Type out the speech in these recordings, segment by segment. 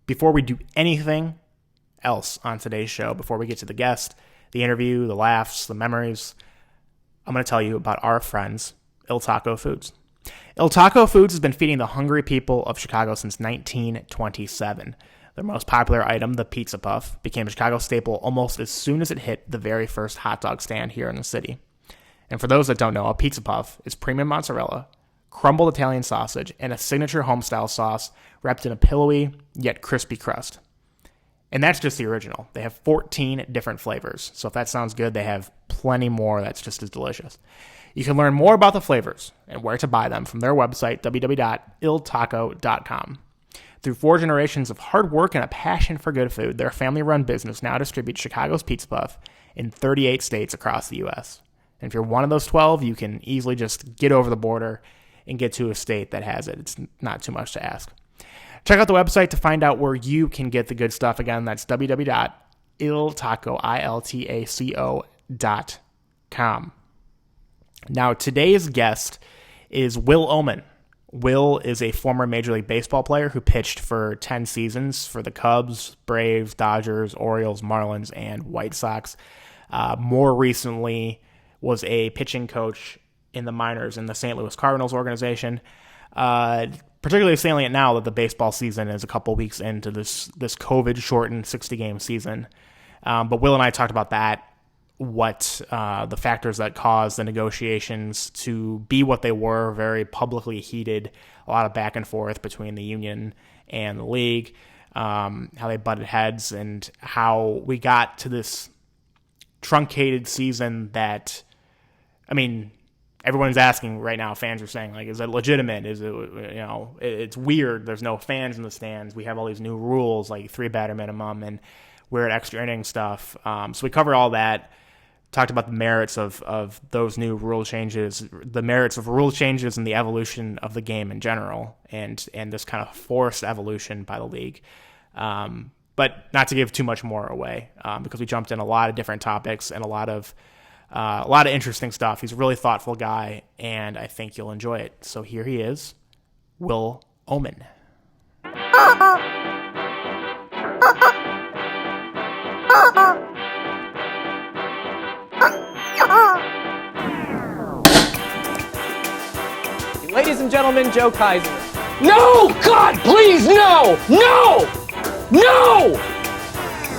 Before we do anything else on today's show, before we get to the guest, the interview, the laughs, the memories, I'm going to tell you about our friends, Il Taco Foods. Il Taco Foods has been feeding the hungry people of Chicago since 1927. Their most popular item, the Pizza Puff, became a Chicago staple almost as soon as it hit the very first hot dog stand here in the city. And for those that don't know, a Pizza Puff is premium mozzarella, crumbled Italian sausage, and a signature homestyle sauce wrapped in a pillowy yet crispy crust. And that's just the original. They have 14 different flavors. So if that sounds good, they have plenty more that's just as delicious. You can learn more about the flavors and where to buy them from their website, www.iltaco.com. Through 4 generations of hard work and a passion for good food, their family-run business now distributes Chicago's Pizza Puff in 38 states across the U.S. And if you're one of those 12, you can easily just get over the border and get to a state that has it. It's not too much to ask. Check out the website to find out where you can get the good stuff. Again, that's www.iltaco.com. Now, today's guest is Will Ohman. Will is a former Major League Baseball player who pitched for 10 seasons for the Cubs, Braves, Dodgers, Orioles, Marlins, and White Sox. More recently was a pitching coach in the minors in the St. Louis Cardinals organization. Particularly salient now that the baseball season is a couple weeks into this COVID-shortened 60-game season. But Will and I talked about that, what the factors that caused the negotiations to be what they were, very publicly heated, a lot of back and forth between the union and the league, how they butted heads, and how we got to this truncated season that, I mean, everyone's asking right now, fans are saying, like, is it legitimate? Is it, it's weird. There's no fans in the stands. We have all these new rules, like 3-batter minimum and weird extra inning stuff. So we covered all that, talked about the merits of those new rule changes, the merits of rule changes and the evolution of the game in general, and this kind of forced evolution by the league. But not to give too much more away, because we jumped in a lot of different topics and a lot of interesting stuff. He's a really thoughtful guy, and I think you'll enjoy it. So here he is, Will Ohman. Ladies and gentlemen, Joe Kaiser. No! God, please, no! No! No!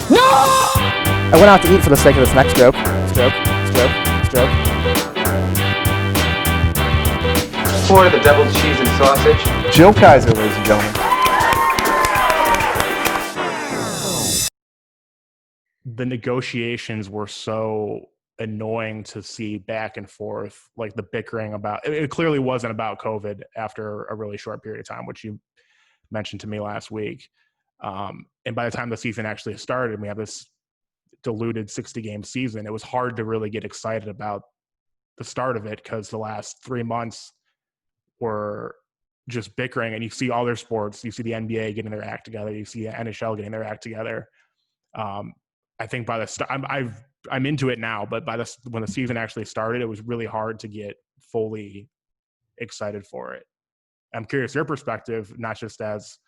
No! I went out to eat for the sake of this next joke. Joke. Order the double cheese and sausage. Joe Kaiser, ladies and gentlemen. The negotiations were so annoying to see back and forth, like the bickering about it clearly wasn't about COVID after a really short period of time, which you mentioned to me last week. And by the time the season actually started and we have this diluted 60-game season, it was hard to really get excited about the start of it because the last 3 months were just bickering. And you see all their sports, you see the NBA getting their act together, you see the NHL getting their act together. I think by the start, I'm into it now, but when the season actually started, it was really hard to get fully excited for it. I'm curious your perspective, not just as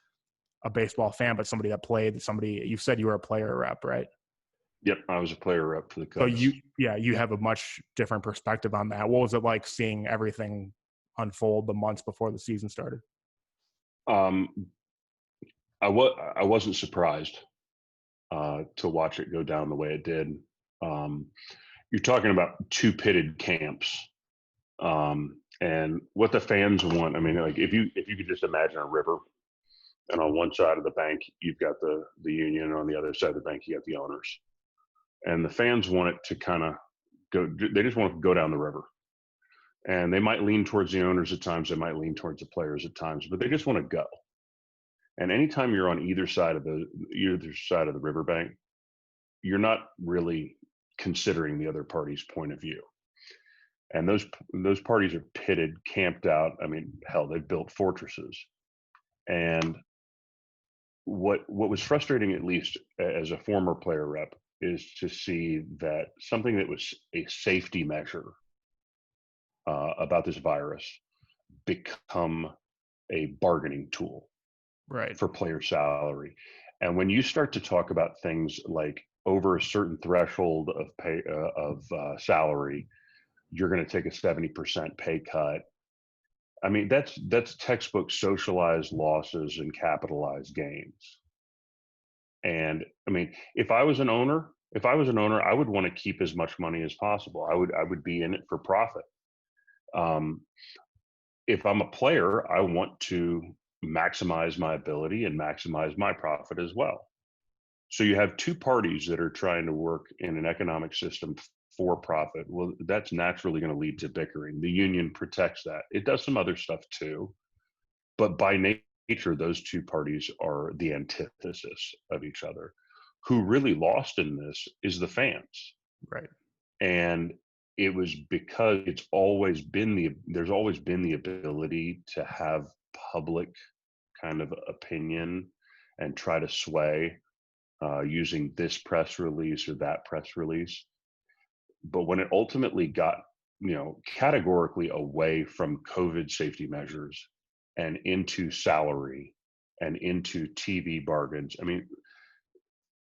a baseball fan, but somebody that played. You said you were a player rep, right? Yep, I was a player rep for the So Cubs. you have a much different perspective on that. What was it like seeing everything unfold the months before the season started? I wasn't surprised to watch it go down the way it did. You're talking about 2 pitted camps, and what the fans want. I mean, like if you could just imagine a river, and on one side of the bank you've got the union, and on the other side of the bank you got the owners, and the fans want it to kind of go. They just want to go down the river, and they might lean towards the owners at times. They might lean towards the players at times, but they just want to go. And anytime you're on either side of the riverbank, you're not really considering the other party's point of view. And those parties are pitted, camped out. I mean, hell, they've built fortresses. And what was frustrating, at least as a former player rep, is to see that something that was a safety measure about this virus become a bargaining tool, Right. for player salary. And when you start to talk about things like over a certain threshold of pay salary, you're going to take a 70% pay cut. I mean, that's textbook socialized losses and capitalized gains. And I mean, if I was an owner, I would want to keep as much money as possible. I would be in it for profit. If I'm a player, I want to maximize my ability and maximize my profit as well. So you have two parties that are trying to work in an economic system for profit. Well, that's naturally going to lead to bickering. The union protects that. It does some other stuff too, but by nature, those two parties are the antithesis of each other. Who really lost in this is the fans. Right. And it was because there's always been the ability to have public kind of opinion and try to sway using this press release or that press release. But when it ultimately got, categorically away from COVID safety measures and into salary and into TV bargains, I mean,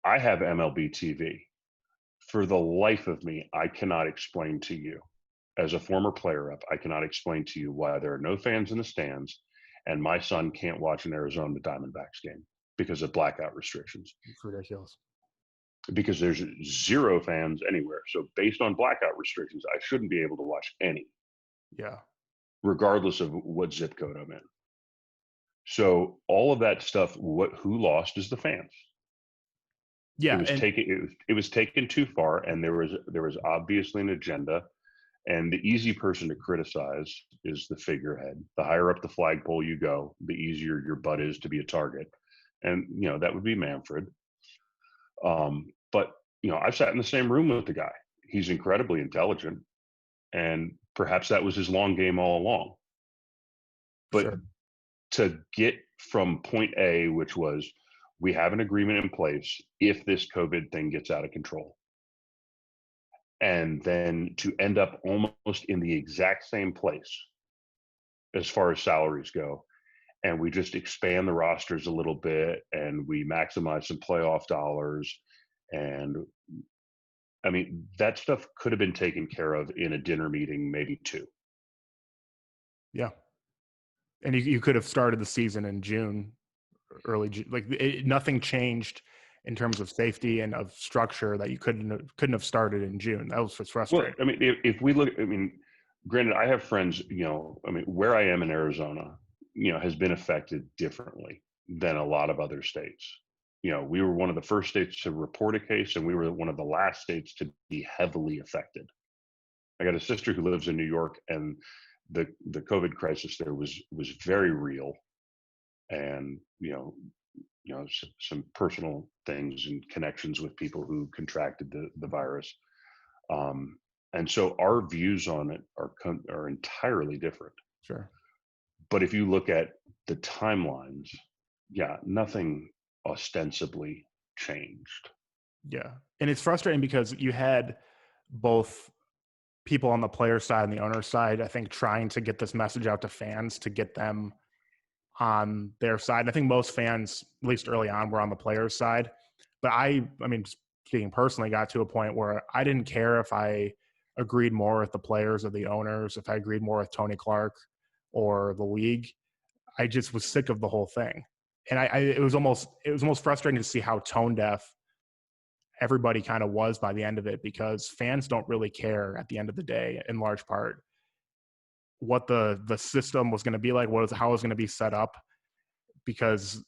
I have MLB TV. For the life of me, I cannot explain to you, as a former player I cannot explain to you why there are no fans in the stands and my son can't watch an Arizona Diamondbacks game because of blackout restrictions. It's ridiculous. Because there's 0 fans anywhere. So based on blackout restrictions, I shouldn't be able to watch any. Yeah. Regardless of what zip code I'm in. So all of that stuff, who lost is the fans. Yeah. It was taken too far, and there was obviously an agenda. And the easy person to criticize is the figurehead. The higher up the flagpole you go, the easier your butt is to be a target. And that would be Manfred. But I've sat in the same room with the guy. He's incredibly intelligent, and perhaps that was his long game all along. But sure. To get from point A, which was we have an agreement in place if this COVID thing gets out of control, and then to end up almost in the exact same place as far as salaries go, and we just expand the rosters a little bit and we maximize some playoff dollars. And I mean, that stuff could have been taken care of in a dinner meeting, maybe 2. Yeah. And you could have started the season in June, early June. Like nothing changed in terms of safety and of structure that you couldn't have started in June. That was just frustrating. Well, I mean, if we look, granted, I have friends, where I am in Arizona, has been affected differently than a lot of other states. We were one of the first states to report a case, and we were one of the last states to be heavily affected. I got a sister who lives in New York, and the COVID crisis there was very real, and some personal things and connections with people who contracted the virus, and so our views on it are entirely different. Sure. But if you look at the timelines, nothing ostensibly changed. Yeah. And it's frustrating because you had both people on the player side and the owner side, I think, trying to get this message out to fans to get them on their side. I think most fans, at least early on, were on the players' side. But I mean, speaking personally, got to a point where I didn't care if I agreed more with the players or the owners, if I agreed more with Tony Clark or the league. I just was sick of the whole thing. And it was almost frustrating to see how tone deaf everybody kind of was by the end of it, because fans don't really care at the end of the day, in large part, what the system was going to be like, how it was going to be set up, because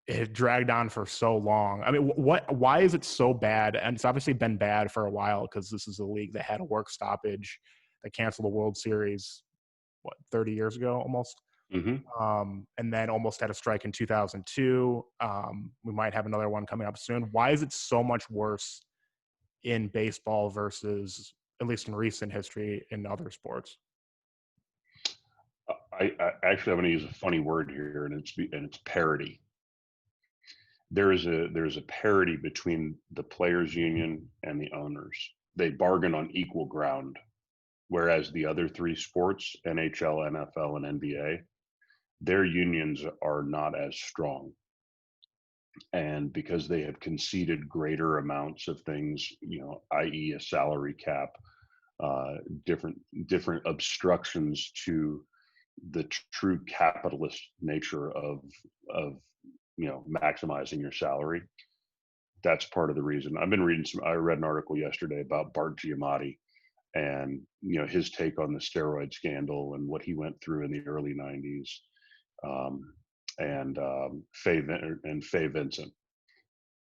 it had dragged on for so long. I mean, why is it so bad? And it's obviously been bad for a while, because this is a league that had a work stoppage, that canceled the World Series, 30 years ago almost. Mm-hmm. And then almost had a strike in 2002. We might have another one coming up soon. Why is it so much worse in baseball versus, at least in recent history, in other sports? I actually, I'm going to use a funny word here, and it's parity. There's a parity between the players' union and the owners. They bargain on equal ground, whereas the other 3 sports, NHL, NFL, and NBA, their unions are not as strong. And because they have conceded greater amounts of things, i.e. a salary cap, different obstructions to the true capitalist nature of maximizing your salary. That's part of the reason. I read an article yesterday about Bart Giamatti and his take on the steroid scandal and what he went through in the early 90s, and Faye Vincent,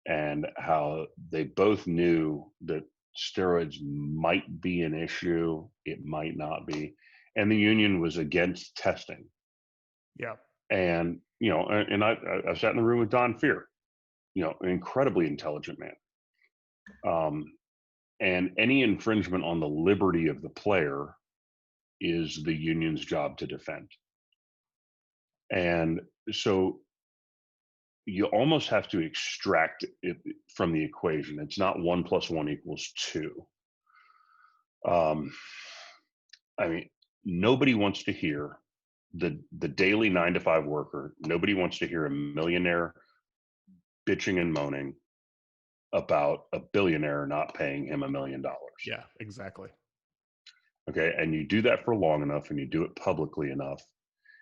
and how they both knew that steroids might be an issue, it might not be, and the union was against testing. Yeah. And I sat in the room with Don Fear, an incredibly intelligent man. And any infringement on the liberty of the player is the union's job to defend. And so you almost have to extract it from the equation. It's not 1 + 1 = 2. I mean, nobody wants to hear the daily 9 to 5 worker. Nobody wants to hear a millionaire bitching and moaning about a billionaire not paying him $1 million. Yeah, exactly. Okay. And you do that for long enough and you do it publicly enough,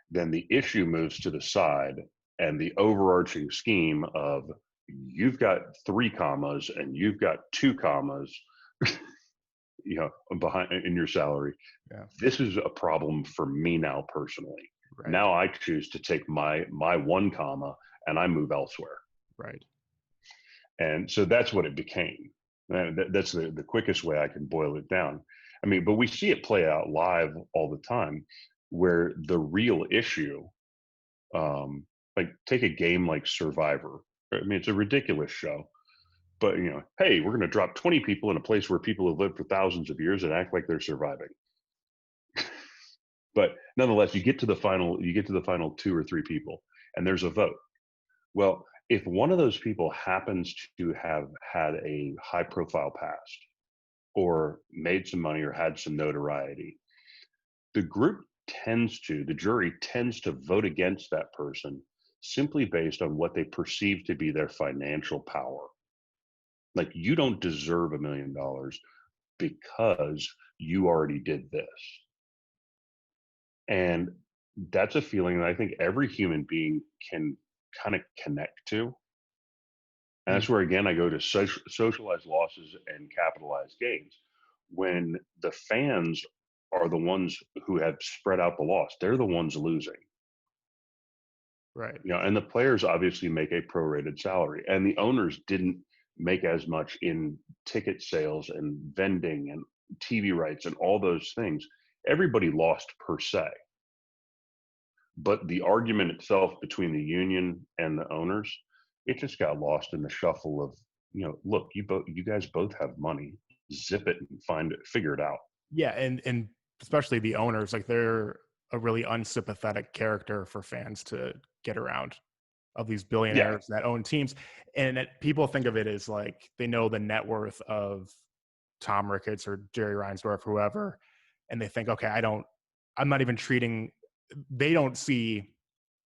then the issue moves to the side, and the overarching scheme of you've got 3 commas and you've got 2 commas, behind in your salary. Yeah. This is a problem for me now personally. Right. Now I choose to take my 1 comma and I move elsewhere. Right. And so that's what it became. And that's the quickest way I can boil it down. I mean, but we see it play out live all the time, where the real issue, like take a game like Survivor. I mean, it's a ridiculous show, but hey, we're going to drop 20 people in a place where people have lived for thousands of years and act like they're surviving. But nonetheless, you get to the final 2 or 3 people, and there's a vote. Well, if one of those people happens to have had a high profile past, or made some money, or had some notoriety, the jury tends to vote against that person simply based on what they perceive to be their financial power. Like, you don't deserve $1 million because you already did this. And that's a feeling that I think every human being can kind of connect to. And that's where, again, I go to socialized losses and capitalized gains. When the fans are the ones who have spread out the loss, they're the ones losing. Right. And the players obviously make a prorated salary, and the owners didn't make as much in ticket sales and vending and TV rights and all those things. Everybody lost per se. But the argument itself between the union and the owners, it just got lost in the shuffle of, look, you guys both have money, zip it and figure it out. Yeah, and especially the owners, like, they're a really unsympathetic character for fans to get around, of these billionaires that own teams. And people think of it as like they know the net worth of Tom Ricketts or Jerry Reinsdorf, whoever, and they think, okay, I'm not even treating. They see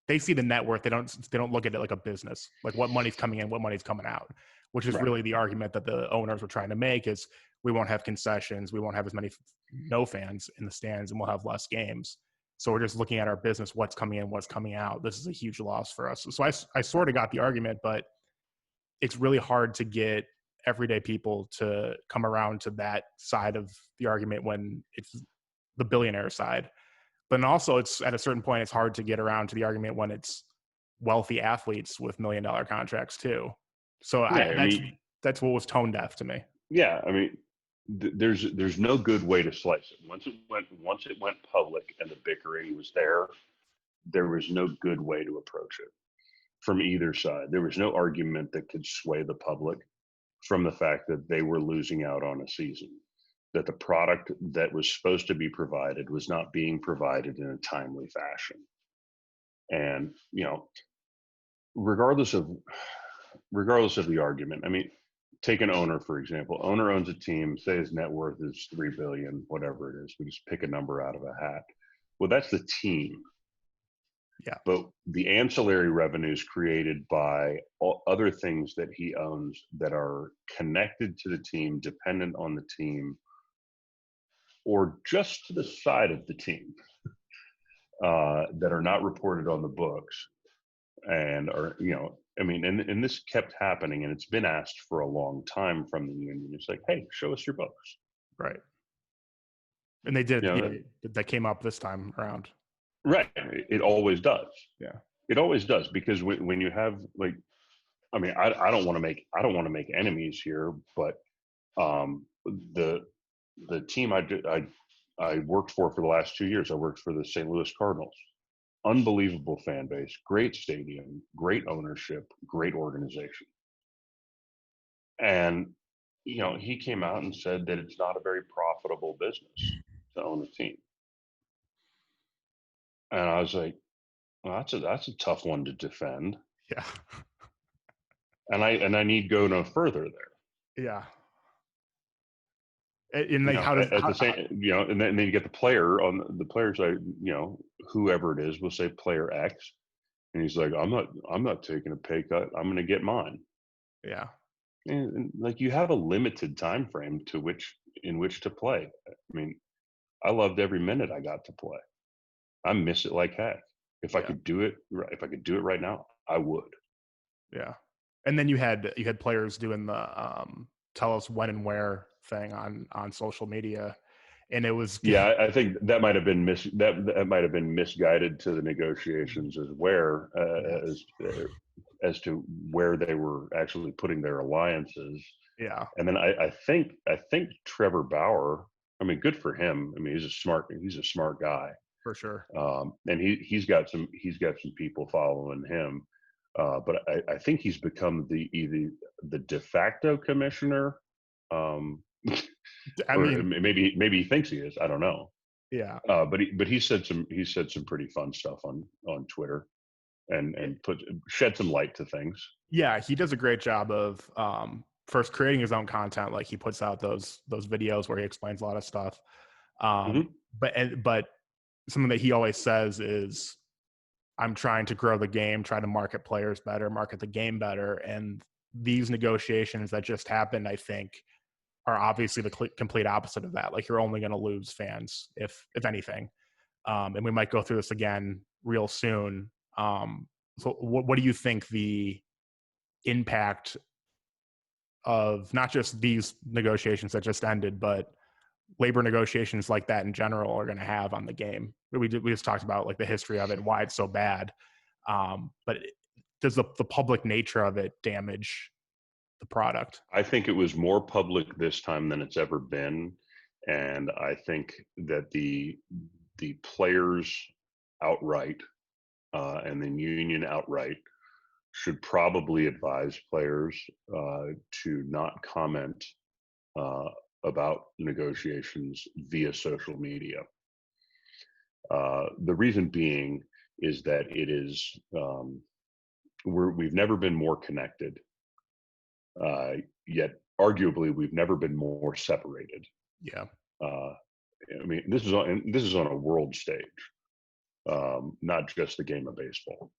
the net worth. They don't look at it like a business, like what money's coming in, what money's coming out, which is really the argument that the owners were trying to make, is we won't have concessions, we won't have as many no fans in the stands, and we'll have less games. So we're just looking at our business, what's coming in, what's coming out. This is a huge loss for us. So I sort of got the argument, but it's really hard to get everyday people to come around to that side of the argument when it's the billionaire side. But also, it's at a certain point, it's hard to get around to the argument when it's wealthy athletes with $1 million contracts too. So that's what was tone deaf to me. Yeah, I mean, there's no good way to slice it. Once it went public and the bickering was there was no good way to approach it from either side. There was no argument that could sway the public from the fact that they were losing out on a season, that the product that was supposed to be provided was not being provided in a timely fashion. And, regardless of the argument, I mean, take an owner, for example. Owner owns a team, say his net worth is $3 billion, whatever it is. We just pick a number out of a hat. Well, that's the team. Yeah. But the ancillary revenues created by all other things that he owns that are connected to the team, dependent on the team, or just to the side of the team, that are not reported on the books and are, I mean, and this kept happening, and it's been asked for a long time from the union. It's like, hey, show us your books. Right. And they did. You know, That came up this time around. right. It always does. Yeah. It always does, because when you have, like, I mean, I don't want to make enemies here, but the team I worked for the last 2 years, I worked for the St. Louis Cardinals. Unbelievable fan base, great stadium, great ownership, great organization. And he came out and said that it's not a very profitable business to own a team. And I was like, well, that's a tough one to defend. Yeah. And I need go no further there. Yeah. And like, how does at the same, and then you get the player on the player side, whoever it is will say player X, and he's like, I'm not taking a pay cut. I'm going to get mine. Yeah. And like, you have a limited time frame in which to play. I mean, I loved every minute I got to play. I miss it like heck. If I could do it right now, I would. Yeah. And then you had players doing the tell us when and where thing on social media, and it was I think that might have been that might have been misguided to the negotiations as to where they were actually putting their alliances. Yeah. And then I think Trevor Bauer, I mean, good for him. I mean, he's a smart guy For sure. and he's got some people following him. But I think he's become the de facto commissioner. I mean, maybe he thinks he is. I don't know. Yeah. But he said some pretty fun stuff on Twitter, and shed some light to things. Yeah, he does a great job of first creating his own content. Like, he puts out those videos where he explains a lot of stuff. But something that he always says is, I'm trying to grow the game, try to market players better, market the game better. And these negotiations that just happened, I think, are obviously the complete opposite of that. Like, you're only going to lose fans, if anything. And we might go through this again real soon. So what do you think the impact of not just these negotiations that just ended, but labor negotiations like that in general are going to have on the game? We just talked about, like, the history of it and why it's so bad. But does the public nature of it damage the product? I think it was more public this time than it's ever been. And I think that the players outright and the union outright should probably advise players to not comment about negotiations via social media. The reason being is that it is we've never been more connected, yet arguably we've never been more separated. Yeah. I mean, this is on a world stage, not just the game of baseball.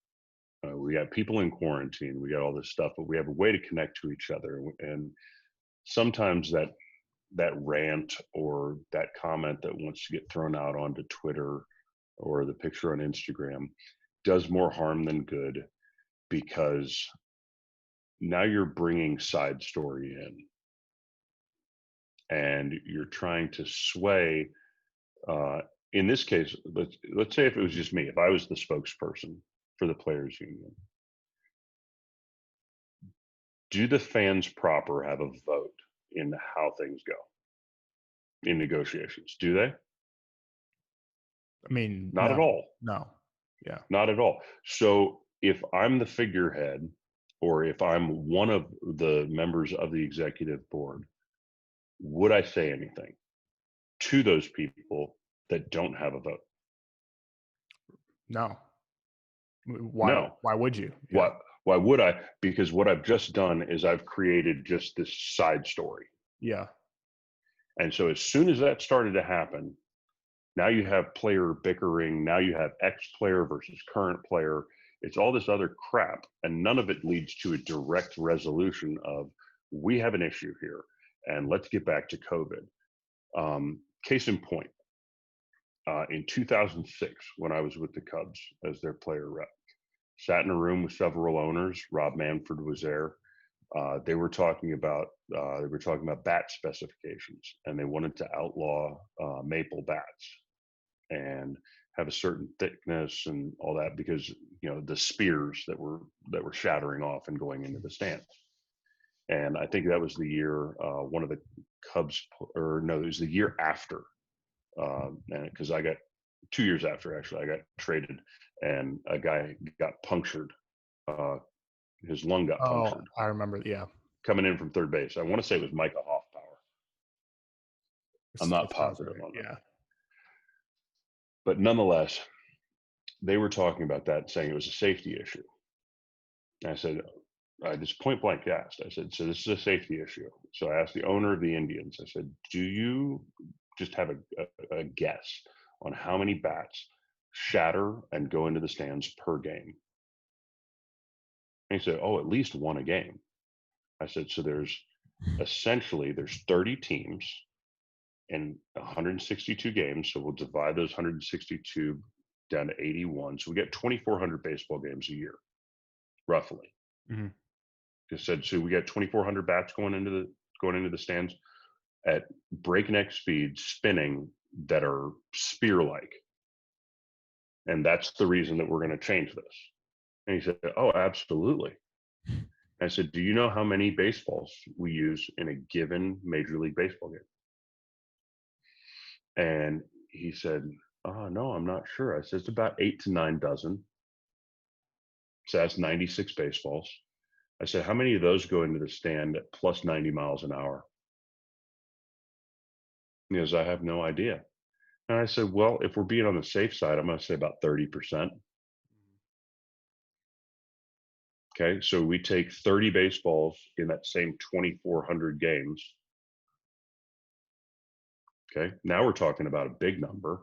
We got people in quarantine, we got all this stuff, but we have a way to connect to each other. And sometimes that rant or that comment that wants to get thrown out onto Twitter or the picture on Instagram does more harm than good, because now you're bringing side story in, and you're trying to sway. In this case, let's say if it was just me, if I was the spokesperson for the players union, do the fans proper have a vote in how things go in negotiations? Do they? I mean, not at all. No. Yeah. Not at all. So if I'm the figurehead, or if I'm one of the members of the executive board, would I say anything to those people that don't have a vote? No. Why? No. Why would you? Yeah. Why would I? Because what I've just done is I've created just this side story. Yeah. And so as soon as that started to happen, Now you have player bickering. Now you have ex-player versus current player. It's all this other crap, and none of it leads to a direct resolution of, we have an issue here, and let's get back to COVID. Case in point, in 2006, when I was with the Cubs as their player rep, sat in a room with several owners. Rob Manfred was there. They were talking about bat specifications, and they wanted to outlaw maple bats and have a certain thickness and all that, because the spears that were shattering off and going into the stands. And I think that was the year one of the Cubs, or no, it was the year after, and because I got 2 years after, actually, I got traded, and a guy got punctured. His lung got punctured. I remember. Yeah, coming in from third base. I want to say it was Micah Hoffpower. I'm not positive on that. Yeah. But nonetheless, they were talking about that, saying it was a safety issue. And I said, I just point blank asked, I said, so this is a safety issue. So I asked the owner of the Indians, I said, do you just have a guess on how many bats shatter and go into the stands per game? And he said, at least one a game. I said, so there's 30 teams and 162 games. So we'll divide those 162 down to 81. So we get 2,400 baseball games a year, roughly. Mm-hmm. I said, so we got 2,400 bats going into the stands at breakneck speed, spinning, that are spear-like. And that's the reason that we're going to change this. And he said, oh, absolutely. I said, do you know how many baseballs we use in a given Major League Baseball game? And he said, oh, no, I'm not sure. I said, it's about 8 to 9 dozen. So that's 96 baseballs. I said, how many of those go into the stand at plus 90 miles an hour? He goes, I have no idea. And I said, well, if we're being on the safe side, I'm going to say about 30%. Okay, so we take 30 baseballs in that same 2,400 games. Okay, now we're talking about a big number.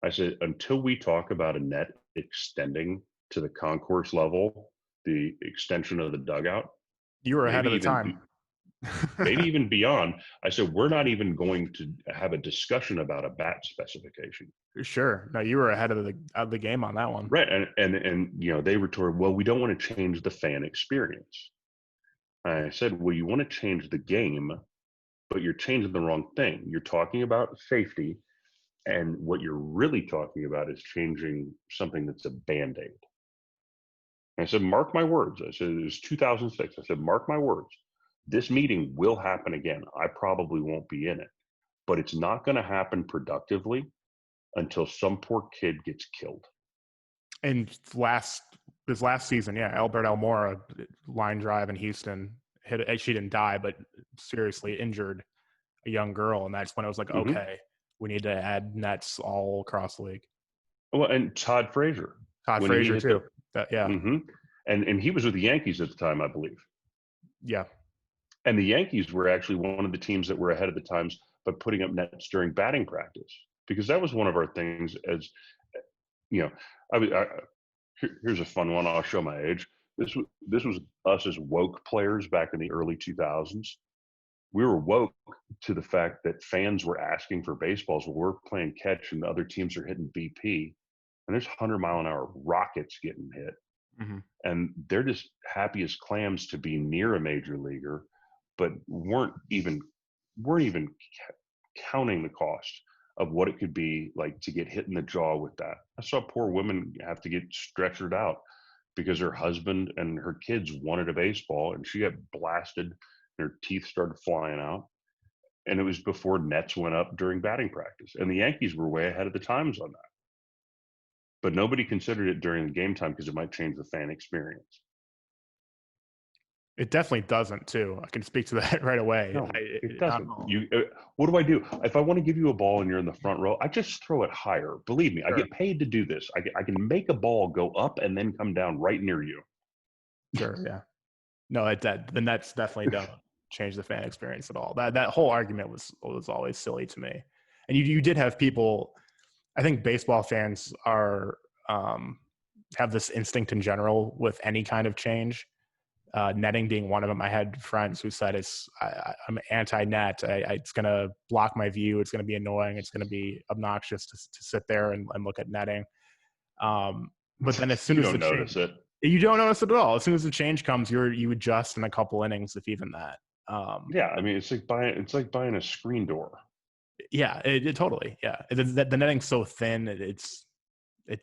I said, until we talk about a net extending to the concourse level, the extension of the dugout. You were ahead of the time. Maybe even beyond. I said, we're not even going to have a discussion about a bat specification. Sure. No, you were ahead of the game on that one. Right. And they retorted, well, we don't want to change the fan experience. I said, well, you want to change the game, but you're changing the wrong thing. You're talking about safety, and what you're really talking about is changing something that's a Band-Aid. And I said, mark my words. I said, it was 2006. I said, mark my words. This meeting will happen again. I probably won't be in it, but it's not going to happen productively until some poor kid gets killed. And this last season, yeah, Albert Almora line drive in Houston hit. She didn't die, but seriously injured a young girl, and that's when it was like, okay, we need to add nets all across the league. Well, and Todd Frazier too. And he was with the Yankees at the time, I believe. Yeah. And the Yankees were actually one of the teams that were ahead of the times by putting up nets during batting practice, because that was one of our things. As here's a fun one. I'll show my age. This was us as woke players back in the early 2000s. We were woke to the fact that fans were asking for baseballs. Well, we're playing catch and the other teams are hitting BP, and there's 100-mile-an-hour rockets getting hit. Mm-hmm. And they're just happy as clams to be near a major leaguer, but weren't even counting the cost of what it could be like to get hit in the jaw with that. I saw poor women have to get stretchered out because her husband and her kids wanted a baseball, and she got blasted and her teeth started flying out. And it was before nets went up during batting practice. And the Yankees were way ahead of the times on that. But nobody considered it during the game time because it might change the fan experience. It definitely doesn't, too. I can speak to that right away. No, it doesn't. What do I do? If I want to give you a ball and you're in the front row, I just throw it higher. Believe me, sure. I get paid to do this. I can make a ball go up and then come down right near you. Sure, yeah. No, the Nets definitely don't change the fan experience at all. That whole argument was always silly to me. And you did have people I think baseball fans are have this instinct in general with any kind of change. Netting being one of them. I had friends who said I'm anti-net. It's going to block my view. It's going to be annoying. It's going to be obnoxious to sit there and look at netting. But then as soon You as don't notice it. you don't notice it at all. As soon as the change comes, you adjust in a couple innings, if even that. Yeah, I mean, it's like buying a screen door. Yeah, it totally. Yeah, the netting's so thin. It's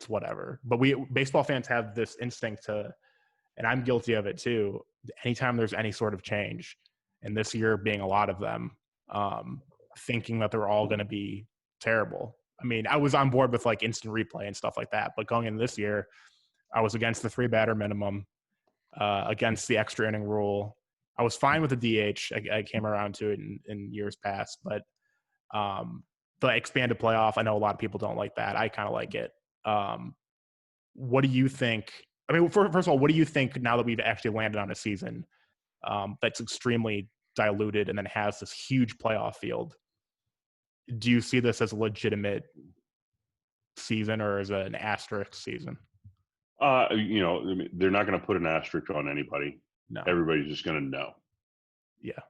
whatever. But baseball fans have this instinct to, and I'm guilty of it too. Anytime there's any sort of change, and this year being a lot of them, thinking that they're all going to be terrible. I mean, I was on board with like instant replay and stuff like that, but going into this year, I was against the 3-batter minimum, against the extra inning rule. I was fine with the DH. I came around to it in years past, but the expanded playoff, I know a lot of people don't like that. I kind of like it. What do you think? I mean, first of all, what do you think now that we've actually landed on a season that's extremely diluted and then has this huge playoff field? Do you see this as a legitimate season or as an asterisk season? I mean, they're not going to put an asterisk on anybody. No. Everybody's just going to know. Yeah.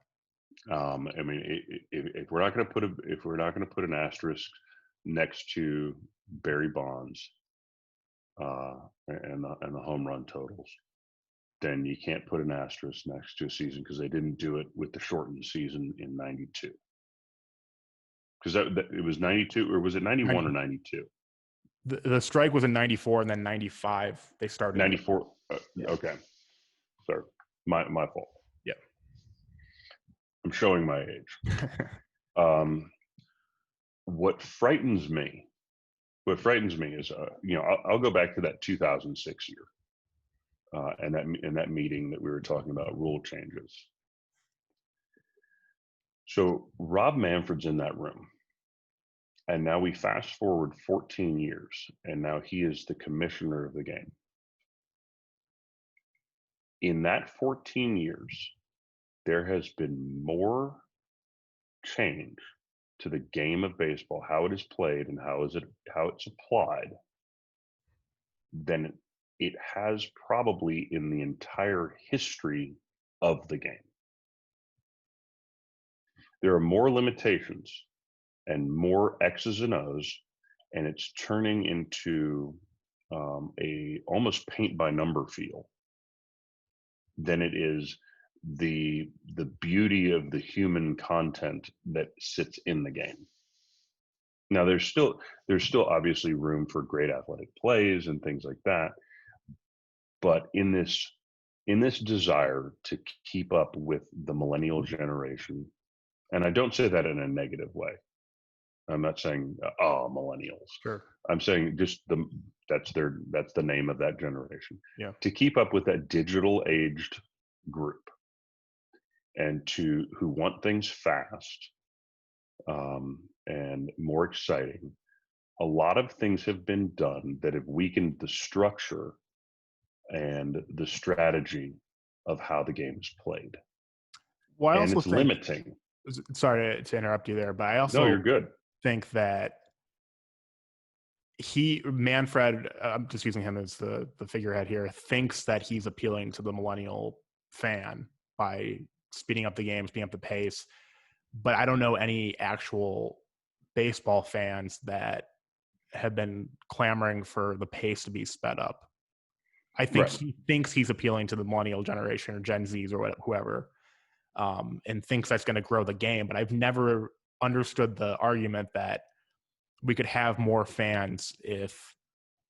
I mean, if we're not going to put an asterisk next to Barry Bonds and the home run totals, then you can't put an asterisk next to a season because they didn't do it with the shortened season in '92. Because it was 92, or was it 91 or 92? The strike was in 94, and then 95 they started. 94. Yeah. Okay, sorry, my fault. Yeah, I'm showing my age. What frightens me is, I'll go back to that 2006 year, and that meeting that we were talking about rule changes. So Rob Manfred's in that room, and now we fast forward 14 years, and now he is the commissioner of the game. In that 14 years, there has been more change to the game of baseball, how it is played and how it's applied, than it has probably in the entire history of the game. There are more limitations and more X's and O's, and it's turning into a almost paint by number feel than it is the beauty of the human content that sits in the game. Now there's still obviously room for great athletic plays and things like that, but in this desire to keep up with the millennial generation, and I don't say that in a negative way. I'm not saying millennials. Sure. I'm saying just that's the name of that generation. Yeah. To keep up with that digital aged group, and who want things fast and more exciting, a lot of things have been done that have weakened the structure and the strategy of how the game is played. Well, I and also it's limiting. Sorry to interrupt you there, but I also you're good. think that Manfred, I'm just using him as the figurehead here, thinks that he's appealing to the millennial fan by speeding up the game, speeding up the pace. But I don't know any actual baseball fans that have been clamoring for the pace to be sped up. I think He thinks he's appealing to the millennial generation or Gen Zs or whoever, and thinks that's going to grow the game. But I've never understood the argument that we could have more fans if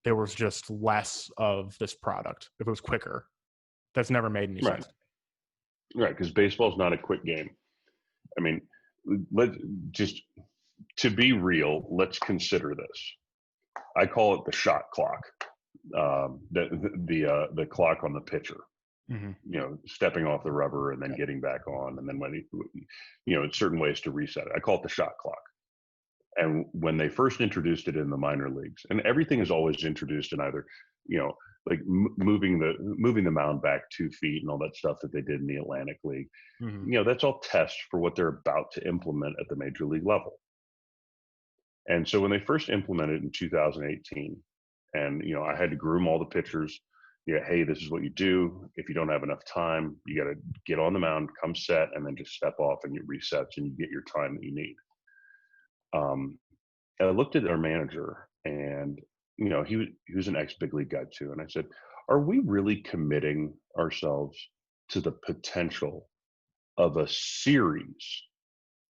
there was just less of this product, if it was quicker. That's never made any sense. Right, because baseball is not a quick game. I mean, to be real, let's consider this. I call it the shot clock, the clock on the pitcher. Mm-hmm. Stepping off the rubber and then getting back on, and then when certain ways to reset it. I call it the shot clock. And when they first introduced it in the minor leagues, and everything is always introduced in either, like moving the mound back 2 feet and all that stuff that they did in the Atlantic League. Mm-hmm. That's all tests for what they're about to implement at the major league level. And so when they first implemented it in 2018, and I had to groom all the pitchers. Yeah, hey, this is what you do. If you don't have enough time, you got to get on the mound, come set, and then just step off, and it resets, and you get your time that you need. And I looked at our manager, and he was an ex big league guy too, and I said, "Are we really committing ourselves to the potential of a series,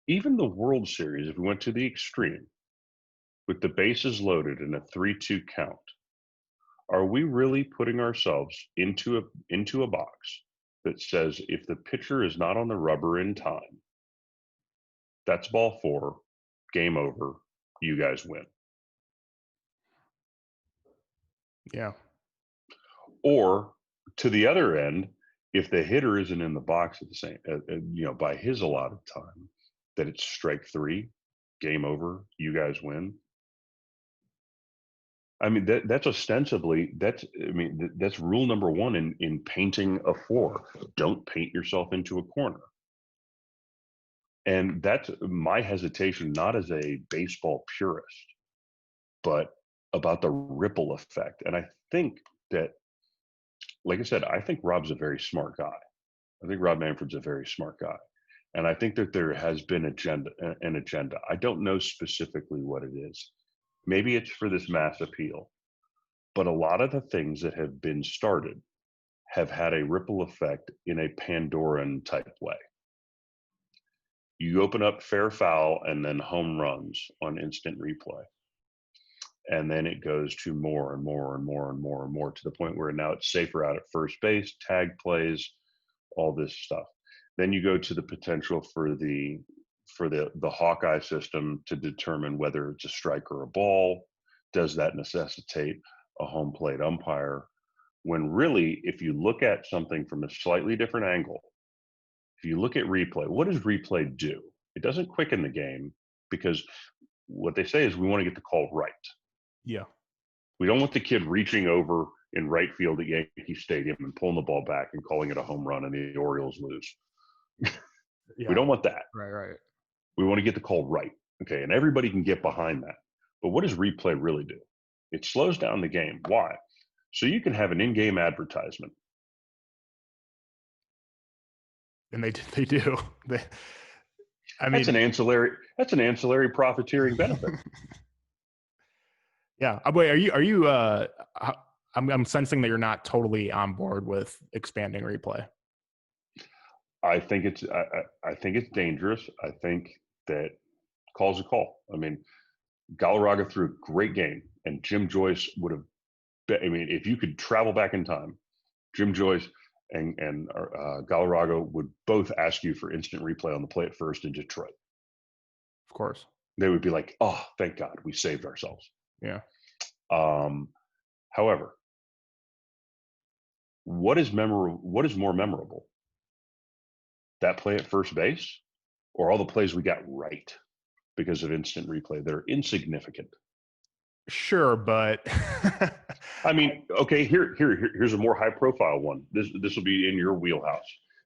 even the World Series, if we went to the extreme, with the bases loaded in a 3-2 count? Are we really putting ourselves into a box that says if the pitcher is not on the rubber in time, that's ball 4, game over, you guys win?" Yeah. Or to the other end, if the hitter isn't in the box at the same, by his allotted time, that it's strike 3, game over, you guys win. I mean, that's ostensibly, that's rule number 1 in painting a 4. Don't paint yourself into a corner. And that's my hesitation, not as a baseball purist, but about the ripple effect. And I think that, like I said, I think Rob's a very smart guy. I think Rob Manfred's a very smart guy. And I think that there has been an agenda. I don't know specifically what it is. Maybe it's for this mass appeal. But a lot of the things that have been started have had a ripple effect in a Pandoran type way. You open up fair foul and then home runs on instant replay. And then it goes to more and more and more and more and more, to the point where now it's safer out at first base, tag plays, all this stuff. Then you go to the potential for the Hawkeye system to determine whether it's a strike or a ball. Does that necessitate a home plate umpire? When really, if you look at something from a slightly different angle, if you look at replay, what does replay do? It doesn't quicken the game, because what they say is we want to get the call right. Yeah. We don't want the kid reaching over in right field at Yankee Stadium and pulling the ball back and calling it a home run and the Orioles lose. Yeah. We don't want that. Right. We want to get the call right. Okay. And everybody can get behind that. But what does replay really do? It slows down the game. Why? So you can have an in-game advertisement. And they do. That's an ancillary profiteering benefit. Yeah. Wait, are you I'm sensing that you're not totally on board with expanding replay. I think it's dangerous. I think that call's a call. I mean, Galarraga threw a great game, and Jim Joyce would have. If you could travel back in time, Jim Joyce and Galarraga would both ask you for instant replay on the play at first in Detroit. Of course, they would be like, "Oh, thank God, we saved ourselves." Yeah. However, what is more memorable? That play at first base, or all the plays we got right because of instant replay that are insignificant? Sure, but I mean, okay, here's a more high profile one. This will be in your wheelhouse.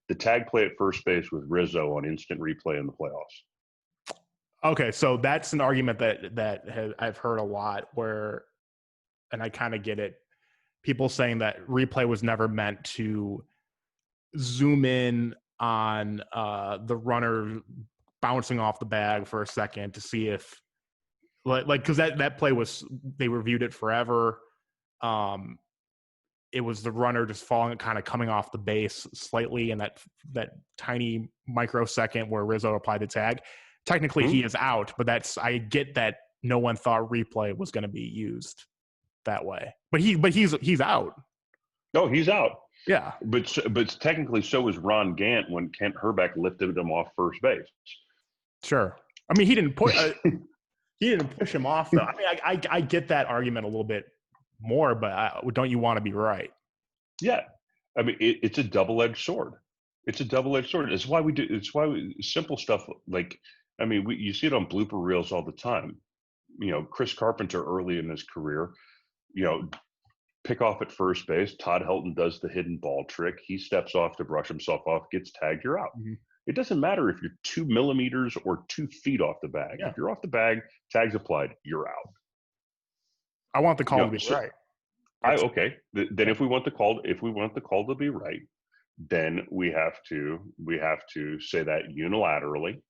The tag play at first base with Rizzo on instant replay in the playoffs. Okay, so that's an argument that I've heard a lot, where, and I kind of get it, people saying that replay was never meant to zoom in on the runner bouncing off the bag for a second to see if, because that play was, they reviewed it forever. It was the runner just falling, kind of coming off the base slightly in that tiny microsecond where Rizzo applied the tag. Technically, he is out, but I get that no one thought replay was going to be used that way. But he's out. No, he's out. Yeah, but technically, so was Ron Gant when Kent Herbeck lifted him off first base. Sure. I mean, he didn't push him off, though. I mean, I get that argument a little bit more, but don't you want to be right? Yeah, I mean, it's a double-edged sword. It's a double-edged sword. It's why simple stuff like, I mean, you see it on blooper reels all the time. Chris Carpenter early in his career, pick off at first base. Todd Helton does the hidden ball trick. He steps off to brush himself off, gets tagged, you're out. Mm-hmm. It doesn't matter if you're 2 millimeters or 2 feet off the bag. Yeah. If you're off the bag, tags applied, you're out. I want the call You to know, be so right. okay. Then if we want the call to be right, then we have to say that unilaterally,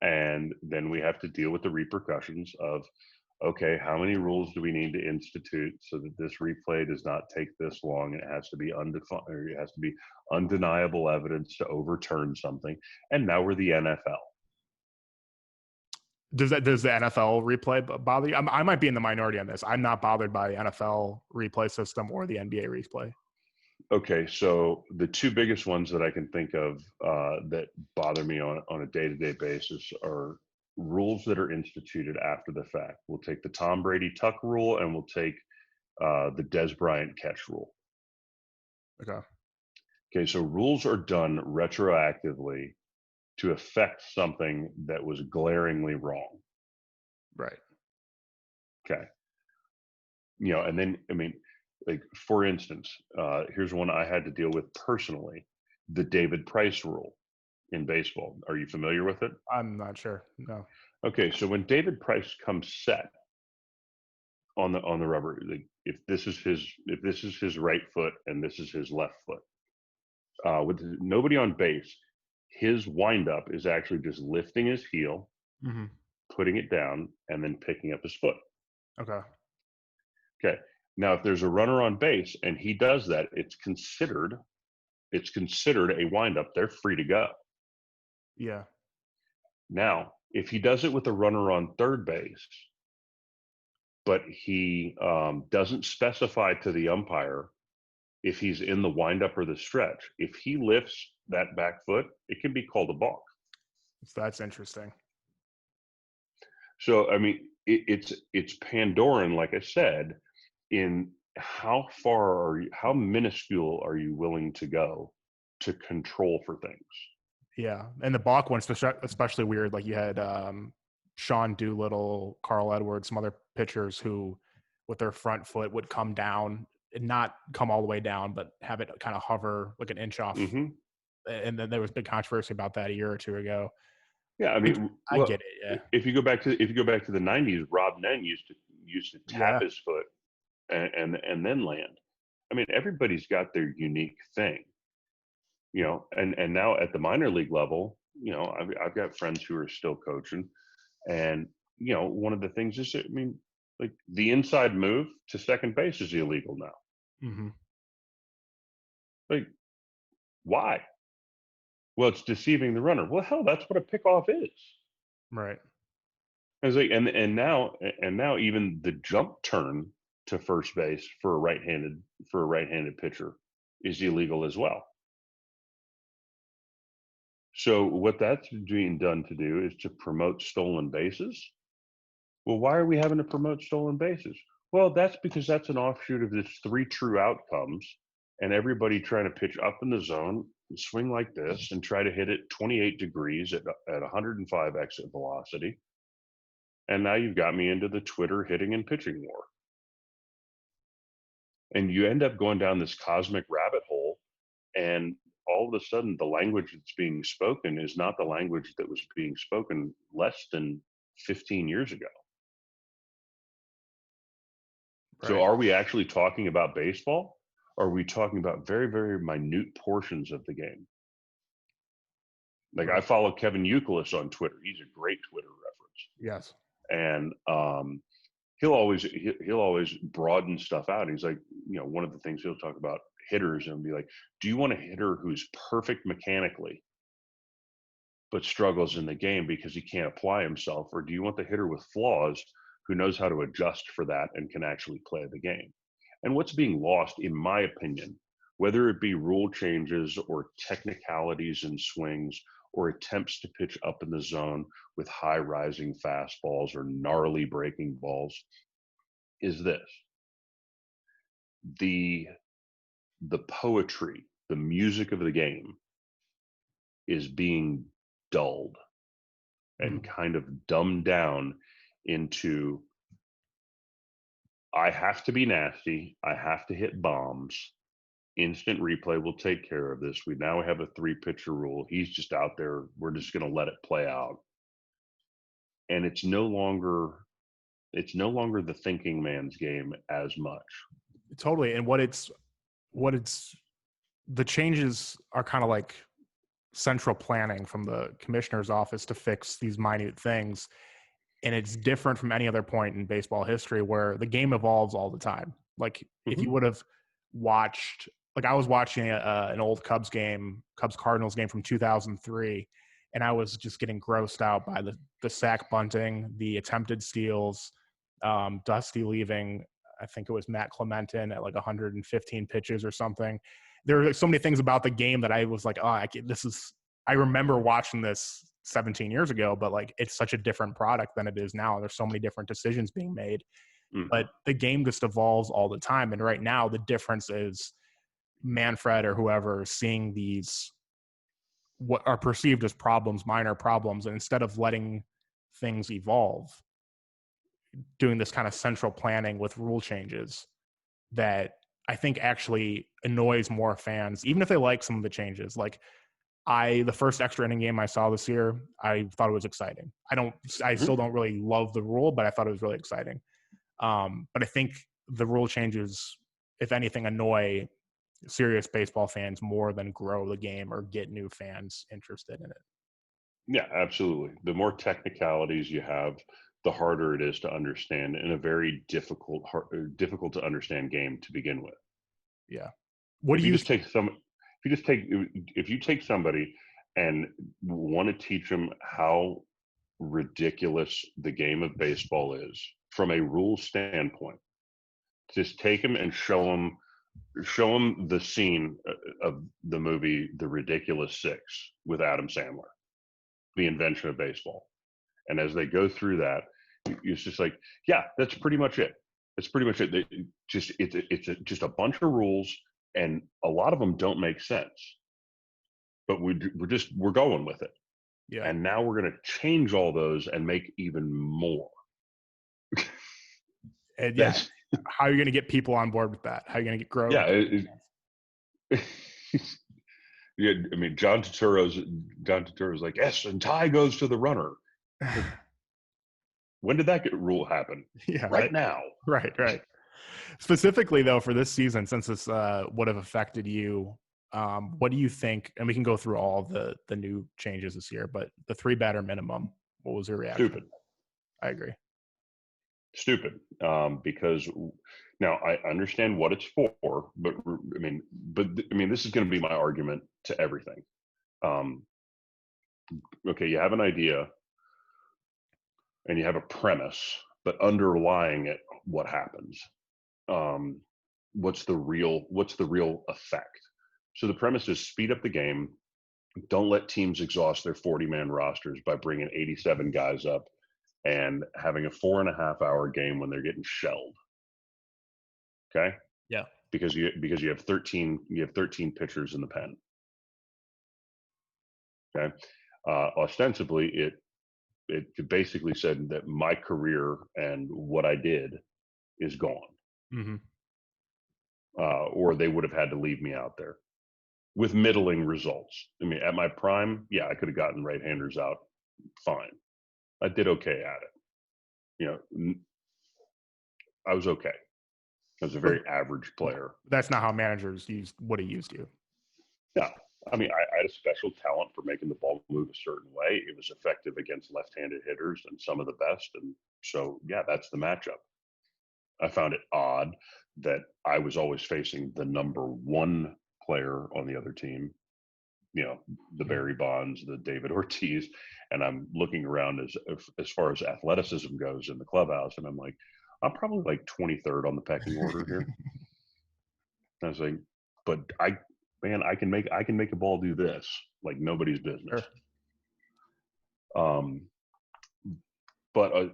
and then we have to deal with the repercussions of, okay, how many rules do we need to institute so that this replay does not take this long? It has to be undefined, or it has to be undeniable evidence to overturn something. And now we're the NFL. Does the NFL replay bother you? I might be in the minority on this. I'm not bothered by the NFL replay system or the NBA replay. Okay, so the two biggest ones that I can think of that bother me on a day-to-day basis are rules that are instituted after the fact. We'll take the Tom Brady tuck rule, and we'll take the Des Bryant catch rule. Okay, so rules are done retroactively to affect something that was glaringly wrong. Right. Okay. And then, I mean, like, for instance, here's one I had to deal with personally: the David Price rule in baseball. Are you familiar with it? I'm not sure. No. Okay, so when David Price comes set on the rubber, like, if this is his right foot and this is his left foot, with nobody on base, his windup is actually just lifting his heel, putting it down, and then picking up his foot. Okay. Okay. Now, if there's a runner on base and he does that, it's considered a windup. They're free to go. Yeah. Now, if he does it with a runner on third base, but he doesn't specify to the umpire if he's in the windup or the stretch, if he lifts that back foot, it can be called a balk. That's interesting. So, I mean, it's Pandoran, like I said, in how minuscule are you willing to go to control for things? Yeah. And the balk one, especially weird. Like, you had Sean Doolittle, Carl Edwards, some other pitchers who, with their front foot, would come down and not come all the way down, but have it kind of hover like an inch off. And then there was big controversy about that a year or two ago. Yeah, I mean, I get it. Yeah. If you go back to the '90s, Rob Nen used to tap his foot and then land. I mean, everybody's got their unique thing, and now at the minor league level, I've got friends who are still coaching, and one of the things is, I mean, like, the inside move to second base is illegal now. Like, why? Well, it's deceiving the runner. Well, hell, that's what a pickoff is. Right. I was like, and now even the jump turn to first base for a right-handed pitcher is illegal as well. So what that's being done to do is to promote stolen bases. Well, why are we having to promote stolen bases? Well, that's because that's an offshoot of this 3 true outcomes, and everybody trying to pitch up in the zone, swing like this, and try to hit it 28 degrees at 105 exit velocity. And now you've got me into the Twitter hitting and pitching war. And you end up going down this cosmic rabbit hole, and all of a sudden the language that's being spoken is not the language that was being spoken less than 15 years ago. Right. So are we actually talking about baseball? Or are we talking about very, very minute portions of the game? Like, I follow Kevin Youkilis on Twitter. He's a great Twitter reference. Yes. And he'll always broaden stuff out. He's like, one of the things he'll talk about hitters and be like, do you want a hitter who's perfect mechanically but struggles in the game because he can't apply himself? Or do you want the hitter with flaws who knows how to adjust for that and can actually play the game? And what's being lost, in my opinion, whether it be rule changes or technicalities in swings or attempts to pitch up in the zone with high rising fastballs or gnarly breaking balls, is this: the poetry, the music of the game is being dulled and kind of dumbed down into, I have to be nasty, I have to hit bombs, instant replay will take care of this. We now have a 3-pitcher rule. He's just out there. We're just going to let it play out. And it's no longer the thinking man's game as much. Totally. And the changes are kind of like central planning from the commissioner's office to fix these minute things. And it's different from any other point in baseball history where the game evolves all the time. Like if you would have watched, like I was watching an old Cubs Cardinals game from 2003, and I was just getting grossed out by the sack bunting, the attempted steals, Dusty leaving, I think it was Matt Clementon at like 115 pitches or something. There were so many things about the game that I was like, I remember watching this 17 years ago, but like it's such a different product than it is now. There's so many different decisions being made, but the game just evolves all the time. And right now the difference is Manfred or whoever seeing these, what are perceived as problems, minor problems, and instead of letting things evolve, doing this kind of central planning with rule changes that I think actually annoys more fans, even if they like some of the changes. Like the first extra inning game I saw this year, I thought it was exciting. I still don't really love the rule, but I thought it was really exciting. But I think the rule changes, if anything, annoy serious baseball fans more than grow the game or get new fans interested in it. Yeah, absolutely. The more technicalities you have, the harder it is to understand in a very difficult to understand game to begin with. Yeah. If you take somebody and want to teach them how ridiculous the game of baseball is from a rule standpoint, just take them and show them the scene of the movie The Ridiculous Six with Adam Sandler, the invention of baseball. And as they go through that, it's just like, yeah, that's pretty much it. It's pretty much it. It's just a bunch of rules, and a lot of them don't make sense. But we're going with it. Yeah. And now we're going to change all those and make even more. And yeah, how are you going to get people on board with that? How are you going to get growth? Yeah. Yeah, I mean, John Turturro's like, yes, and tie goes to the runner. When did that rule happen? Yeah, right now. Right. Specifically, though, for this season, since this would have affected you, what do you think? And we can go through all of the new changes this year, but the 3-batter minimum, what was your reaction? Stupid. I agree. Stupid. Because now I understand what it's for, but I mean, this is going to be my argument to everything. Okay, you have an idea and you have a premise, but underlying it, what happens? What's the real effect? So the premise is speed up the game. Don't let teams exhaust their 40-man rosters by bringing 87 guys up and having a 4.5-hour game when they're getting shelled. Okay. Yeah. Because you have 13 pitchers in the pen. Okay. Ostensibly, it basically said that my career and what I did is gone. Mm-hmm. Or they would have had to leave me out there with middling results. I mean, at my prime, yeah, I could have gotten right-handers out fine. I did okay at it. You know, I was okay. I was a very average player. That's not how managers would have used you. Yeah. I mean, I had a special talent for making the ball move a certain way. It was effective against left-handed hitters and some of the best. And so, yeah, that's the matchup. I found it odd that I was always facing the number one player on the other team, you know, the Barry Bonds, the David Ortiz, and I'm looking around as far as athleticism goes in the clubhouse, and I'm like, I'm probably like 23rd on the pecking order here. I was like, but I can make a ball do this like nobody's business. Sure. But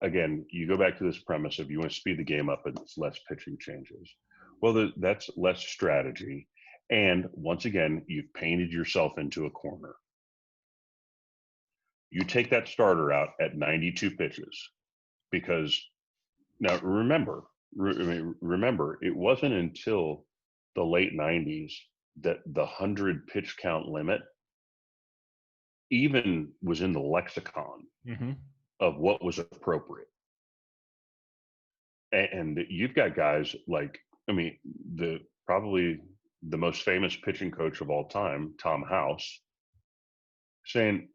again, you go back to this premise of you want to speed the game up and it's less pitching changes. Well, that's less strategy. And once again, you've painted yourself into a corner. You take that starter out at 92 pitches because now remember, it wasn't until the late 90s that the 100 pitch count limit even was in the lexicon of what was appropriate. And you've got guys like, I mean, probably the most famous pitching coach of all time, Tom House, saying,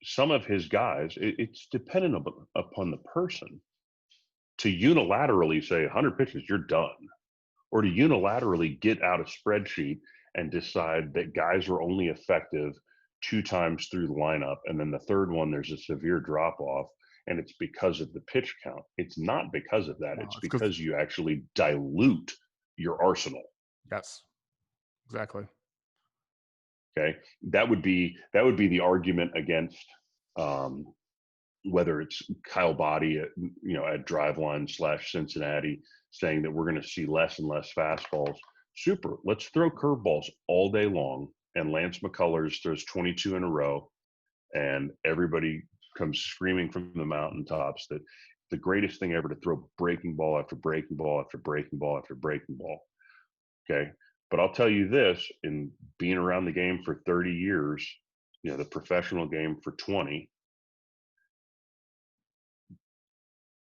some of his guys, it's dependent upon the person to unilaterally say 100 pitches, you're done, or to unilaterally get out a spreadsheet and decide that guys are only effective 2 times through the lineup, and then the third one there's a severe drop off, and it's because of the pitch count. It's not because of that. It's because you actually dilute your arsenal. Yes, exactly. Okay, that would be the argument against whether it's Kyle Boddy at Driveline / Cincinnati saying that we're going to see less and less fastballs. Super. Let's throw curveballs all day long, and Lance McCullers throws 22 in a row, and everybody comes screaming from the mountaintops that the greatest thing ever to throw breaking ball after breaking ball after breaking ball after breaking ball. Okay. But I'll tell you this, in being around the game for 30 years, the professional game for 20,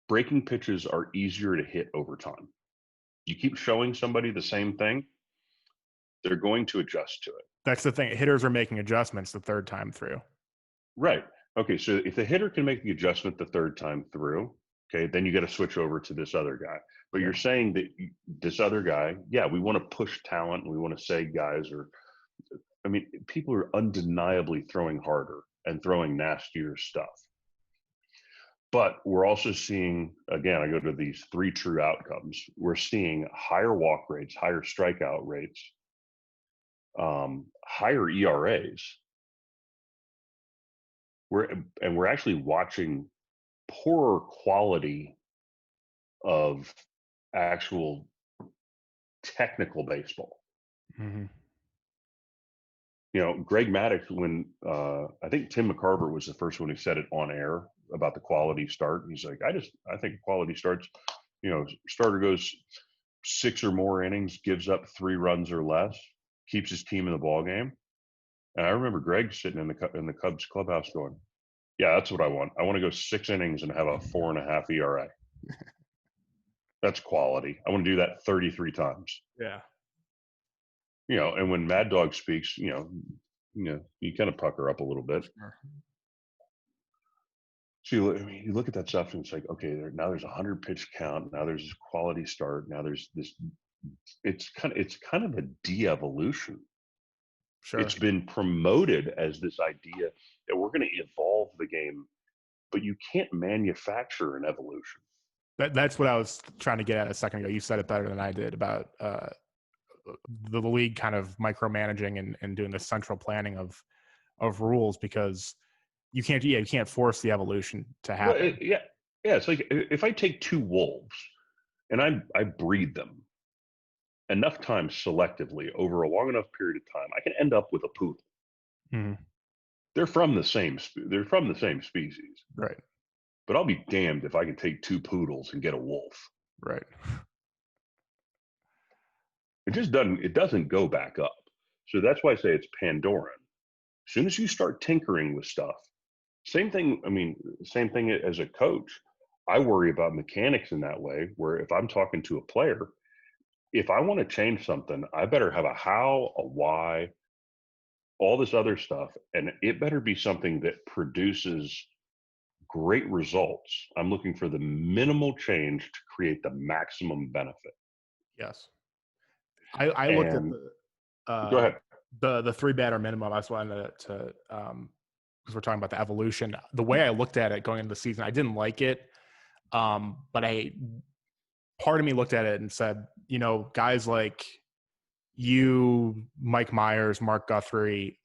breaking pitches are easier to hit over time. You keep showing somebody the same thing, they're going to adjust to it. That's the thing. Hitters are making adjustments the third time through. Right. Okay. So if the hitter can make the adjustment the third time through, okay, then you got to switch over to this other guy. But you're saying that this other guy, we want to push talent and we want to say guys people are undeniably throwing harder and throwing nastier stuff. But we're also seeing, again, I go to these 3 true outcomes. We're seeing higher walk rates, higher strikeout rates, higher ERAs. We're actually watching poorer quality of actual technical baseball. Greg Maddux, when I think Tim McCarver was the first one who said it on air about the quality start. He's like, I think quality starts, starter goes 6 or more innings, gives up 3 runs or less, keeps his team in the ball game. And I remember Greg sitting in the Cubs clubhouse going, yeah, that's what I want. I want to go 6 innings and have a 4.5 ERA. That's quality. I want to do that 33 times. Yeah. And when Mad Dog speaks, you kind of pucker up a little bit. Sure. So you look at that stuff and it's like, okay, now there's 100 pitch count. Now there's this quality start. Now there's this. It's kind of a de-evolution. Sure. It's been promoted as this idea that we're going to evolve the game, but you can't manufacture an evolution. That's what I was trying to get at a second ago. You said it better than I did about the league kind of micromanaging and doing the central planning of rules, because you can't force the evolution to happen. Well, it's like if I take 2 wolves and I breed them enough times selectively over a long enough period of time, I can end up with a poodle. Mm-hmm. They're from the same species, right? But I'll be damned if I can take 2 poodles and get a wolf. Right. It doesn't go back up. So that's why I say it's Pandoran. As soon as you start tinkering with stuff, same thing as a coach. I worry about mechanics in that way, where if I'm talking to a player, if I want to change something, I better have a how, a why, all this other stuff, and it better be something that produces great results. I'm looking for the minimal change to create the maximum benefit. Yes. I looked at go ahead. The 3 batter minimum. I just wanted to because we're talking about the evolution. The way I looked at it going into the season, I didn't like it, but part of me looked at it and said, guys like you, Mike Myers, Mark Guthrie,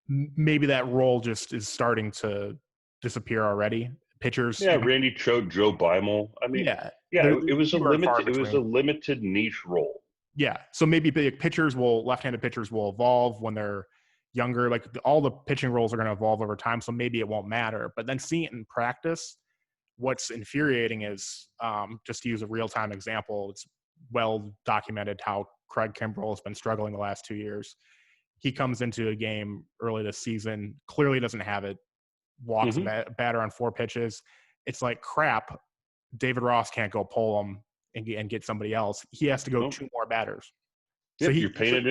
maybe that role just is starting to disappear already. Pitchers, Randy Choate, Joe Beimel. It was a limited niche role. Yeah, so maybe left-handed pitchers will evolve when they're younger. Like all the pitching roles are going to evolve over time, so maybe it won't matter. But then seeing it in practice, what's infuriating is, just to use a real-time example, it's well documented how Craig Kimbrell has been struggling the last 2 years. He comes into a game early this season, clearly doesn't have it, walks a batter on 4 pitches. It's like, crap, David Ross can't go pull him and get somebody else. He has to go 2 more batters. Yep, So you're painted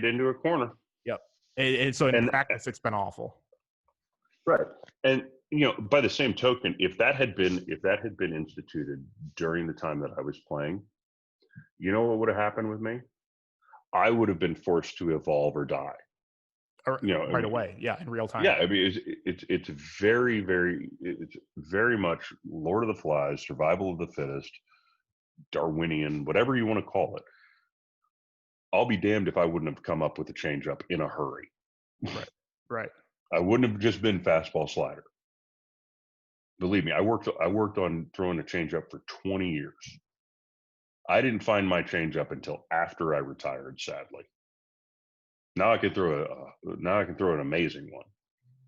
into a corner. Yep. And so in practice, it's been awful. Right. And by the same token, if that had been instituted during the time that I was playing, you know what would have happened with me? I would have been forced to evolve or die. Right away. Yeah, in real time. Yeah, I mean, it's very, very, it's very much Lord of the Flies, survival of the fittest, Darwinian, whatever you want to call it. I'll be damned if I wouldn't have come up with a changeup in a hurry. Right. I wouldn't have just been fastball slider. Believe me, I worked on throwing a changeup for 20 years. I didn't find my changeup until after I retired, sadly. Now I can throw an amazing one.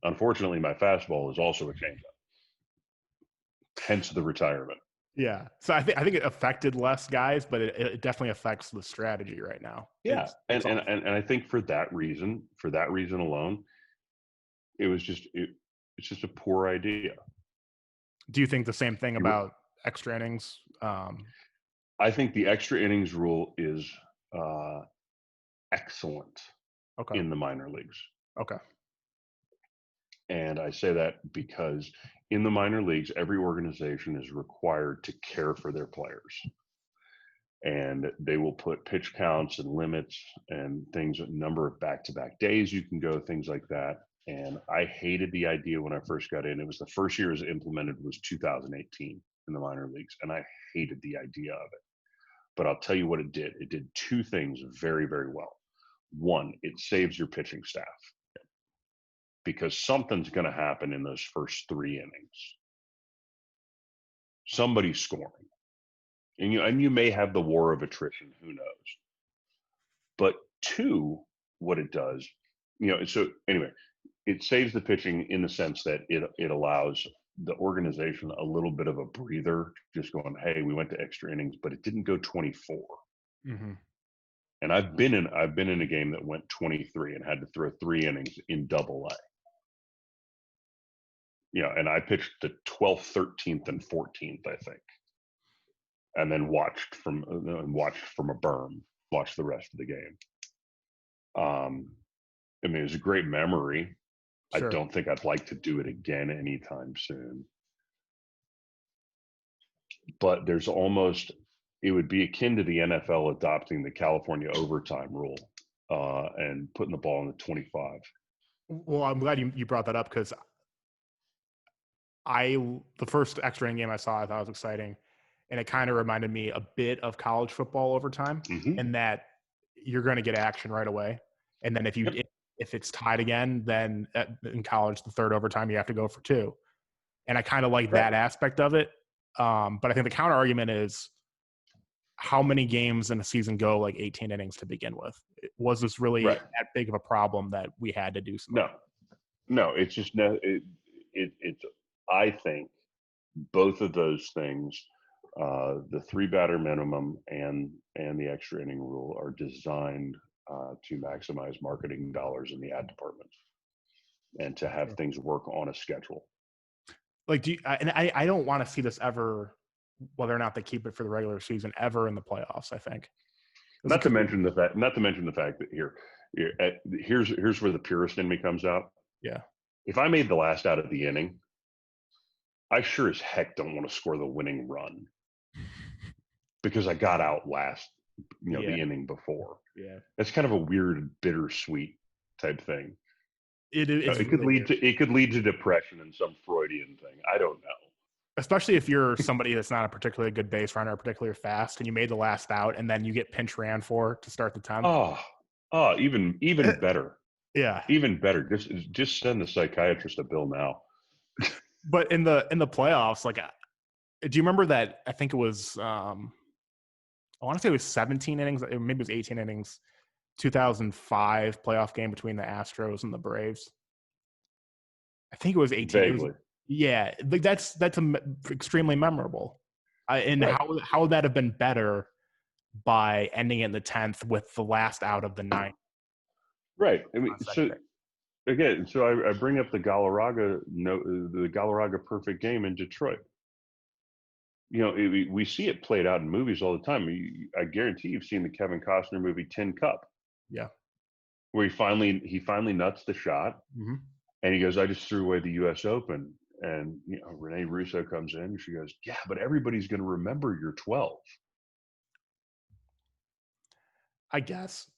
Unfortunately, my fastball is also a changeup. Hence the retirement. Yeah. So I think it affected less guys, but it definitely affects the strategy right now. Yeah. And I think for that reason alone, it's just a poor idea. Do you think the same thing about extra innings? I think the extra innings rule is excellent in the minor leagues. Okay. And I say that because in the minor leagues, every organization is required to care for their players. And they will put pitch counts and limits and things, a number of back-to-back days you can go, things like that. And I hated the idea when I first got in. It was the first year it was implemented was 2018 in the minor leagues. And I hated the idea of it. But I'll tell you what it did. It did 2 things very, very well. One, it saves your pitching staff because something's going to happen in those first 3 innings. Somebody's scoring. And you may have the war of attrition, who knows. But 2, what it does, so anyway, it saves the pitching in the sense that it allows the organization a little bit of a breather, just going, hey, we went to extra innings, but it didn't go 24. Mm-hmm. And I've been in a game that went 23 and had to throw 3 innings in Double A. And I pitched the 12th, 13th, and 14th, I think, and then watched from a berm, watched the rest of the game. I mean, it was a great memory. Sure. I don't think I'd like to do it again anytime soon. But it would be akin to the NFL adopting the California overtime rule and putting the ball in the 25. Well, I'm glad you brought that up because the first extra inning game I saw, I thought was exciting. And it kind of reminded me a bit of college football overtime, in that you're going to get action right away. And then if it's tied again, then in college, the third overtime, you have to go for 2. And I kind of like that aspect of it. But I think the counter argument is how many games in a season go like 18 innings to begin with? Was this really that big of a problem that we had to do something? No, it's just I think both of those things, the 3 batter minimum and the extra inning rule, are designed to maximize marketing dollars in the ad department and to have things work on a schedule. Like, I don't want to see this ever, whether or not they keep it for the regular season, ever in the playoffs. I think. Not to mention the fact that here's where the purist in me comes out. Yeah. If I made the last out of the inning, I sure as heck don't want to score the winning run because I got out last, the inning before. Yeah. That's kind of a weird, bittersweet type thing. It could lead to depression and some Freudian thing. I don't know. Especially if you're somebody that's not a particularly good base runner or particularly fast, and you made the last out, and then you get pinch ran for to start the 10th. Even better. Yeah, even better. Just send the psychiatrist a bill now. But in the playoffs, like, do you remember that? I think it was I want to say it was 17 innings, maybe it was 18 innings. 2005 playoff game between the Astros and the Braves. I think it was 18. That's extremely memorable. How would that have been better by ending it in the 10th with the last out of the ninth. Right. I mean, so again, I bring up the Galarraga perfect game in Detroit. We see it played out in movies all the time. I guarantee you've seen the Kevin Costner movie Tin Cup. Yeah. Where he finally nuts the shot, and he goes, "I just threw away the U.S. Open." And Renee Russo comes in, and she goes, "Yeah, but everybody's going to remember you're 12." I guess.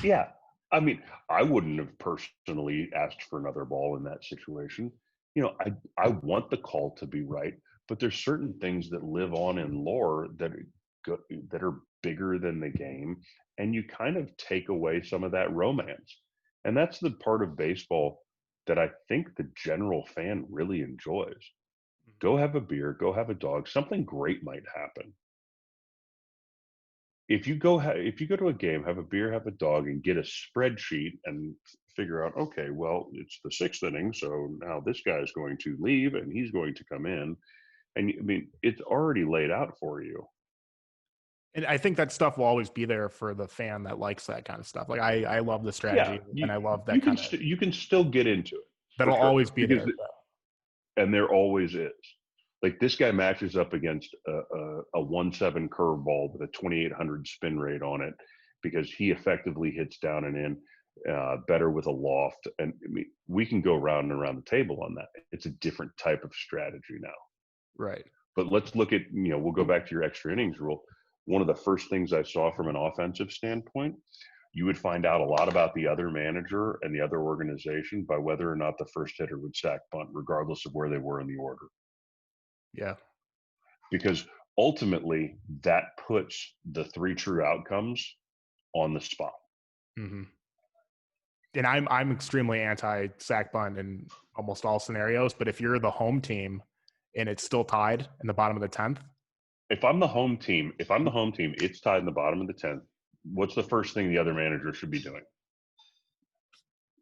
Yeah. I mean, I wouldn't have personally asked for another ball in that situation. I want the call to be right, but there's certain things that live on in lore that are bigger than the game, and you kind of take away some of that romance. And that's the part of baseball that I think the general fan really enjoys. Go have a beer, go have a dog, something great might happen. If you go to a game, have a beer, have a dog, and get a spreadsheet and figure out, okay, well, it's the sixth inning, so now this guy is going to leave and he's going to come in, and I mean, it's already laid out for you. And I think that stuff will always be there for the fan that likes that kind of stuff. Like I love the strategy, and I love that kind of. You can still get into it. That'll always be there. And there always is. Like this guy matches up against a 1-7 curveball with a 2,800 spin rate on it because he effectively hits down and in better with a loft. And I mean, we can go round and around the table on that. It's a different type of strategy now. Right. But let's look at, we'll go back to your extra innings rule. One of the first things I saw from an offensive standpoint, you would find out a lot about the other manager and the other organization by whether or not the first hitter would sack bunt, regardless of where they were in the order. Yeah. Because ultimately that puts the three true outcomes on the spot. Mm-hmm. And I'm extremely anti sack bunt in almost all scenarios, but if you're the home team and it's still tied in the bottom of the 10th. If I'm the home team, it's tied in the bottom of the 10th. What's the first thing the other manager should be doing?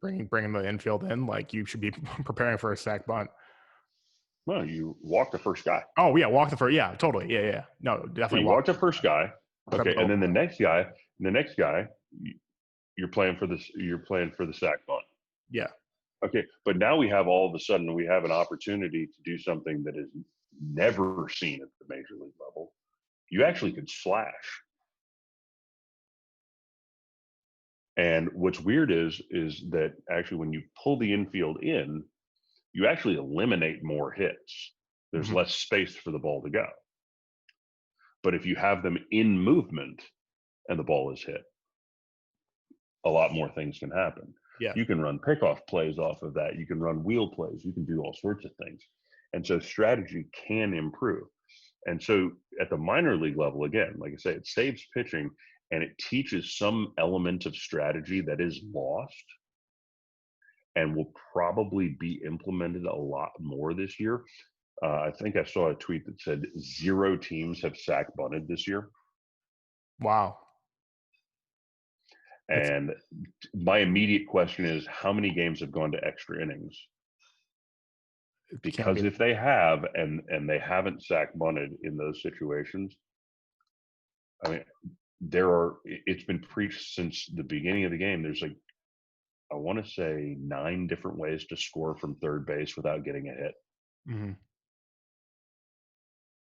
Bringing the infield in, like you should be preparing for a sack bunt. Well, you walk the first guy. Oh yeah, walk the first. Yeah, totally. Yeah. No, definitely. You walk the first guy. Okay, and then the next guy, you're playing for this. You're playing for the sack bunt. Yeah. Okay, but now we have all of a sudden we have an opportunity to do something that is never seen at the major league level. You actually could slash. And what's weird is that actually when you pull the infield in, you actually eliminate more hits. There's less space for the ball to go. But if you have them in movement and the ball is hit, a lot more things can happen. Yeah. You can run pickoff plays off of that. You can run wheel plays. You can do all sorts of things. And so strategy can improve. And so at the minor league level, again, like I say, it saves pitching and it teaches some element of strategy that is lost and will probably be implemented a lot more this year. I think I saw a tweet that said 0 teams have sack bunted this year. Wow. And my immediate question is, how many games have gone to extra innings? Because if they have, and they haven't sack bunted in those situations, I mean, it's been preached since the beginning of the game. There's like, I want to say 9 different ways to score from third base without getting a hit. Mm-hmm.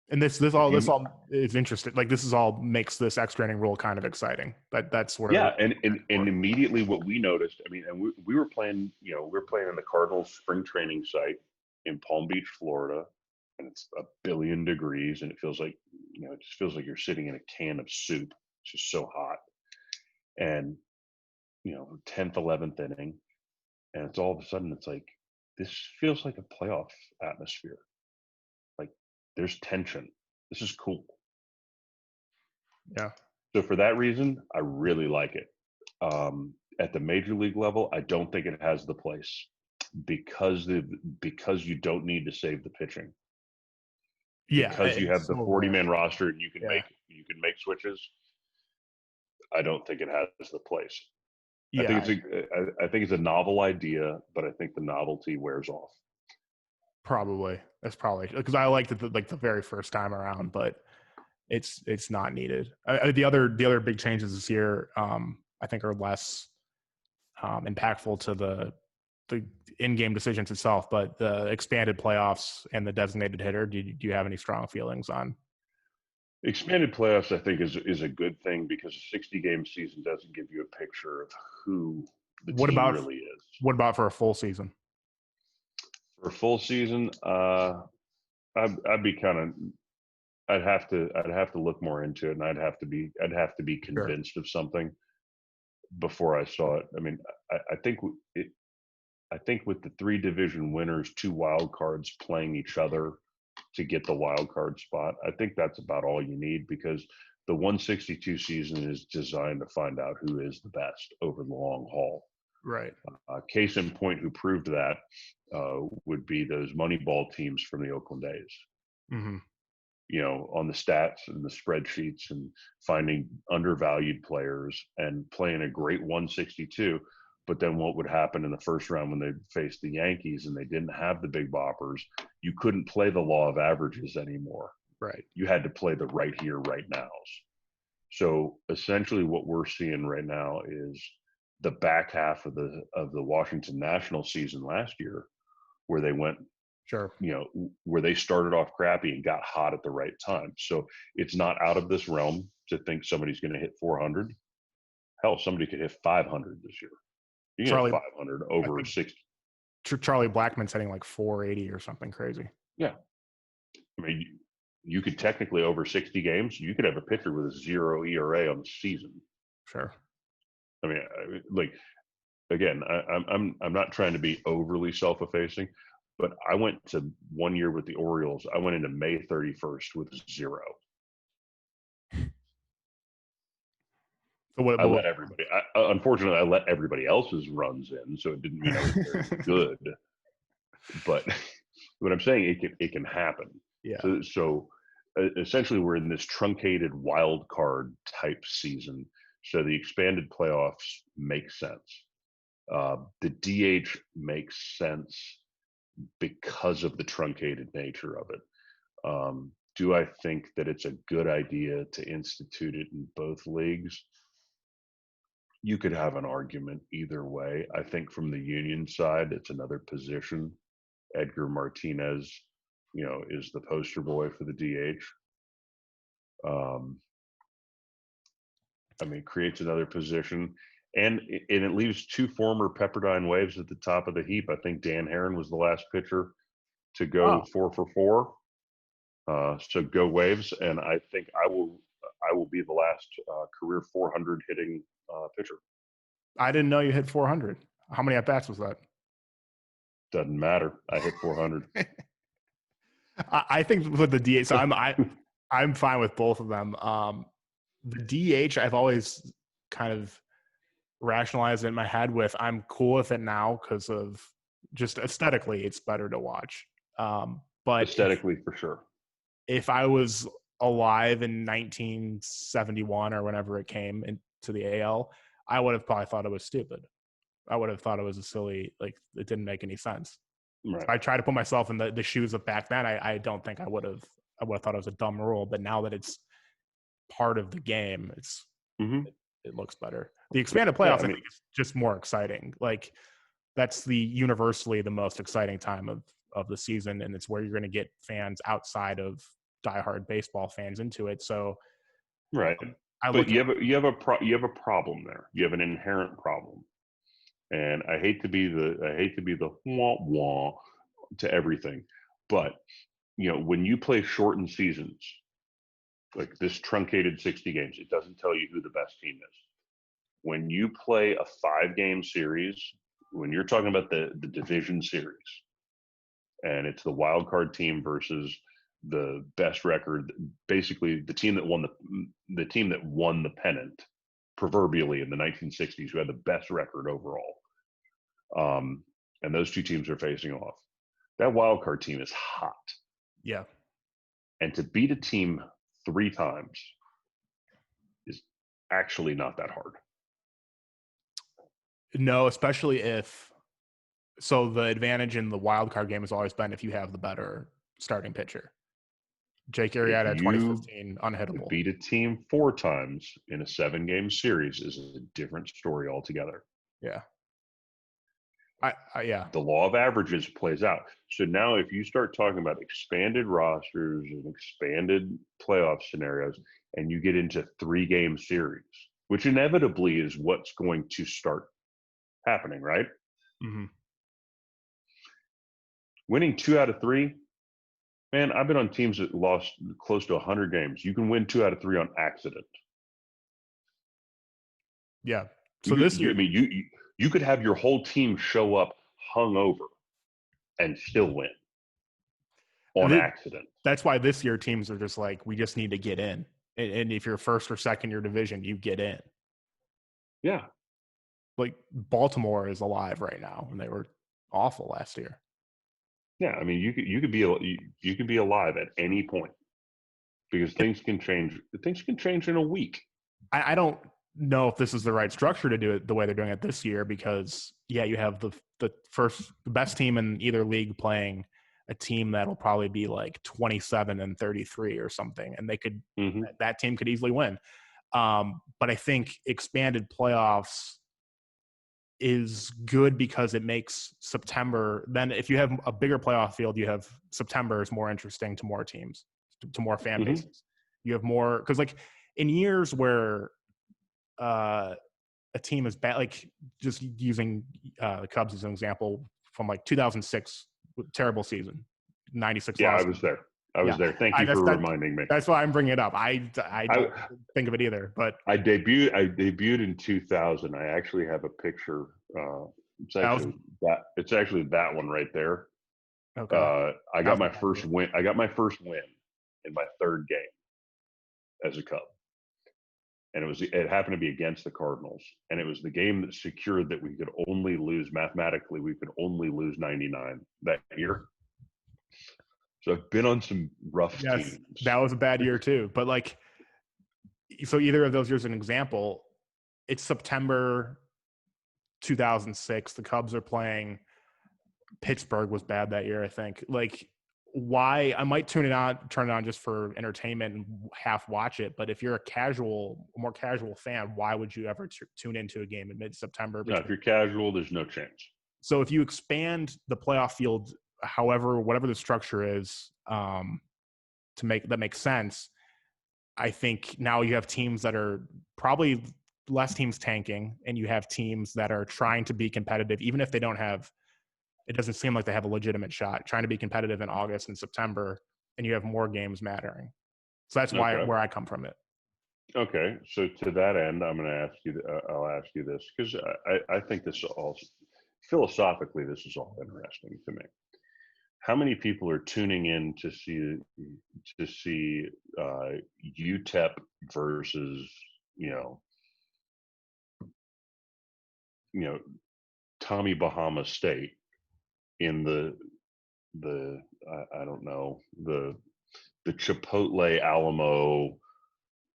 And this all is interesting. Like this is all makes this extra inning rule kind of exciting. That's sort of and immediately what we noticed. I mean, and we were playing. We were playing in the Cardinals spring training site in Palm Beach, Florida, and it's 1 billion degrees, and it feels like it just feels like you're sitting in a can of soup. It's just so hot, and 10th, 11th inning, and it's all of a sudden it's like this feels like a playoff atmosphere. Like there's tension. This is cool. Yeah. So for that reason, I really like it. At the major league level, I don't think it has the place because you don't need to save the pitching. Yeah. Because you have the 40-man roster and you can make switches. I don't think it has the place. Yeah. I think it's a novel idea, but I think the novelty wears off. Probably. That's probably because I liked it the very first time around, but It's not needed. The other big changes this year, I think, are less impactful to the in-game decisions itself, but the expanded playoffs and the designated hitter. Do you have any strong feelings on? Expanded playoffs, I think, is a good thing because a 60-game season doesn't give you a picture of who the team really is. What about for a full season? For a full season, I'd be kind of. I'd have to look more into it, and I'd have to be convinced of something before I saw it. I mean, I think with the 3 division winners, 2 wild cards playing each other to get the wild card spot, I think that's about all you need, because the 162 season is designed to find out who is the best over the long haul. Right. Case in point, who proved that would be those Moneyball teams from the Oakland A's. Mm-hmm. On the stats and the spreadsheets, and finding undervalued players and playing a great 162. But then what would happen in the first round when they faced the Yankees and they didn't have the big boppers? You couldn't play the law of averages anymore. Right. You had to play the right here, right nows. So essentially what we're seeing right now is the back half of the Washington National season last year, where they went, where they started off crappy and got hot at the right time. So it's not out of this realm to think somebody's going to hit 400. Hell, somebody could hit 500 this year. You can hit 500 over 60. Charlie Blackmon's hitting like 480 or something crazy. Yeah. I mean, you could technically, over 60 games, you could have a pitcher with a 0 ERA on the season. Sure. I mean, like, again, I'm not trying to be overly self-effacing, but I went to 1 year with the Orioles. I went into May 31st with 0. I let everybody. Unfortunately, I let everybody else's runs in, so it didn't mean I was very good. But what I'm saying, it can happen. Yeah. So essentially, we're in this truncated wild card type season. So the expanded playoffs make sense. The DH makes sense because of the truncated nature of it. Do I think that it's a good idea to institute it in both leagues? You could have an argument either way. I think from the Union side, it's another position. Edgar Martinez, is the poster boy for the DH. Creates another position. And it leaves 2 former Pepperdine Waves at the top of the heap. I think Dan Herron was the last pitcher to go 4 for 4. So go Waves, and I think I will be the last career 400 hitting pitcher. I didn't know you hit 400. How many at bats was that? Doesn't matter. I hit 400. I think with the DH, so I'm fine with both of them. The DH, I've always kind of rationalized in my head with, I'm cool with it now because of just aesthetically, it's better to watch. But aesthetically, for sure. If I was alive in 1971 or whenever it came into the AL, I would have probably thought it was stupid. I would have thought it was a silly, like, it didn't make any sense. Right. I try to put myself in the shoes of back then. I don't think I would have thought it was a dumb rule, but now that it's part of the game, it looks better. The expanded playoffs, I think, is just more exciting. Like, that's universally the most exciting time of the season, and it's where you're going to get fans outside of diehard baseball fans into it. So, right. But you have a problem there. You have an inherent problem, and I hate to be the wah wah to everything, but when you play shortened seasons like this truncated 60 games, it doesn't tell you who the best team is. When you play a 5-game series, when you're talking about the division series, and it's the wild card team versus the best record, basically the team that won the pennant, proverbially in the 1960s, who had the best record overall, and those 2 teams are facing off. That wild card team is hot. Yeah. And to beat a team 3 times is actually not that hard. No, especially if so. The advantage in the wild card game has always been if you have the better starting pitcher. Jake If Arrieta, you 2015, unhittable. beat a team 4 times in a 7-game series is a different story altogether. Yeah. Yeah. The law of averages plays out. So now if you start talking about expanded rosters and expanded playoff scenarios, and you get into 3-game series, which inevitably is what's going to start happening, right? Mm-hmm. Winning 2 out of 3, man, I've been on teams that lost close to 100 games. You can win 2 out of 3 on accident. Yeah. So this year, you could have your whole team show up hungover and still win on accident. That's why this year teams are just like, we just need to get in. And if you're first or second year division, you get in. Yeah. Like Baltimore is alive right now, and they were awful last year. Yeah, I mean, you could be alive at any point because things can change. Things can change in a week. I don't know if this is the right structure to do it the way they're doing it this year, because you have the best team in either league playing a team that'll probably be like 27-33 or something, and they could that team could easily win. But I think expanded playoffs is good because it makes September. Then if you have a bigger playoff field, you have September is more interesting to more teams, to more fan bases. You have more, because like in years where a team is bad, like just using the Cubs as an example from like 2006, terrible season, 96 Yeah, losses. I was there. I was there. Thank you for reminding me. That's why I'm bringing it up. I don't think of it either. But I debuted in 2000. I actually have a picture. It's actually that one right there. Okay. I got my first win. I got my first win in my 3rd game as a Cub, and it happened to be against the Cardinals, and it was the game that secured that we could only lose mathematically. We could only lose 99 that year. So I've been on some rough teams. That was a bad year too. But like, so either of those years, an example, it's September 2006. The Cubs are playing. Pittsburgh was bad that year, I think. Like, why? I might turn it on just for entertainment and half watch it. But if you're a more casual fan, why would you ever tune into a game in mid-September? No, if you're casual, there's no chance. So if you expand the playoff field, whatever the structure is, to make that makes sense, I think now you have teams that are probably less teams tanking, and you have teams that are trying to be competitive, even if they don't have. It doesn't seem like they have a legitimate shot, trying to be competitive in August and September, and you have more games mattering. So that's where I come from it. Okay, so to that end, I'm going to ask you. I'll ask you this because I think this all philosophically this is all interesting to me. How many people are tuning in to see UTEP versus Tommy Bahama State in the I don't know, the Chipotle Alamo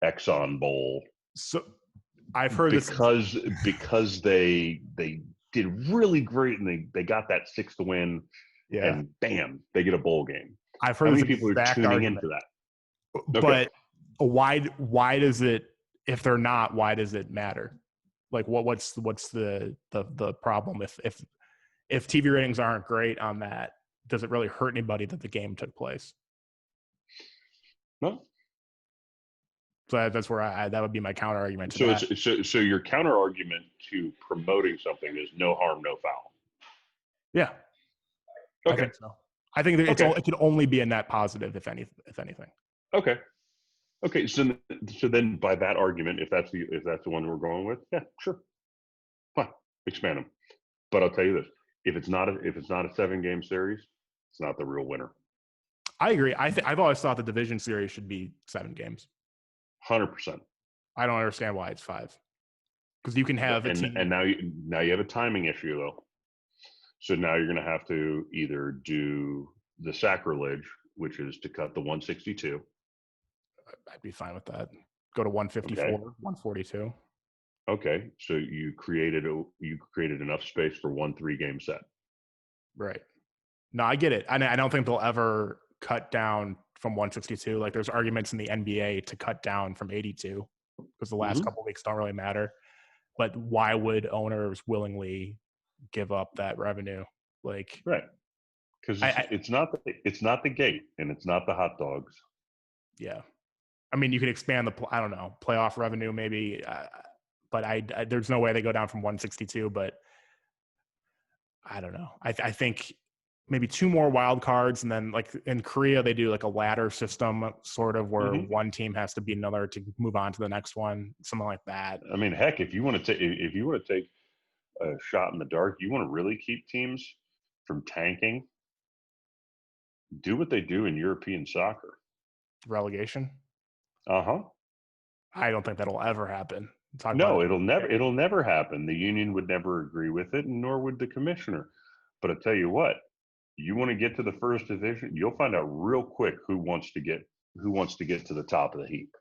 Exxon Bowl? So I've heard because they did really great and they got that 6th win, and bam, they get a bowl game. I've heard how many people are tuning into that? Okay. But why does it, if they're not, why does it matter? Like what's the problem if TV ratings aren't great on that? Does it really hurt anybody that the game took place? No. So that's where that would be my counter argument. So your counter argument to promoting something is no harm, no foul. Yeah. Okay. I think so. I think it could only be a net positive, if anything. Okay. Okay. So then by that argument, if that's the one we're going with, yeah, sure, fine, expand them. But I'll tell you this: if it's not a 7-game series, it's not the real winner. I agree. I've always thought the division series should be 7 games. 100%. I don't understand why it's 5. Because you can have a team. And now you have a timing issue though. So now you're going to have to either do the sacrilege, which is to cut the 162. I'd be fine with that. Go to 154, 142. Okay, so you created enough space for 1 3-game set. Right. No, I get it. I don't think they'll ever cut down from 162. Like there's arguments in the NBA to cut down from 82 because the last couple of weeks don't really matter. But why would owners willingly give up that revenue? Like, right. Because it's not the gate and it's not the hot dogs. Yeah. I mean, you could expand the, I don't know, playoff revenue maybe, but I there's no way they go down from 162, but I don't know. I think maybe 2 more wild cards, and then like in Korea they do like a ladder system, sort of where one team has to beat another to move on to the next one, something like that. I mean, heck, if you want to take a shot in the dark, you want to really keep teams from tanking, do what they do in European soccer. Relegation. Uh-huh. I don't think that'll ever happen. It'll never happen. The union would never agree with it, and nor would the commissioner. But I tell you what, you want to get to the first division, you'll find out real quick who wants to get to the top of the heap.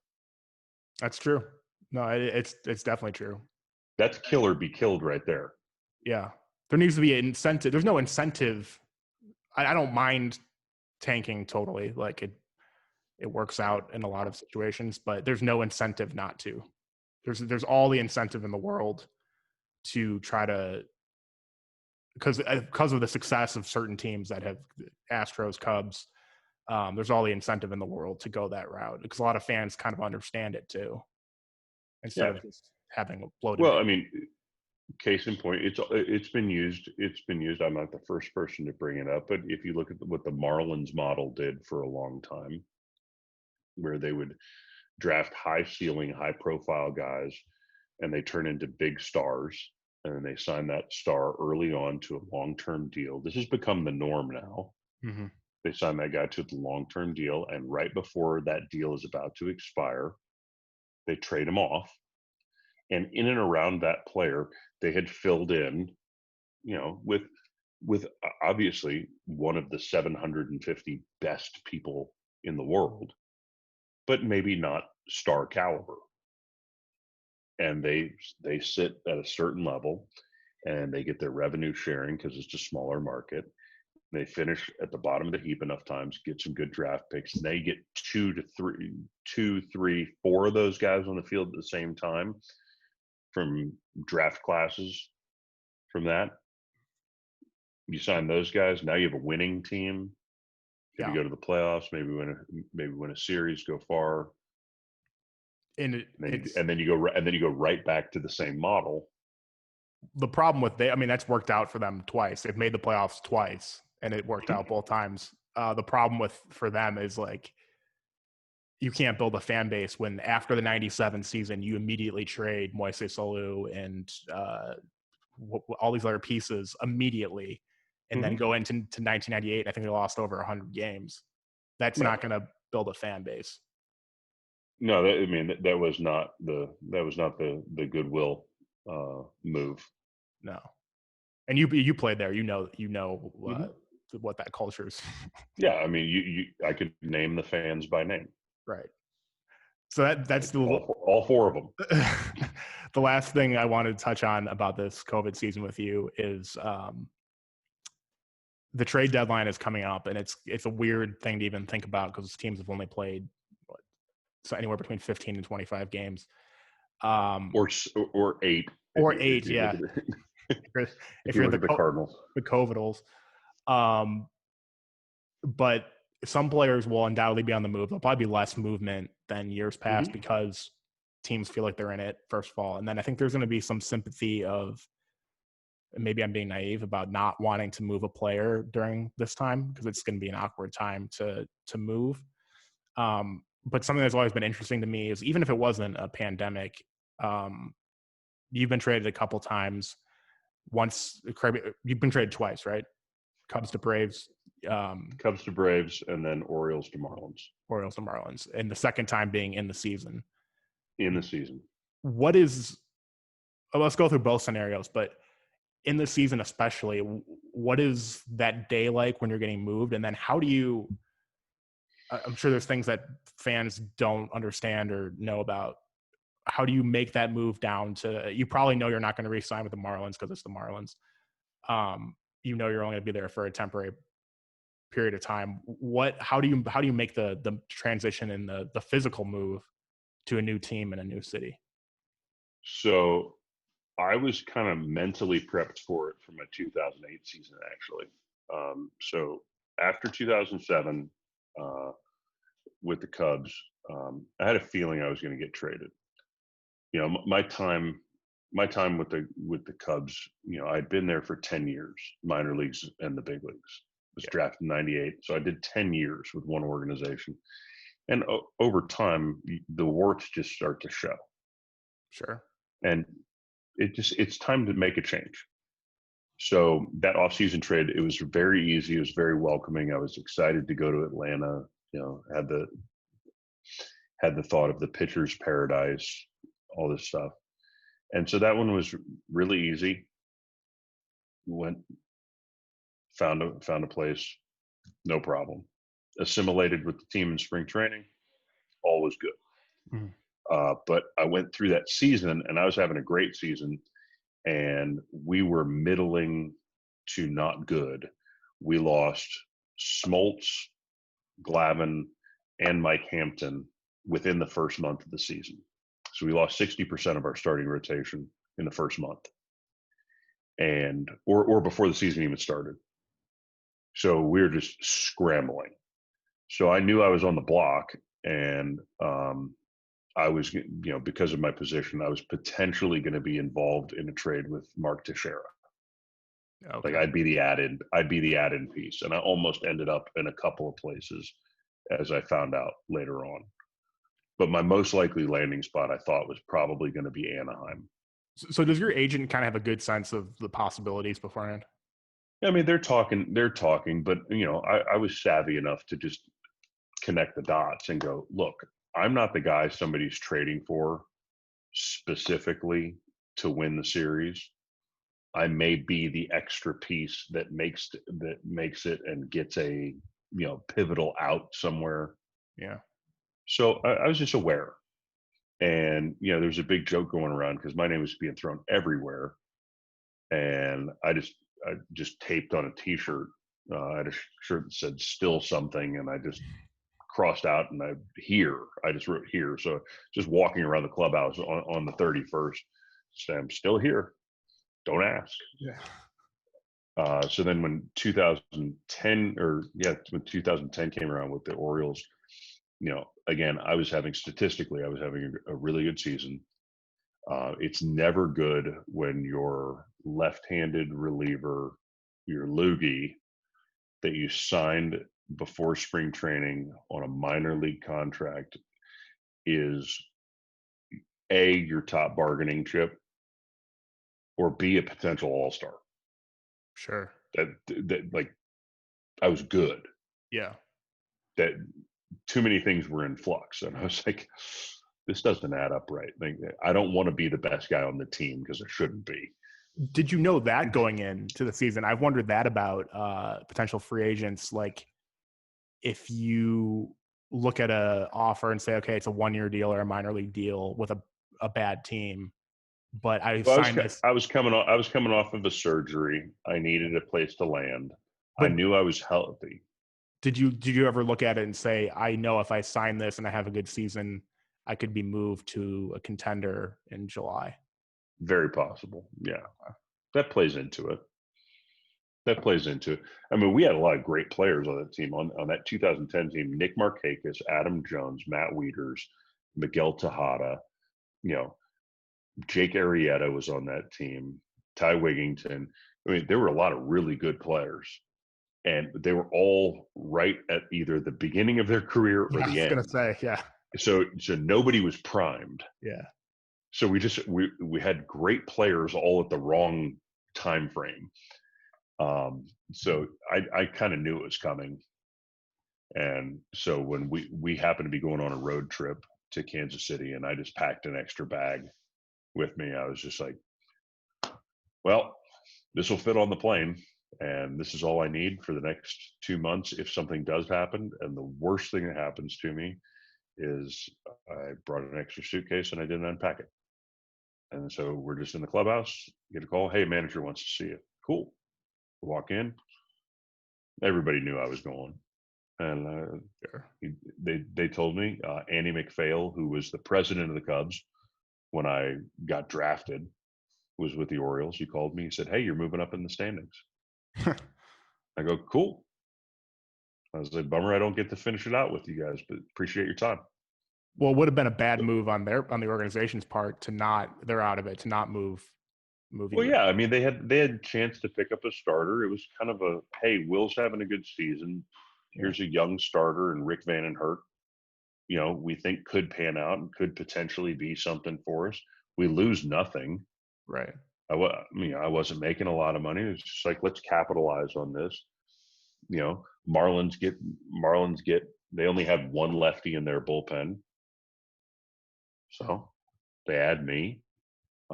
That's true. No, it's definitely true. That's kill or be killed right there. Yeah. There needs to be an incentive. There's no incentive. I don't mind tanking totally. Like it works out in a lot of situations, but there's no incentive not to. There's all the incentive in the world to try to, because of the success of certain teams that have Astros, Cubs, there's all the incentive in the world to go that route, because a lot of fans kind of understand it too, instead of just having a bloated. Well, I mean, case in point, it's been used. I'm not the first person to bring it up, but if you look at what the Marlins model did for a long time, where they would draft high ceiling, high profile guys, and they turn into big stars, and then they sign that star early on to a long-term deal. This has become the norm now. Mm-hmm. They sign that guy to the long-term deal, and right before that deal is about to expire, they trade him off. And in and around that player, they had filled in, with obviously one of the 750 best people in the world, but maybe not star caliber. And they sit at a certain level, and they get their revenue sharing because it's a smaller market. They finish at the bottom of the heap enough times, get some good draft picks, and they get 2, 3, 4 of those guys on the field at the same time from draft classes. From that, you sign those guys. Now you have a winning team. Maybe go to the playoffs. Maybe win a series, go far. And then you go right back to the same model. The problem with that's worked out for them twice. They've made the playoffs twice, and it worked out both times. The problem for them is like, you can't build a fan base when after the 97 season, you immediately trade Moises Alou and all these other pieces immediately, and then go into 1998. I think they lost over 100 games. That's not going to build a fan base. No, that was not the goodwill move. No, and you played there. What that culture is. Yeah, I mean, I could name the fans by name. Right. So that's all 4 of them. The last thing I wanted to touch on about this COVID season with you is the trade deadline is coming up, and it's a weird thing to even think about because teams have only played so anywhere between 15 and 25 games, or 8, or 8, yeah. If you're the Cardinals, the Covidals, but some players will undoubtedly be on the move. There'll probably be less movement than years past because teams feel like they're in it, first of all. And then I think there's going to be some sympathy of, maybe I'm being naive about not wanting to move a player during this time because it's going to be an awkward time to move. But something that's always been interesting to me is, even if it wasn't a pandemic, you've been traded a couple times. Once, you've been traded twice, right? Cubs to Braves. Cubs to Braves, and then Orioles to Marlins. And the second time being in the season. What is, let's go through both scenarios, but in the season especially, what is that day like when you're getting moved? And then how do you, I'm sure there's things that fans don't understand or know about. How do you make that move down to, you probably know you're not going to re-sign with the Marlins because it's the Marlins. You're only going to be there for a temporary period of time. How do you make the transition and the physical move to a new team in a new city? So I was kind of mentally prepped for it for my 2008 season, actually. So after 2007, with the Cubs, I had a feeling I was going to get traded. You know, my time with the Cubs, you know, I'd been there for 10 years, minor leagues and the big leagues. Was drafted in '98, so I did 10 years with one organization, and over time, the warts just start to show. Sure. And it's time to make a change. So that offseason trade, it was very easy. It was very welcoming. I was excited to go to Atlanta. You know, had the thought of the pitcher's paradise, all this stuff. And so that one was really easy. Found a place, no problem. Assimilated with the team in spring training, all was good. But I went through that season, and I was having a great season, and we were middling to not good. We lost Smoltz, Glavine, and Mike Hampton within the first month of the season. So we lost 60% of our starting rotation in the first month, and or before the season even started. So we were just scrambling. So I knew I was on the block, and I was, you know, because of my position, I was potentially going to be involved in a trade with Mark Teixeira. Okay. Like I'd be the add-in piece, and I almost ended up in a couple of places, as I found out later on. But my most likely landing spot, I thought, was probably going to be Anaheim. So does your agent kind of have a good sense of the possibilities beforehand? I mean, they're talking, but you know, I was savvy enough to just connect the dots and go, look, I'm not the guy somebody's trading for specifically to win the series. I may be the extra piece that makes it and gets a, you know, pivotal out somewhere. Yeah. So I was just aware. And, you know, there's a big joke going around because my name was being thrown everywhere. And I just taped on a T-shirt. I had a shirt that said "still something," and I just crossed out and I just wrote here. So just walking around the clubhouse on the 31st, say, I'm still here. Don't ask. Yeah. So then when 2010 came around with the Orioles, you know, again, I was having a really good season. It's never good when your left-handed reliever, your loogie, that you signed before spring training on a minor league contract is A, your top bargaining chip, or B, a potential all-star. Sure. That like, I was good. Yeah. That too many things were in flux. And I was like, this doesn't add up right. Like, I don't want to be the best guy on the team because I shouldn't be. Did you know that going into the season? I've wondered that about potential free agents. Like, if you look at a offer and say, okay, it's a 1-year deal or a minor league deal with a bad team, but I signed this. I was coming off of a surgery. I needed a place to land. I But knew I was healthy. did you ever look at it and say, I know if I sign this and I have a good season, I could be moved to a contender in July? Very possible. Yeah. That plays into it. I mean, we had a lot of great players on that team. On that 2010 team, Nick Markakis, Adam Jones, Matt Wieters, Miguel Tejada, you know, Jake Arrieta was on that team, Ty Wigington. I mean, there were a lot of really good players, and they were all right at either the beginning of their career or the end. I was going to say, yeah. So nobody was primed. Yeah. So we had great players all at the wrong time frame. So I kind of knew it was coming. And so when we happened to be going on a road trip to Kansas City, and I just packed an extra bag with me, I was just like, well, this will fit on the plane, and this is all I need for the next 2 months if something does happen. And the worst thing that happens to me is I brought an extra suitcase and I didn't unpack it. And so we're just in the clubhouse, get a call, hey, manager wants to see you. Cool. Walk in. everybody knew I was going. And they told me Andy McPhail, who was the president of the Cubs when I got drafted, was with the Orioles. He called me. He said, "Hey, you're moving up in the standings." I go, "Cool." I was like, "Bummer I don't get to finish it out with you guys, but appreciate your time." Well, it would have been a bad move on the organization's part to not move Well, you. yeah, I mean they had a chance to pick up a starter. It was kind of a, hey, Will's having a good season. Here's a young starter, and Rick Vandenhurt, we think could pan out and could potentially be something for us. We lose nothing. Right. I wasn't making a lot of money. It's just like, let's capitalize on this. Marlins get. They only have one lefty in their bullpen, so they add me.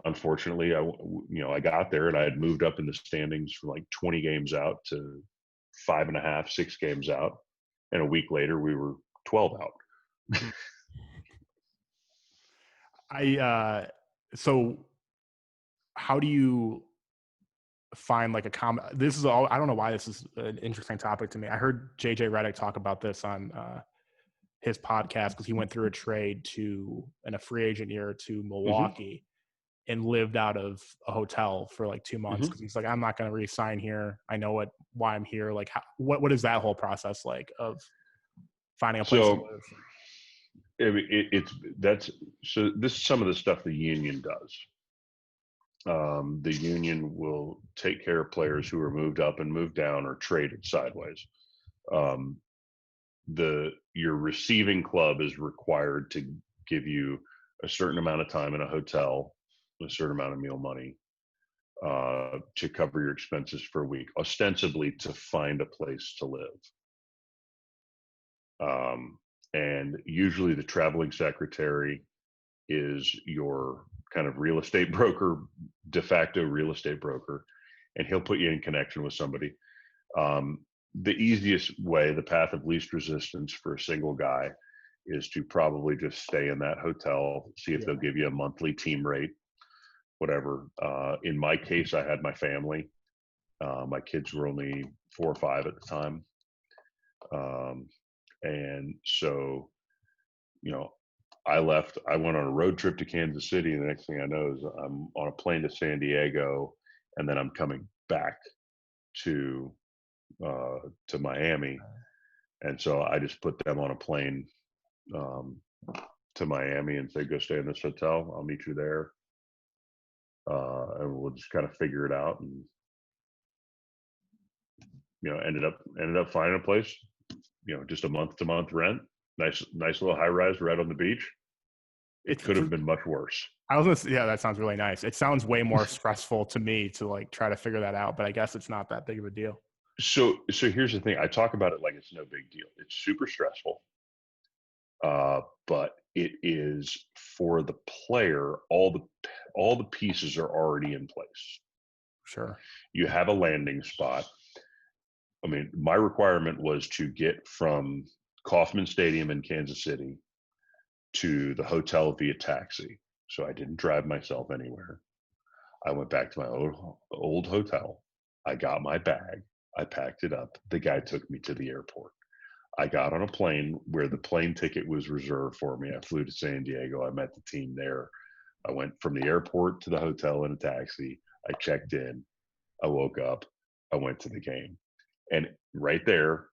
Unfortunately, I got there and I had moved up in the standings from like 20 games out to 5.5, 6 games out, and a week later we were 12 out. So how do you find like this is all, I don't know why this is an interesting topic to me. I heard JJ Redick talk about this on his podcast because he went through a trade in a free agent year to Milwaukee and lived out of a hotel for like 2 months because he's like, I'm not going to re-sign here. I know why I'm here. Like, what is that whole process like of finding a place to live? So this is some of the stuff the union does. The union will take care of players who are moved up and moved down or traded sideways. Your receiving club is required to give you a certain amount of time in a hotel, a certain amount of meal money to cover your expenses for a week, ostensibly to find a place to live. And usually the traveling secretary is your kind of real estate broker, de facto real estate broker, and he'll put you in connection with somebody. The easiest way, the path of least resistance for a single guy, is to probably just stay in that hotel, see if they'll give you a monthly team rate, whatever. In my case, I had my family. My kids were only 4 or 5 at the time. And so, I left. I went on a road trip to Kansas City, and the next thing I know is I'm on a plane to San Diego, and then I'm coming back to Miami. And so I just put them on a plane to Miami and say, go stay in this hotel. I'll meet you there. And we'll just kind of figure it out. And, ended up finding a place, just a month to month rent. Nice little high rise right on the beach. It could have been much worse. I was gonna say, that sounds really nice. It sounds way more stressful to me to like try to figure that out, but I guess it's not that big of a deal. So here's the thing. I talk about it like it's no big deal. It's super stressful. But it is, for the player, all the pieces are already in place. Sure. You have a landing spot. I mean, my requirement was to get from Kauffman Stadium in Kansas City to the hotel via taxi. So I didn't drive myself anywhere. I went back to my old hotel. I got my bag. I packed it up. The guy took me to the airport. I got on a plane where the plane ticket was reserved for me. I flew to San Diego. I met the team there. I went from the airport to the hotel in a taxi. I checked in. I woke up. I went to the game. And right there,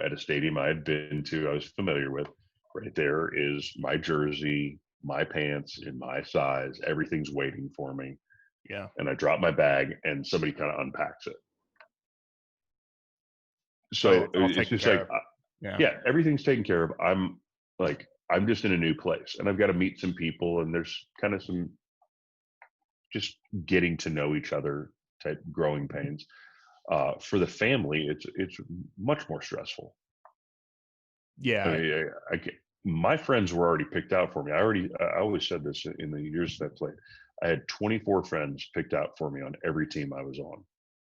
at a stadium I had been to, I was familiar with, right there is my jersey, my pants in my size. Everything's waiting for me. Yeah. And I drop my bag and somebody kind of unpacks it. So it's just like, everything's taken care of. I'm just in a new place and I've got to meet some people, and there's kind of some just getting to know each other type growing pains. For the family, it's much more stressful. Yeah. My friends were already picked out for me. I always said this in the years that I played. I had 24 friends picked out for me on every team I was on.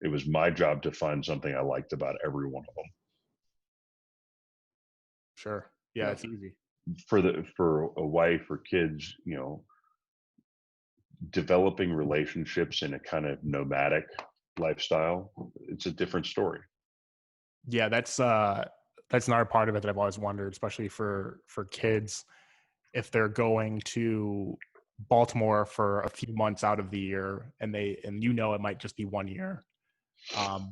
It was my job to find something I liked about every one of them. Sure. Yeah, it's easy. For a wife or kids, developing relationships in a kind of nomadic lifestyle, it's a different story. Yeah, that's another part of it that I've always wondered, especially for kids, if they're going to Baltimore for a few months out of the year, and it might just be 1 year.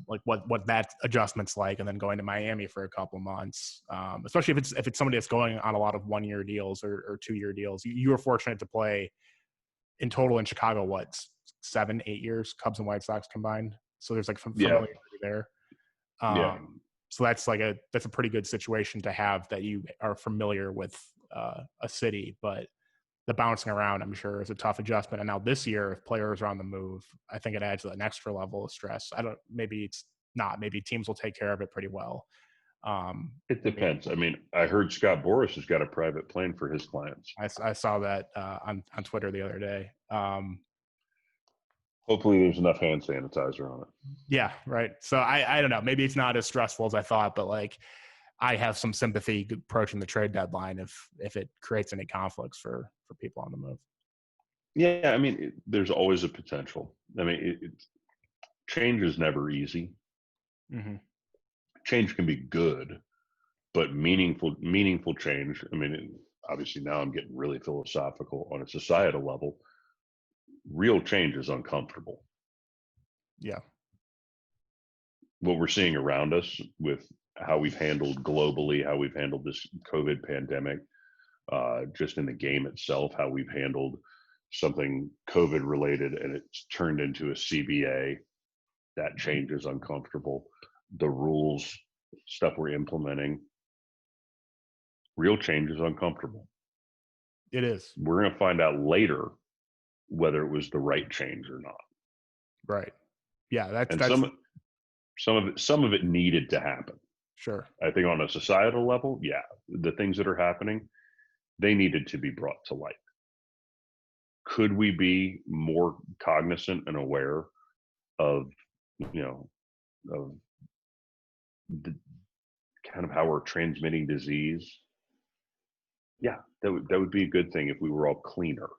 Like what that adjustment's like, and then going to Miami for a couple months, especially if it's somebody that's going on a lot of 1 year deals or 2 year deals. You were fortunate to play in total in Chicago, what, 7-8 years, Cubs and White Sox combined. So there's like familiarity there. Yeah. So that's a pretty good situation to have, that you are familiar with a city, but the bouncing around, I'm sure, is a tough adjustment. And now this year, if players are on the move, I think it adds an extra level of stress. Maybe it's not. Maybe teams will take care of it pretty well. It depends. I mean, I heard Scott Boras has got a private plane for his clients. I saw that on Twitter the other day. Hopefully there's enough hand sanitizer on it. Yeah, right. So I don't know. Maybe it's not as stressful as I thought, but like, I have some sympathy approaching the trade deadline if it creates any conflicts for people on the move. Yeah, I mean, there's always a potential. I mean, change is never easy. Mm-hmm. Change can be good, but meaningful change. I mean, obviously now I'm getting really philosophical on a societal level. Real change is uncomfortable. Yeah. What we're seeing around us with how we've handled globally, how we've handled this COVID pandemic, just in the game itself, how we've handled something COVID related and it's turned into a CBA. That change is uncomfortable. The rules, stuff we're implementing, real change is uncomfortable. It is. We're going to find out later whether it was the right change or not. Right. Yeah. That's some of it needed to happen. Sure. I think on a societal level, yeah, the things that are happening, they needed to be brought to light. Could we be more cognizant and aware of, of the kind of how we're transmitting disease? Yeah, that would be a good thing if we were all cleaner.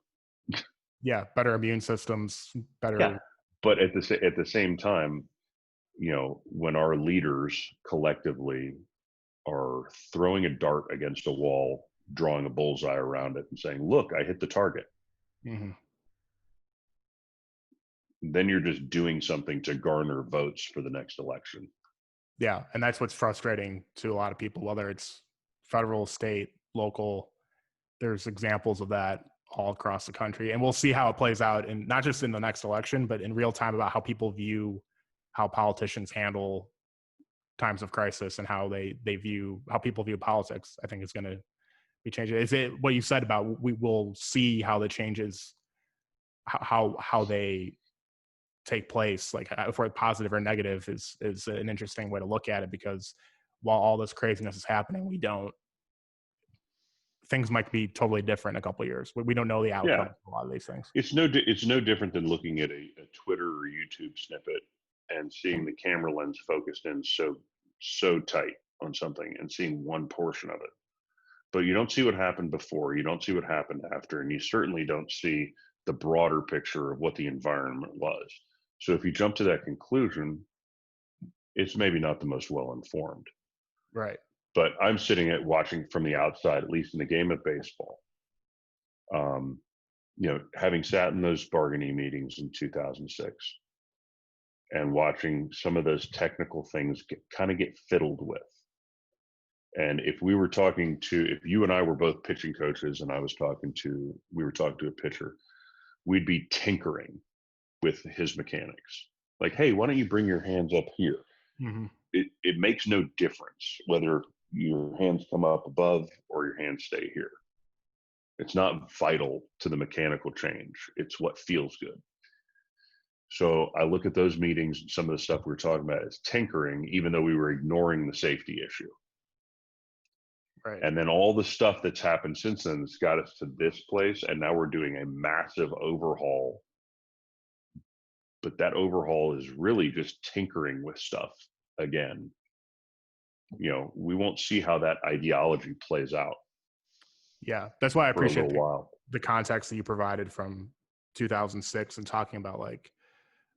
Yeah, better immune systems, better. Yeah, but at the same time, when our leaders collectively are throwing a dart against a wall, drawing a bullseye around it, and saying, "Look, I hit the target." Mm-hmm. Then you're just doing something to garner votes for the next election. Yeah, and that's what's frustrating to a lot of people, whether it's federal, state, local. There's examples of that all across the country, and we'll see how it plays out, and not just in the next election, but in real time, about how people view how politicians handle times of crisis and how how people view politics. I think it's going to be changing. Is it what you said about we will see how the changes, how they take place, like if we're positive or negative, is an interesting way to look at it, because while all this craziness is happening, things might be totally different in a couple of years. We don't know the outcome of a lot of these things. It's no different than looking at a Twitter or YouTube snippet and seeing the camera lens focused in so tight on something and seeing one portion of it. But you don't see what happened before, you don't see what happened after, and you certainly don't see the broader picture of what the environment was. So if you jump to that conclusion, it's maybe not the most well-informed. Right. But I'm sitting at watching from the outside, at least in the game of baseball. Having sat in those bargaining meetings in 2006 and watching some of those technical things get fiddled with. And if you and I were both pitching coaches and we were talking to a pitcher, we'd be tinkering with his mechanics. Like, hey, why don't you bring your hands up here? Mm-hmm. It makes no difference whether your hands come up above or your hands stay here. It's not vital to the mechanical change. It's what feels good. So I look at those meetings, and some of the stuff we were talking about as tinkering, even though we were ignoring the safety issue. Right. And then all the stuff that's happened since then has got us to this place, and now we're doing a massive overhaul. But that overhaul is really just tinkering with stuff again. We won't see how that ideology plays out. Yeah, that's why I appreciate while. The context that you provided from 2006 and talking about like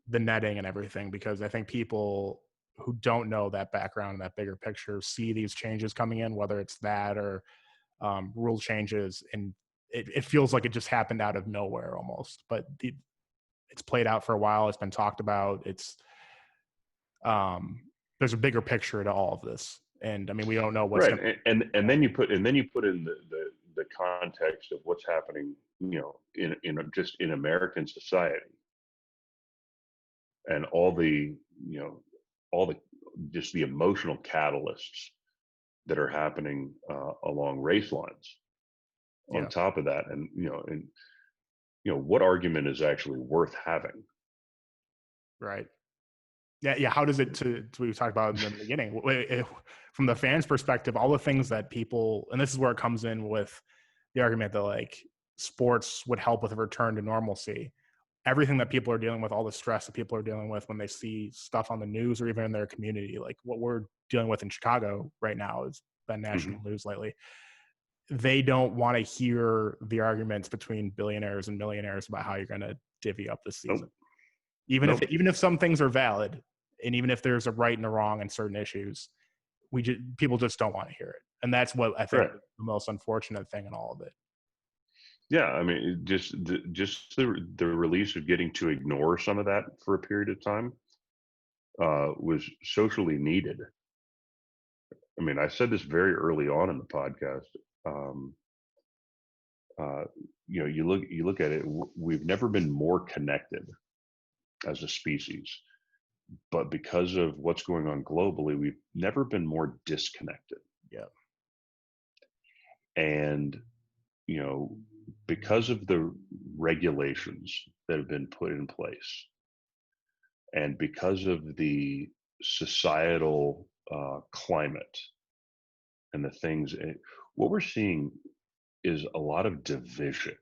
the netting and everything, because I think people who don't know that background and that bigger picture see these changes coming in, whether it's that or rule changes, and it feels like it just happened out of nowhere almost. But it's played out for a while. It's been talked about. It's there's a bigger picture to all of this, and I mean we don't know what's right. And then you put in the context of what's happening, in American society, and all the just the emotional catalysts that are happening along race lines on top of that. And what argument is actually worth having? Right. Yeah. How does it, to we talked about in the beginning, from the fans' perspective, all the things that people, and this is where it comes in with the argument that like sports would help with a return to normalcy. Everything that people are dealing with, all the stress that people are dealing with when they see stuff on the news or even in their community, like what we're dealing with in Chicago right now has been national news lately. They don't want to hear the arguments between billionaires and millionaires about how you're going to divvy up this season. Nope. Even if some things are valid, and even if there's a right and a wrong in certain issues, people just don't want to hear it, and that's what I think is the most unfortunate thing in all of it. Yeah, I mean, just the release of getting to ignore some of that for a period of time was socially needed. I mean, I said this very early on in the podcast. You look at it. We've never been more connected as a species, but because of what's going on globally, we've never been more disconnected. Yeah, and because of the regulations that have been put in place, and because of the societal climate and the things, what we're seeing is a lot of division.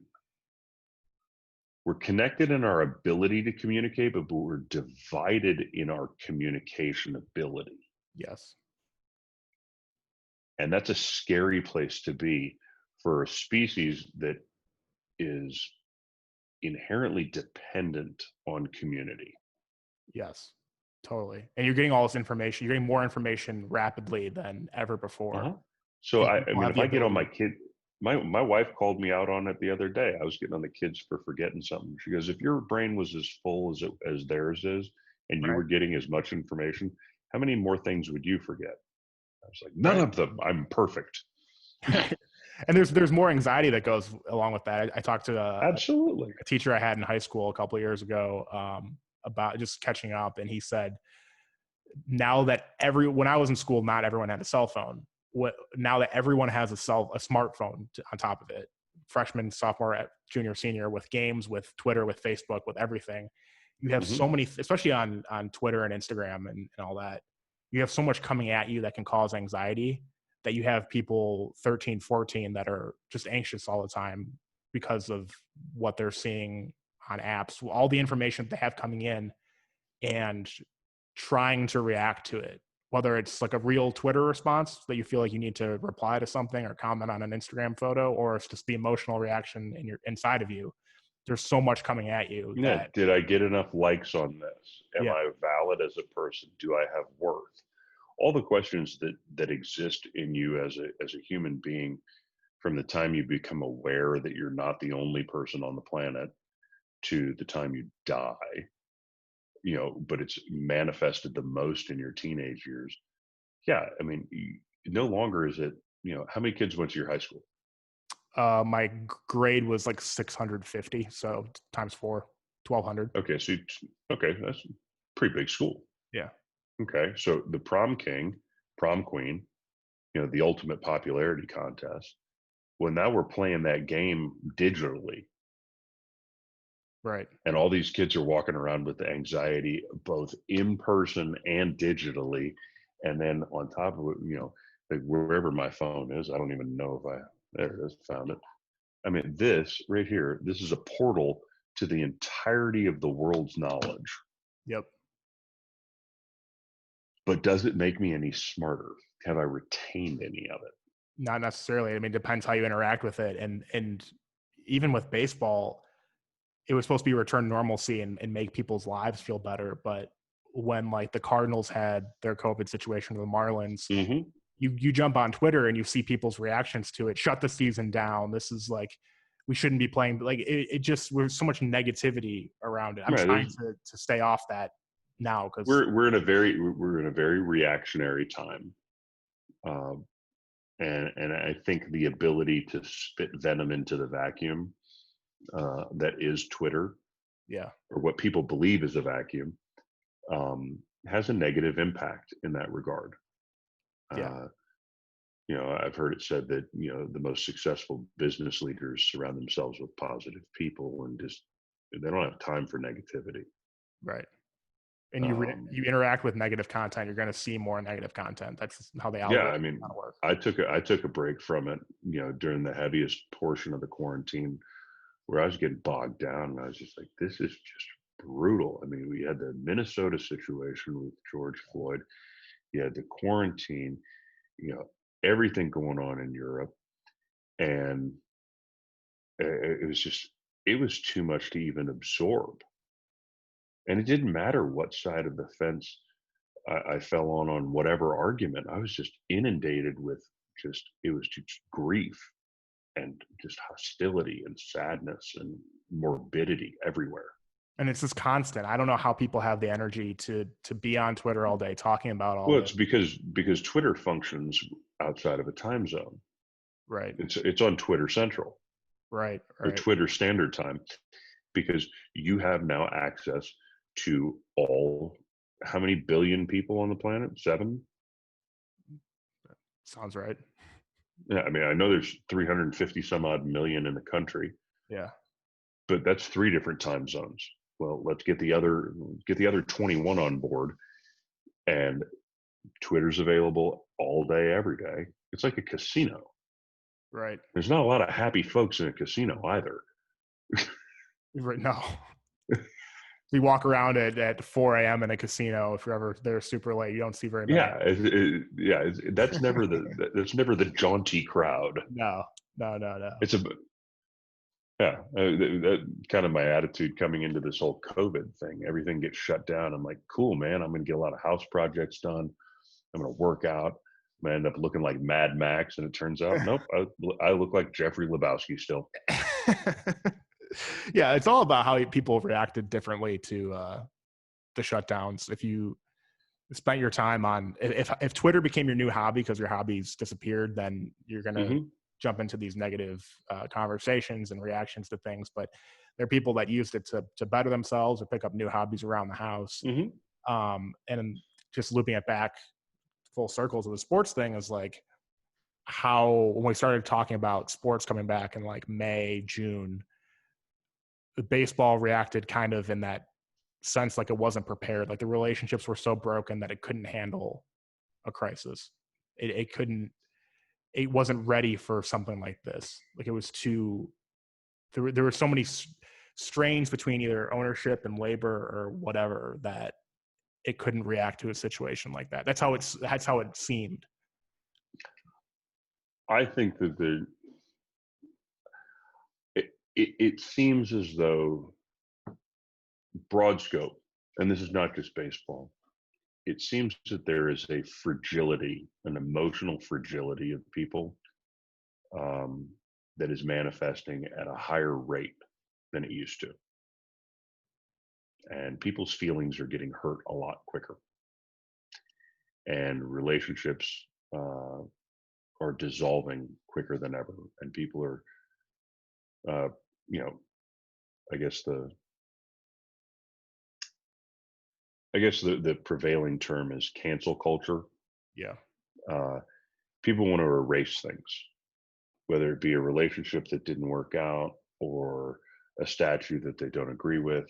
We're connected in our ability to communicate, but we're divided in our communication ability. Yes. And that's a scary place to be for a species that is inherently dependent on community. Yes, totally. And you're getting all this information. You're getting more information rapidly than ever before. So I mean, if I get on my kid, my wife called me out on it the other day. I was getting on the kids for forgetting something. She goes, if your brain was as full as theirs is, and you were getting as much information, how many more things would you forget? I was like, none of them. I'm perfect. And there's more anxiety that goes along with that. I talked to absolutely a teacher I had in high school a couple of years ago about just catching up, and he said, now that when I was in school, not everyone had a cell phone. Now that everyone has a smartphone on top of it, freshman, sophomore, junior, senior, with games, with Twitter, with Facebook, with everything, you have so many, especially on Twitter and Instagram and all that, you have so much coming at you that can cause anxiety, that you have people 13, 14 that are just anxious all the time because of what they're seeing on apps, all the information that they have coming in, and trying to react to it, whether it's like a real Twitter response that you feel like you need to reply to something or comment on an Instagram photo, or it's just the emotional reaction inside of you. There's so much coming at you. Yeah. Did I get enough likes on this? Am I valid as a person? Do I have worth? All the questions that exist in you as a human being, from the time you become aware that you're not the only person on the planet to the time you die, but it's manifested the most in your teenage years. Yeah. I mean, no longer is it, how many kids went to your high school? My grade was like 650. So times 4, 1,200. Okay. That's a pretty big school. Yeah. Okay. So the prom king, prom queen, the ultimate popularity contest. Well, now we're playing that game digitally. Right. And all these kids are walking around with the anxiety, both in person and digitally. And then on top of it, like wherever my phone is, I don't even know there it is, found it. I mean, this right here, this is a portal to the entirety of the world's knowledge. Yep. But does it make me any smarter? Have I retained any of it? Not necessarily. I mean, it depends how you interact with it. And even with baseball, it was supposed to be return normalcy and make people's lives feel better. But when like the Cardinals had their COVID situation with the Marlins. Mm-hmm. You jump on Twitter and you see people's reactions to it. Shut the season down. This is like, we shouldn't be playing. But like it just, there's so much negativity around it. I'm trying to stay off that now because we're in a very reactionary time, and I think the ability to spit venom into the vacuum that is Twitter, or what people believe is a vacuum, has a negative impact in that regard. I've heard it said that the most successful business leaders surround themselves with positive people, and just they don't have time for negativity. Right. And you interact with negative content, you're going to see more negative content. That's how the algorithm work. I took a break from it, during the heaviest portion of the quarantine, where I was getting bogged down, and I was just like, this is just brutal. I mean, we had the Minnesota situation with George Floyd, you had the quarantine, everything going on in Europe, and it was too much to even absorb. And it didn't matter what side of the fence I fell on whatever argument. I was just inundated with it was just grief and just hostility and sadness and morbidity everywhere. And it's just constant. I don't know how people have the energy to be on Twitter all day talking about all this. It's because Twitter functions outside of a time zone. Right. It's on Twitter Central. Right. Or Twitter Standard Time, because you have now access to how many billion people on the planet? 7? Sounds right. Yeah, I mean, I know there's 350 some odd million in the country. Yeah. But that's 3 different time zones. Well, let's get the other 21 on board, and Twitter's available all day, every day. It's like a casino. Right. There's not a lot of happy folks in a casino either. Right. No. You walk around at 4 a.m. in a casino. If you're ever there super late, you don't see very many. That's never the jaunty crowd. No. It's that kind of my attitude coming into this whole COVID thing. Everything gets shut down. I'm like, cool, man. I'm going to get a lot of house projects done. I'm going to work out. I'm going to end up looking like Mad Max, and it turns out, nope, I look like Jeffrey Lebowski still. Yeah, it's all about how people reacted differently to the shutdowns. If you spent your time on, if Twitter became your new hobby because your hobbies disappeared, then you're going to jump into these negative conversations and reactions to things. But there are people that used it to better themselves or pick up new hobbies around the house. And just looping it back full circle to the sports thing is like how when we started talking about sports coming back in like May, June, the baseball reacted kind of in that sense like it wasn't prepared. Like the relationships were so broken that it couldn't handle a crisis. It wasn't ready for something like this. Like it was there were so many strains between either ownership and labor or whatever that it couldn't react to a situation like that. That's how it seemed. I think that it seems as though broad scope, and this is not just baseball, it seems that there is a fragility, an emotional fragility of people that is manifesting at a higher rate than it used to. And people's feelings are getting hurt a lot quicker. And relationships are dissolving quicker than ever. And people are, I guess the prevailing term is cancel culture. Yeah. People want to erase things, whether it be a relationship that didn't work out or a statue that they don't agree with.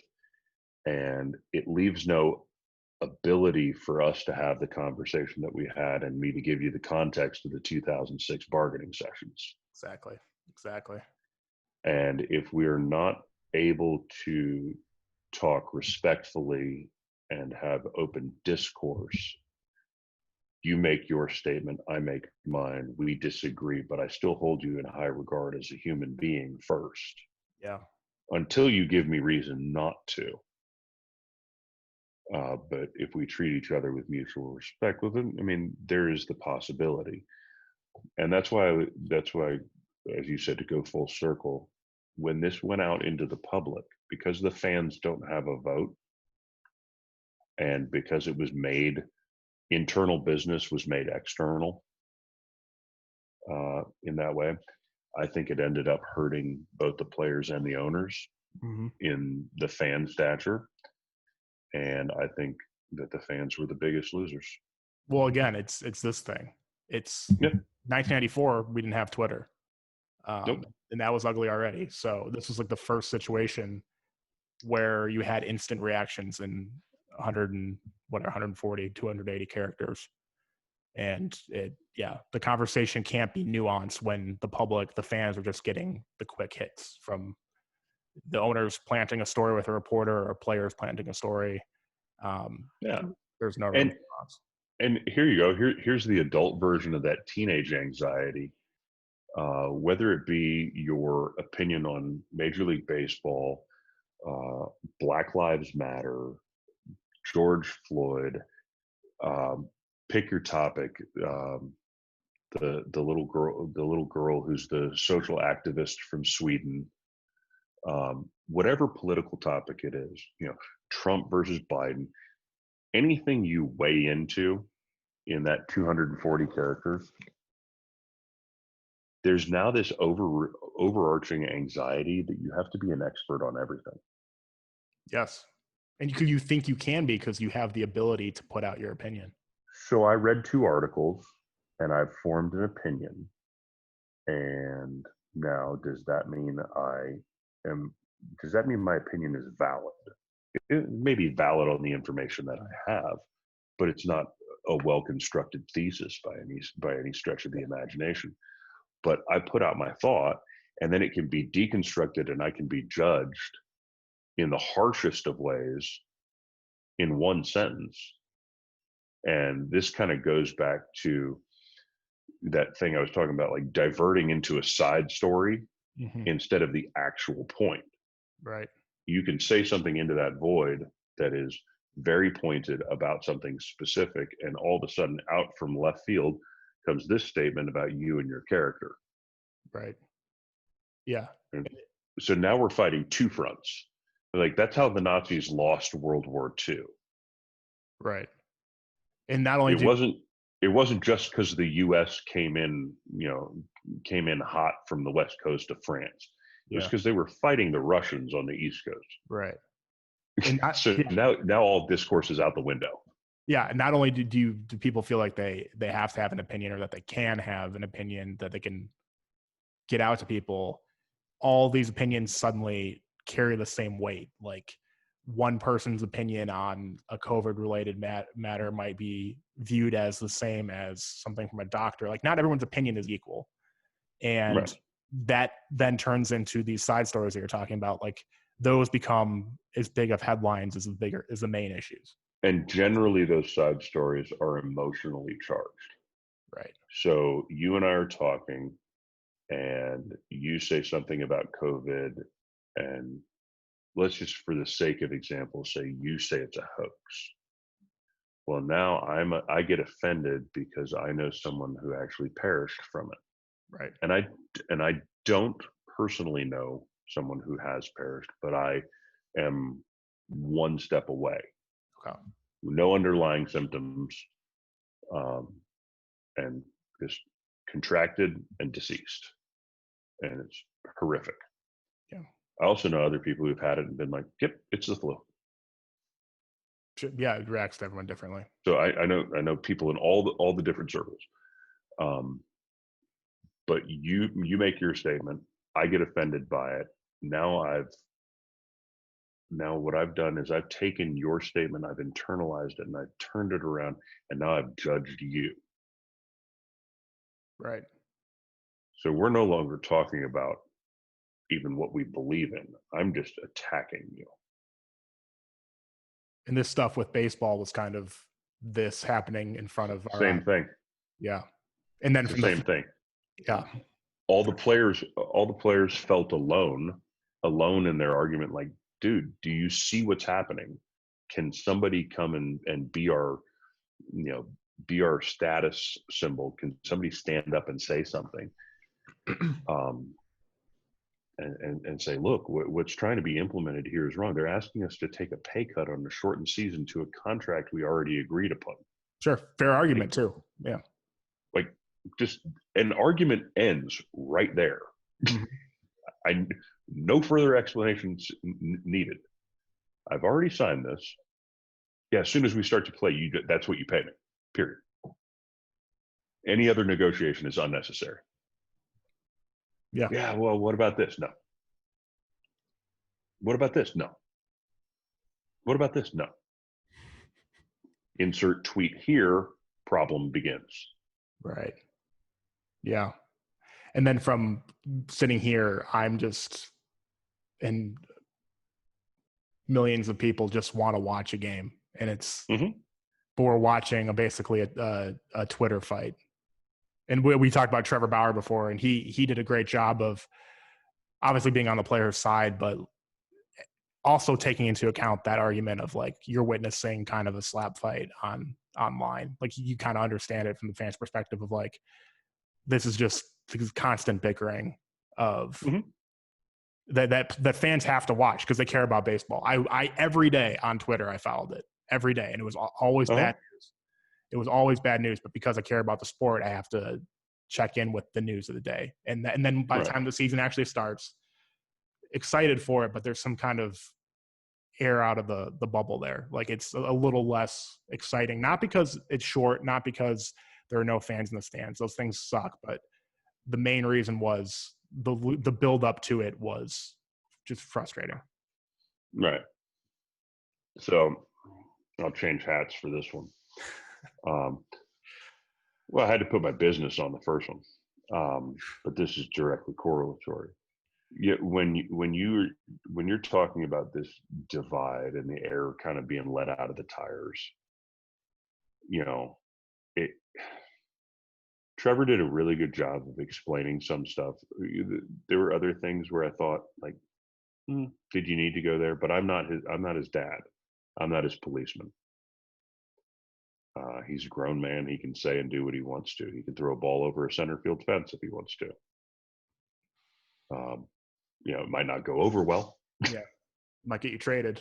And it leaves no ability for us to have the conversation that we had and me to give you the context of the 2006 bargaining sessions. Exactly. And if we are not able to talk respectfully and have open discourse, you make your statement, I make mine, we disagree, but I still hold you in high regard as a human being first. Yeah. Until you give me reason not to. But if we treat each other with mutual respect, well, then, I mean, there is the possibility. And that's why, as you said, to go full circle, when this went out into the public, because the fans don't have a vote, and because it was made, internal business was made external in that way, I think it ended up hurting both the players and the owners in the fan stature. And I think that the fans were the biggest losers. Well, again, it's this thing. It's 1994. We didn't have Twitter, Nope. and that was ugly already. So this was like the first situation where you had instant reactions in 140, 280 characters, and the conversation can't be nuanced when the public, the fans, are just getting the quick hits from the owners planting a story with a reporter or players planting a story. There's no real nuance. And here you go. Here's the adult version of that teenage anxiety. Whether it be your opinion on Major League Baseball, Black Lives Matter, George Floyd, pick your topic. The little girl who's the social activist from Sweden. Whatever political topic it is, Trump versus Biden. Anything you weigh into in that 240 characters, there's now this overarching anxiety that you have to be an expert on everything. Yes. And you think you can be because you have the ability to put out your opinion. So I read 2 articles and I've formed an opinion. And now, does that mean my opinion is valid? It may be valid on the information that I have, but it's not a well-constructed thesis by any stretch of the imagination. But I put out my thought, and then it can be deconstructed, and I can be judged in the harshest of ways in one sentence. And this kind of goes back to that thing I was talking about, like diverting into a side story instead of the actual point. Right. You can say something into that void that is very pointed about something specific, and all of a sudden, out from left field comes this statement about you and your character. Right. Yeah. And so now we're fighting 2 fronts. Like, that's how the Nazis lost World War II. Right. And not only it wasn't just because the U.S. came in hot from the west coast of France. It was because they were fighting the Russians on the East Coast. Right. So now all discourse is out the window. Yeah. And not only do people feel like they have to have an opinion, or that they can have an opinion that they can get out to people, all these opinions suddenly carry the same weight. Like, one person's opinion on a COVID-related matter might be viewed as the same as something from a doctor. Like, not everyone's opinion is equal. And that then turns into these side stories that you're talking about. Like, those become as big of headlines as the main issues. And generally those side stories are emotionally charged. Right. So you and I are talking, and you say something about COVID, and let's just, for the sake of example, say you say it's a hoax. Well, now I get offended because I know someone who actually perished from it. Right. And I don't personally know someone who has perished, but I am one step away. Okay. No underlying symptoms, and just contracted and deceased. And it's horrific. Yeah. I also know other people who've had it and been like, yep, it's the flu. Yeah, it reacts to everyone differently. So I know people in all the different circles. But you make your statement, I get offended by it. Now what I've done is I've taken your statement, I've internalized it, and I've turned it around, and now I've judged you. Right. So we're no longer talking about even what we believe in. I'm just attacking you. And this stuff with baseball was kind of this happening in front of our same thing. Yeah. And then from the same thing. Yeah. All the players felt alone in their argument. Like, dude, do you see what's happening? can somebody come and be our, be our status symbol? Can somebody stand up and say something? And say, look, what's trying to be implemented here is wrong. They're asking us to take a pay cut on the shortened season to a contract we already agreed upon. Sure. Fair argument too. Yeah. Like, just an argument ends right there. No further explanations needed. I've already signed this. Yeah, as soon as we start to play, that's what you pay me. Period. Any other negotiation is unnecessary. Yeah. Yeah. Well, what about this? No. What about this? No. What about this? No. Insert tweet here. Problem begins. Right. Yeah. And then from sitting here, and millions of people just want to watch a game, and it's, but we're watching basically a Twitter fight. And we talked about Trevor Bauer before, and he did a great job of obviously being on the player's side, but also taking into account that argument of like you're witnessing kind of a slap fight online. Like you kind of understand it from the fans' perspective of like, this is just constant bickering of that fans have to watch because they care about baseball. I every day on Twitter, I followed it every day, and it was always bad news. It was always bad news, but because I care about the sport, I have to check in with the news of the day. And then by the time the season actually starts, excited for it, but there's some kind of air out of the bubble there. Like it's a little less exciting, not because it's short, not because there are no fans in the stands. Those things suck, but the main reason was the build up to it was just frustrating. Right. So I'll change hats for this one. Well, I had to put my business on the first one, but this is directly correlatory. When you're talking about this divide and the air kind of being let out of the tires, Trevor did a really good job of explaining some stuff. There were other things where I thought, like, did you need to go there? But I'm not his dad. I'm not his policeman. He's a grown man. He can say and do what he wants to. He can throw a ball over a center field fence if he wants to. It might not go over well. Yeah, might get you traded.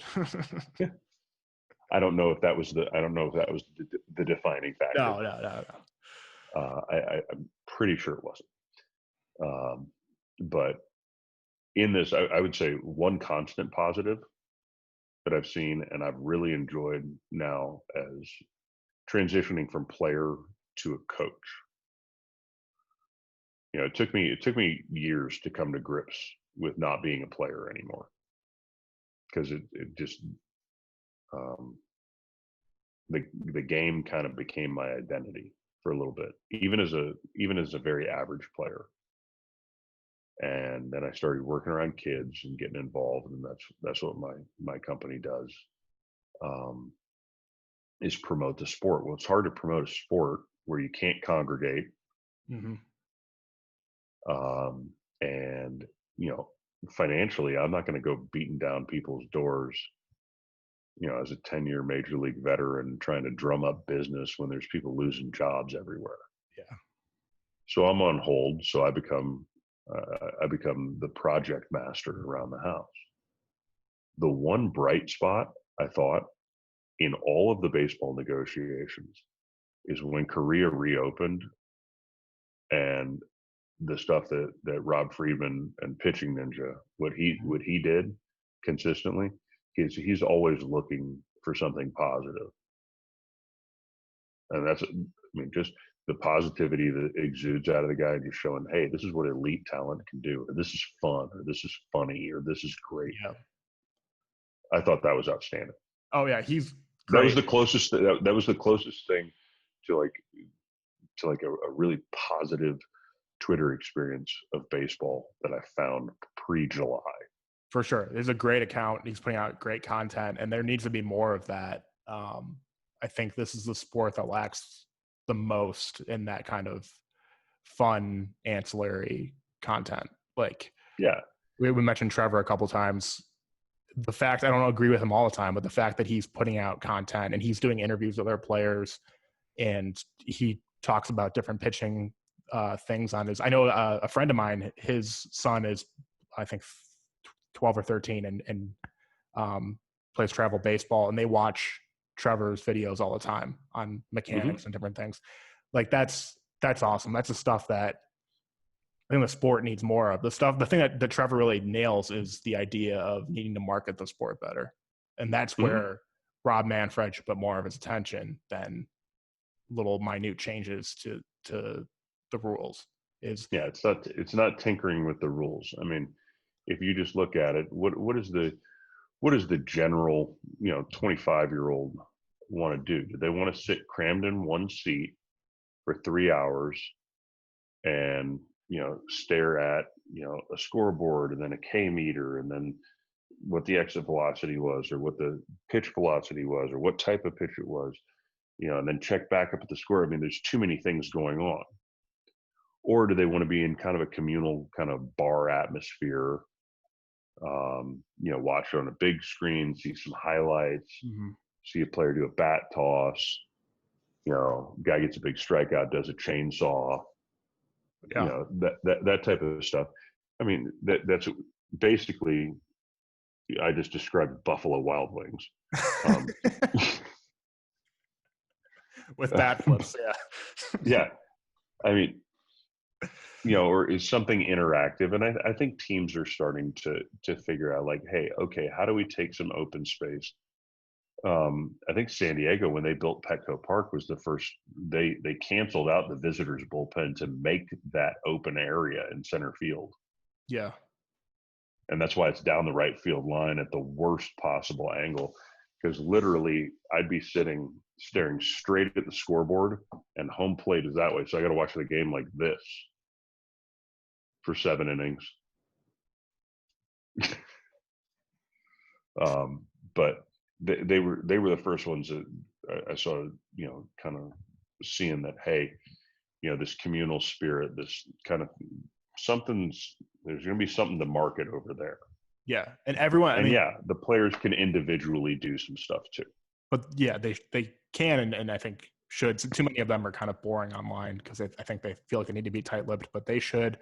Yeah. I don't know if that was the defining factor. No. I'm pretty sure it wasn't. But in this, I would say one constant positive that I've seen and I've really enjoyed now as transitioning from player to a coach. It took me years to come to grips with not being a player anymore, because it just the game kind of became my identity for a little bit, even as a very average player. And then I started working around kids and getting involved, and that's what my company does, is promote the sport. Well, it's hard to promote a sport where you can't congregate. And financially, I'm not going to go beating down people's doors, as a 10-year major league veteran trying to drum up business when there's people losing jobs everywhere. Yeah. So I'm on hold. So I become the project master around the house. The one bright spot, I thought, in all of the baseball negotiations is when Korea reopened, and the stuff that Rob Friedman and Pitching Ninja, what he did consistently, he's always looking for something positive. And that's, just the positivity that exudes out of the guy, just showing, hey, this is what elite talent can do, or this is fun, or this is funny, or this is great. Yeah. I thought that was outstanding. Oh yeah, he's That great. was the closest. That was the closest thing to a really positive Twitter experience of baseball that I found pre-July. For sure. There's a great account. He's putting out great content, and there needs to be more of that. I think this is the sport that lacks the most in that kind of fun ancillary content. Like, yeah, we mentioned Trevor a couple times. the fact, I don't agree with him all the time, but the fact that he's putting out content and he's doing interviews with other players and he talks about different pitching things on his, I know a friend of mine, his son is, I think 12 or 13 and plays travel baseball, and they watch Trevor's videos all the time on mechanics and different things. Like that's awesome. That's the stuff that I think the sport needs more of. The thing that Trevor really nails is the idea of needing to market the sport better. And that's where Rob Manfred should put more of his attention than little minute changes to the rules. It's not tinkering with the rules. I mean, if you just look at it, what is the general 25-year-old want to do? Do they want to sit crammed in one seat for 3 hours and stare at a scoreboard and then a K meter and then what the exit velocity was or what the pitch velocity was or what type of pitch it was, and then check back up at the score? I mean, there's too many things going on. Or do they want to be in kind of a communal kind of bar atmosphere, watch it on a big screen, see some highlights, see a player do a bat toss, guy gets a big strikeout, does a chainsaw, that type of stuff. I mean, that's basically, I just described Buffalo Wild Wings. With bat flips, yeah. I mean, or is something interactive? And I think teams are starting to figure out, like, hey, okay, how do we take some open space? I think San Diego, when they built Petco Park, was the first. They canceled out the visitors' bullpen to make that open area in center field. Yeah, and that's why it's down the right field line at the worst possible angle. Because literally, I'd be staring straight at the scoreboard, and home plate is that way. So I got to watch the game like this for 7 innings. But they were the first ones that I saw, kind of seeing that, hey, this communal spirit, this kind of there's going to be something to market over there. Yeah, and everyone, the players can individually do some stuff too. But yeah, they can, and I think should. Too many of them are kind of boring online because I think they feel like they need to be tight-lipped, but they should,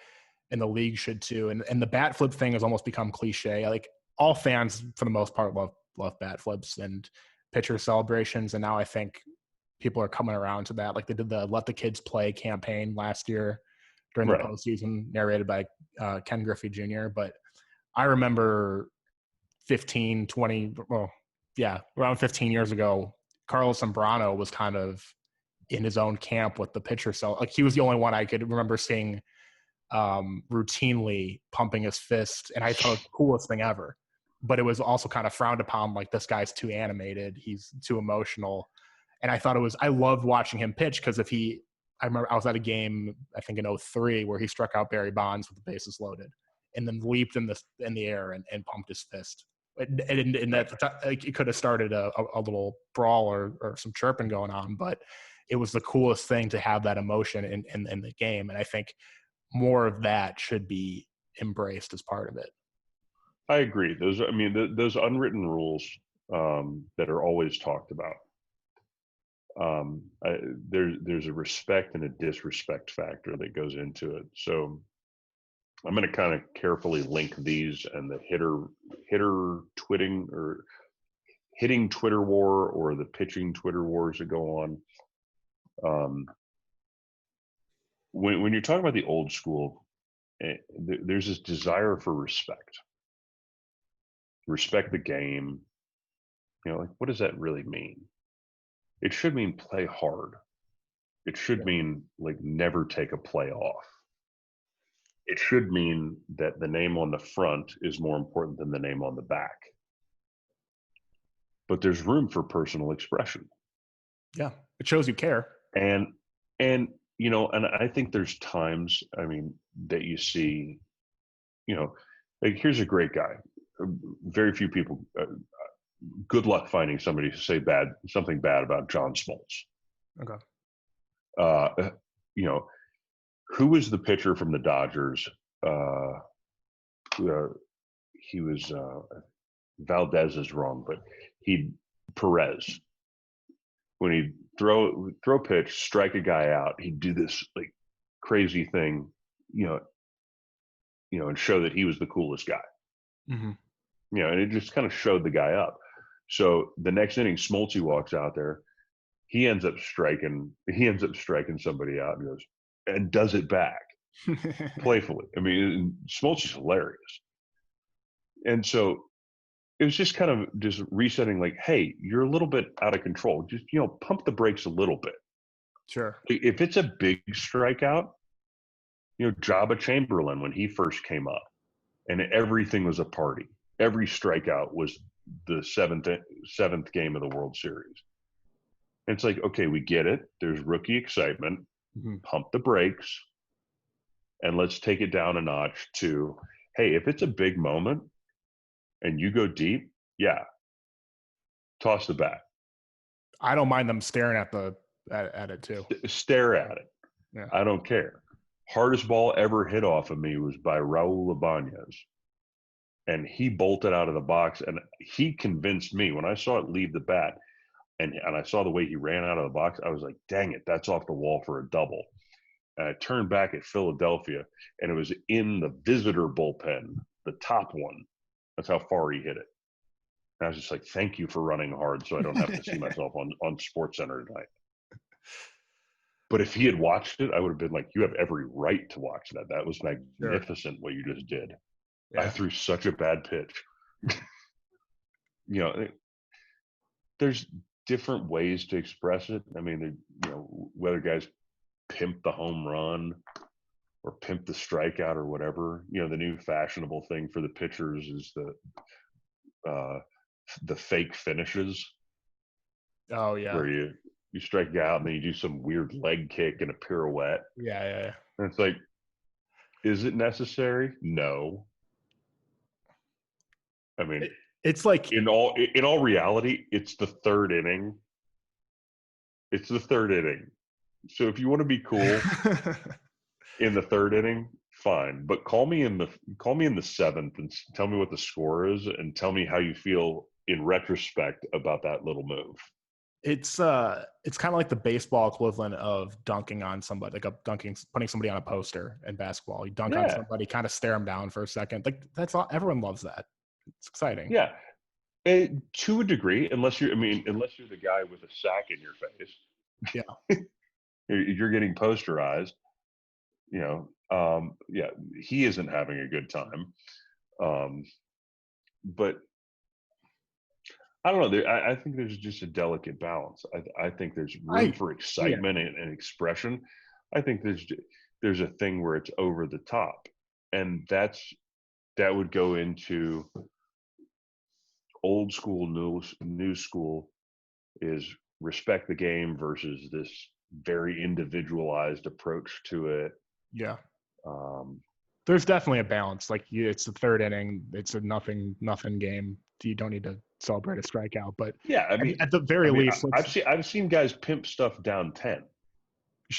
and the league should too. And the bat flip thing has almost become cliche. Like all fans, for the most part, love bat flips and pitcher celebrations, and now I think people are coming around to that. Like they did the Let the Kids Play campaign last year during the postseason, narrated by Ken Griffey Jr., but I remember around 15 years ago, Carlos Zambrano was kind of in his own camp with the pitcher. So like he was the only one I could remember seeing routinely pumping his fist. And I thought it was the coolest thing ever. But it was also kind of frowned upon, like this guy's too animated. He's too emotional. And I thought I loved watching him pitch because I remember I was at a game, I think in 2003, where he struck out Barry Bonds with the bases loaded and then leaped in the air and pumped his fist. And it could have started a little brawl or some chirping going on, but it was the coolest thing to have that emotion in the game. And I think more of that should be embraced as part of it. I agree. Those unwritten rules that are always talked about. There's a respect and a disrespect factor that goes into it. So I'm going to kind of carefully link these and the hitter twitting or hitting Twitter war or the pitching Twitter wars that go on. When you're talking about the old school, there's this desire for respect the game. Like what does that really mean? It should mean play hard. It should mean like never take a play off. It should mean that the name on the front is more important than the name on the back. But there's room for personal expression. Yeah, it shows you care. And I think there's times, that you see, like here's a great guy. Very few people, good luck finding somebody to say something bad about John Smoltz. Okay. Who was the pitcher from the Dodgers? He was Valdez is wrong, but Perez, when he'd throw pitch, strike a guy out, he'd do this like crazy thing, and show that he was the coolest guy. Mm-hmm. And it just kind of showed the guy up. So the next inning, Smoltz walks out there. He ends up striking somebody out and does it back playfully. I mean, Smoltz is hilarious. And so it was just kind of just resetting, like, hey, you're a little bit out of control. Just, pump the brakes a little bit. Sure. If it's a big strikeout, Jabba Chamberlain, when he first came up, and everything was a party. Every strikeout was the seventh game of the World Series. And it's like, okay, we get it. There's rookie excitement. Mm-hmm. Pump the brakes, and let's take it down a notch to, hey, if it's a big moment and you go deep, yeah, toss the bat. I don't mind them staring at it too. Stare at it. Yeah. I don't care. Hardest ball ever hit off of me was by Raul Ibanez. And he bolted out of the box, and he convinced me when I saw it leave the bat and I saw the way he ran out of the box, I was like, dang it, that's off the wall for a double. And I turned back at Philadelphia, and it was in the visitor bullpen, the top one. That's how far he hit it. And I was just like, thank you for running hard so I don't have to see myself on SportsCenter tonight. But if he had watched it, I would have been like, you have every right to watch that. That was magnificent what you just did. Yeah. I threw such a bad pitch. There's different ways to express it. I mean, whether guys pimp the home run or pimp the strikeout or whatever, the new fashionable thing for the pitchers is the fake finishes. Oh yeah. Where you strike out and then you do some weird leg kick and a pirouette. Yeah. And it's like, is it necessary? No. I mean, it's like in all reality, it's the third inning. It's the third inning. So if you want to be cool in the third inning, fine. But call me in the seventh and tell me what the score is and tell me how you feel in retrospect about that little move. It's kind of like the baseball equivalent of dunking on somebody, putting somebody on a poster in basketball. You dunk on somebody, kind of stare them down for a second. Like that's all. Everyone loves that. It's exciting. Yeah, to a degree, unless you're the guy with a sack in your face. Yeah, you're getting posterized. He isn't having a good time. But I don't know. I think there's just a delicate balance. I think there's room for excitement and expression. I think there's a thing where it's over the top, and that would go into old school, new school is respect the game versus this very individualized approach to it. Yeah. There's definitely a balance. Like it's the third inning. It's a nothing game. You don't need to celebrate a strikeout, but yeah, I mean, at the very least, I've seen guys pimp stuff down 10.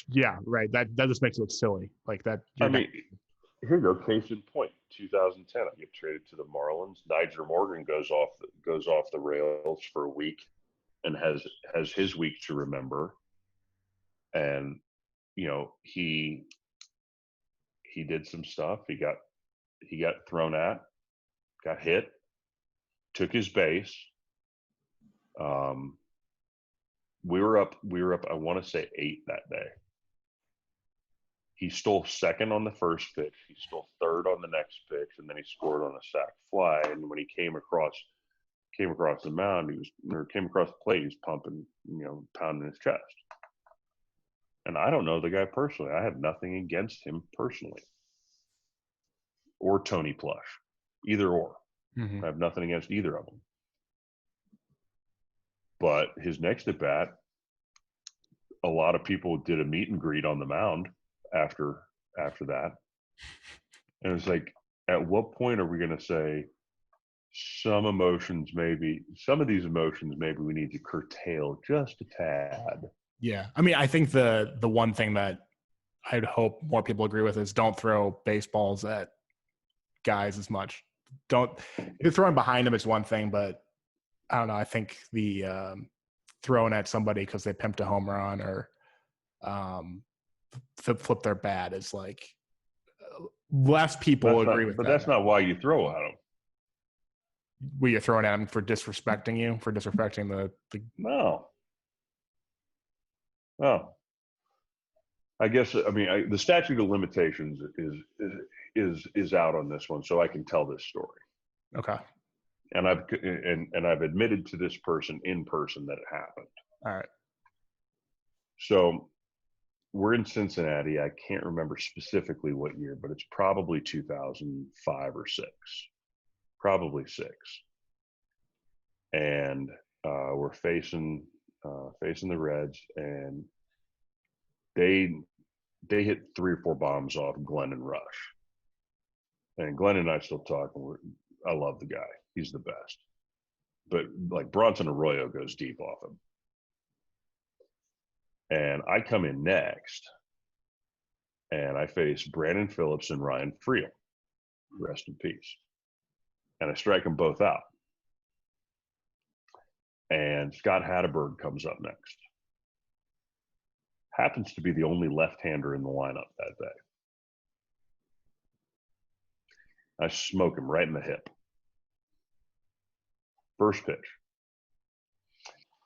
Yeah, right. That just makes it look silly. Like that. I mean, here you go. Case in point. 2010, I get traded to the Marlins. Niger Morgan goes off the rails for a week, and has his week to remember. And he did some stuff. He got thrown at, got hit, took his base. We were up. I want to say 8 that day. He stole second on the first pitch. He stole third on the next pitch, and then he scored on a sac fly. And when he came across the mound, came across the plate, he was pumping, pounding his chest. And I don't know the guy personally. I have nothing against him personally, or Tony Plush, either or. Mm-hmm. I have nothing against either of them. But his next at bat, a lot of people did a meet and greet on the mound after that. And it's like, at what point are we going to say some of these emotions maybe we need to curtail just a tad? Yeah. I mean, I think the one thing that I'd hope more people agree with is don't throw baseballs at guys as much. you're throwing behind him is one thing, but I don't know. I think the throwing at somebody because they pimped a home run or flip their bat is like less people agree with but that. that's not why you throw at him. Well, you're throwing at him for disrespecting you, for disrespecting the No. I guess the statute of limitations is out on this one, so I can tell this story. Okay. And I've admitted to this person in person that it happened. All right. So we're in Cincinnati. I can't remember specifically what year, but it's probably 2005 or 6. Probably 6. And we're facing the Reds, and they hit 3 or 4 bombs off Glenn and Rush. And Glenn and I still talk. And I love the guy. He's the best. But like Bronson Arroyo goes deep off him. And I come in next, and I face Brandon Phillips and Ryan Friel. Rest in peace. And I strike them both out. And Scott Hatteberg comes up next. Happens to be the only left-hander in the lineup that day. I smoke him right in the hip. First pitch.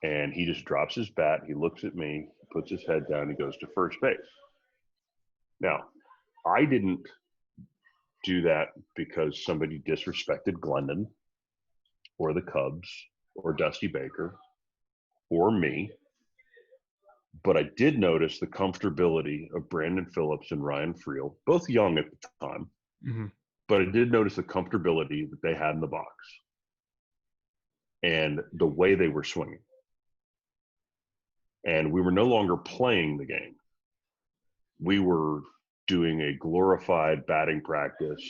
And he just drops his bat. He looks at me, puts his head down, he goes to first base. Now, I didn't do that because somebody disrespected Glendon or the Cubs or Dusty Baker or me. But I did notice the comfortability of Brandon Phillips and Ryan Friel, both young at the time. Mm-hmm. But I did notice the comfortability that they had in the box and the way they were swinging. And we were no longer playing the game. We were doing a glorified batting practice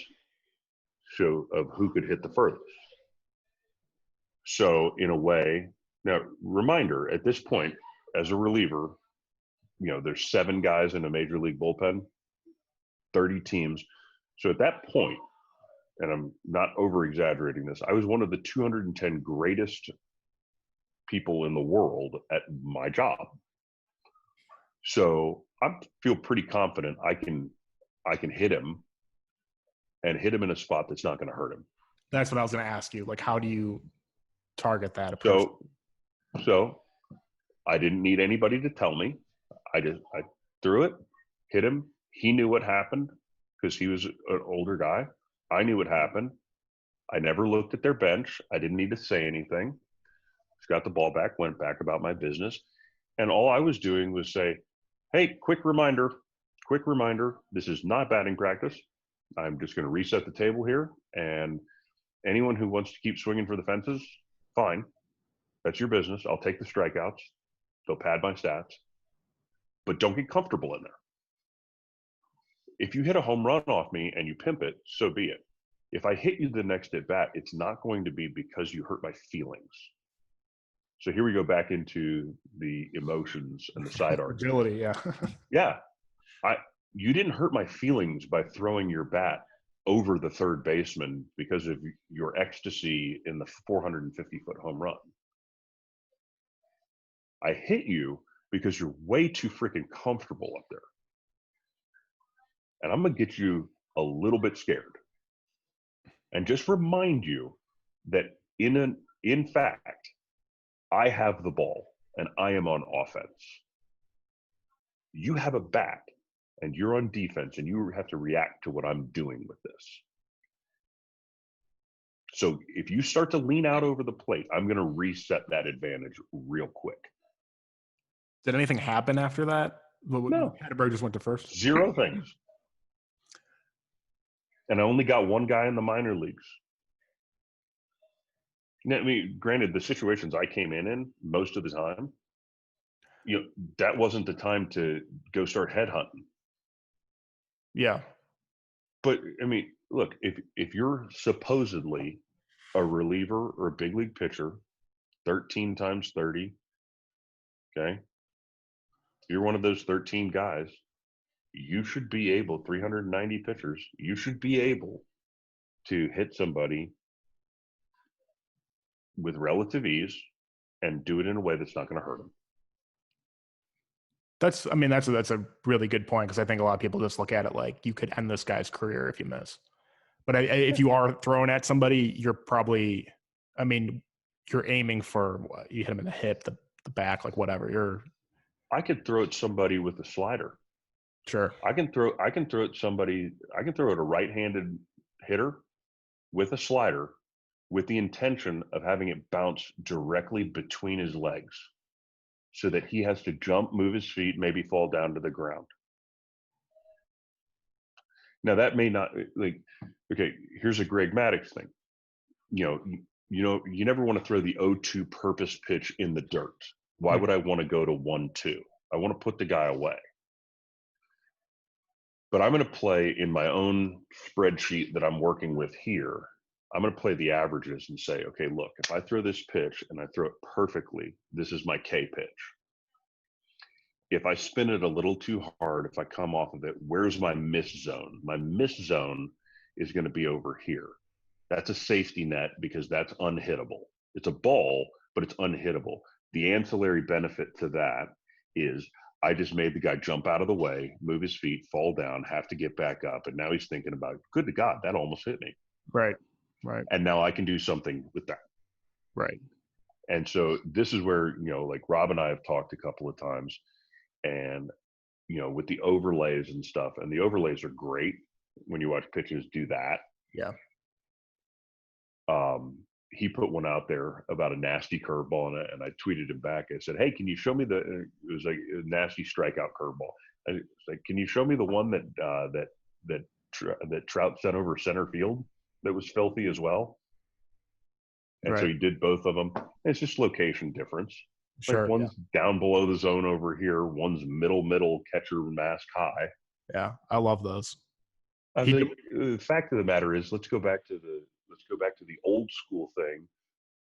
show of who could hit the furthest. So in a way, now reminder, at this point, as a reliever, there's 7 guys in a major league bullpen, 30 teams. So at that point, and I'm not over exaggerating this, I was one of the 210 greatest people in the world at my job. So I feel pretty confident I can hit him and hit him in a spot that's not going to hurt him. That's what I was going to ask you. Like, how do you target that? So I didn't need anybody to tell me. I threw it, hit him. He knew what happened because he was an older guy. I knew what happened. I never looked at their bench. I didn't need to say anything. Just got the ball back, went back about my business. And all I was doing was say, hey, quick reminder, this is not batting practice. I'm just going to reset the table here. And anyone who wants to keep swinging for the fences, fine. That's your business. I'll take the strikeouts. They'll pad my stats. But don't get comfortable in there. If you hit a home run off me and you pimp it, so be it. If I hit you the next at bat, it's not going to be because you hurt my feelings. So here we go back into the emotions and the side argument. Yeah. Yeah. You didn't hurt my feelings by throwing your bat over the third baseman because of your ecstasy in the 450-foot home run. I hit you because you're way too freaking comfortable up there. And I'm going to get you a little bit scared. And just remind you that in fact, I have the ball and I am on offense. You have a bat and you're on defense and you have to react to what I'm doing with this. So if you start to lean out over the plate, I'm going to reset that advantage real quick. Did anything happen after that? No. Hatteberg just went to first? 0 things. And I only got 1 guy in the minor leagues. Now, I mean, granted, the situations I came in most of the time, that wasn't the time to go start headhunting. Yeah. But I mean, look, if you're supposedly a reliever or a big league pitcher, 13 times 30, okay, you're one of those 13 guys, you should be able, 390 pitchers, you should be able to hit somebody with relative ease and do it in a way that's not going to hurt them. That's a really good point, because I think a lot of people just look at it like you could end this guy's career if you miss. But if you are throwing at somebody, you're probably, you're aiming for what? You hit him in the hip, the back, like whatever. I could throw at somebody with a slider. Sure. I can throw at somebody. I can throw at a right-handed hitter with a slider, with the intention of having it bounce directly between his legs, so that he has to jump, move his feet, maybe fall down to the ground. Now that may not okay. Here's a Greg Maddux thing. You never want to throw the 0-2 purpose pitch in the dirt. Why would I want to go to 1-2? I want to put the guy away. But I'm going to play in my own spreadsheet that I'm working with here. I'm going to play the averages and say, okay, look, if I throw this pitch and I throw it perfectly, this is my K pitch. If I spin it a little too hard, if I come off of it, where's my miss zone? My miss zone is going to be over here. That's a safety net because that's unhittable. It's a ball, but it's unhittable. The ancillary benefit to that is I just made the guy jump out of the way, move his feet, fall down, have to get back up. And now he's thinking about, good to God, that almost hit me. Right. And now I can do something with that. Right. And so this is where, like Rob and I have talked a couple of times, and, with the overlays and stuff, and the overlays are great when you watch pitchers do that. Yeah. He put one out there about a nasty curveball, and I tweeted him back. I said, hey, can you show me it was like a nasty strikeout curveball. I was like, can you show me the one that Trout sent over center field that was filthy as well? And so he did both of them. It's just location difference. Sure. Like one's down below the zone over here. One's middle catcher mask high. Yeah, I love those. The fact of the matter is, let's go back to the old school thing,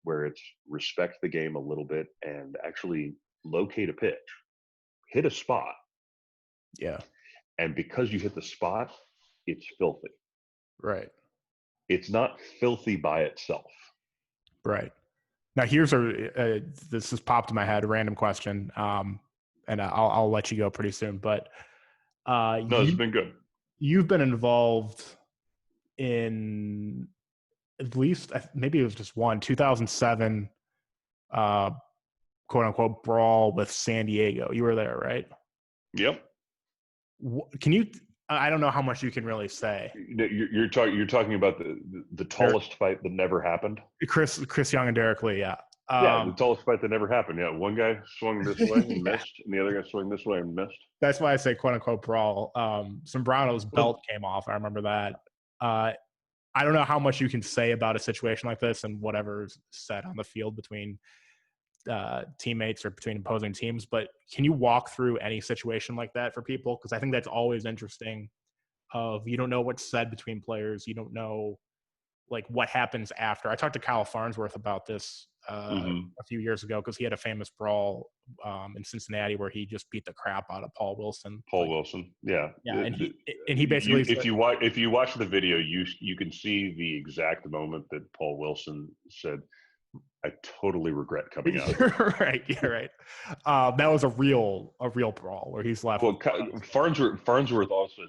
where it's respect the game a little bit and actually locate a pitch, hit a spot. Yeah. And because you hit the spot, it's filthy. Right. It's not filthy by itself. Right. Now here's this has popped in my head, a random question. And I'll let you go pretty soon, but it's been good. You've been involved in at least, maybe it was just 2007, quote unquote brawl with San Diego. You were there, right? Yep. Can you? I don't know how much you can really say. You're talking about the tallest fight that never happened. Chris Young and Derek Lee, yeah. The tallest fight that never happened. Yeah, one guy swung this way and missed, and the other guy swung this way and missed. That's why I say quote unquote brawl. Sombrano's belt came off. I remember that. I don't know how much you can say about a situation like this and whatever's said on the field between teammates or between opposing teams, but can you walk through any situation like that for people? Because I think that's always interesting. You don't know what's said between players. You don't know like what happens after. I talked to Kyle Farnsworth about this a few years ago, because he had a famous brawl in Cincinnati where he just beat the crap out of Paul Wilson. Wilson, yeah. And he basically if you watch the video, you can see the exact moment that Paul Wilson said, I totally regret coming out. Right. You're right. That was a real brawl where he's left. Well, Farnsworth also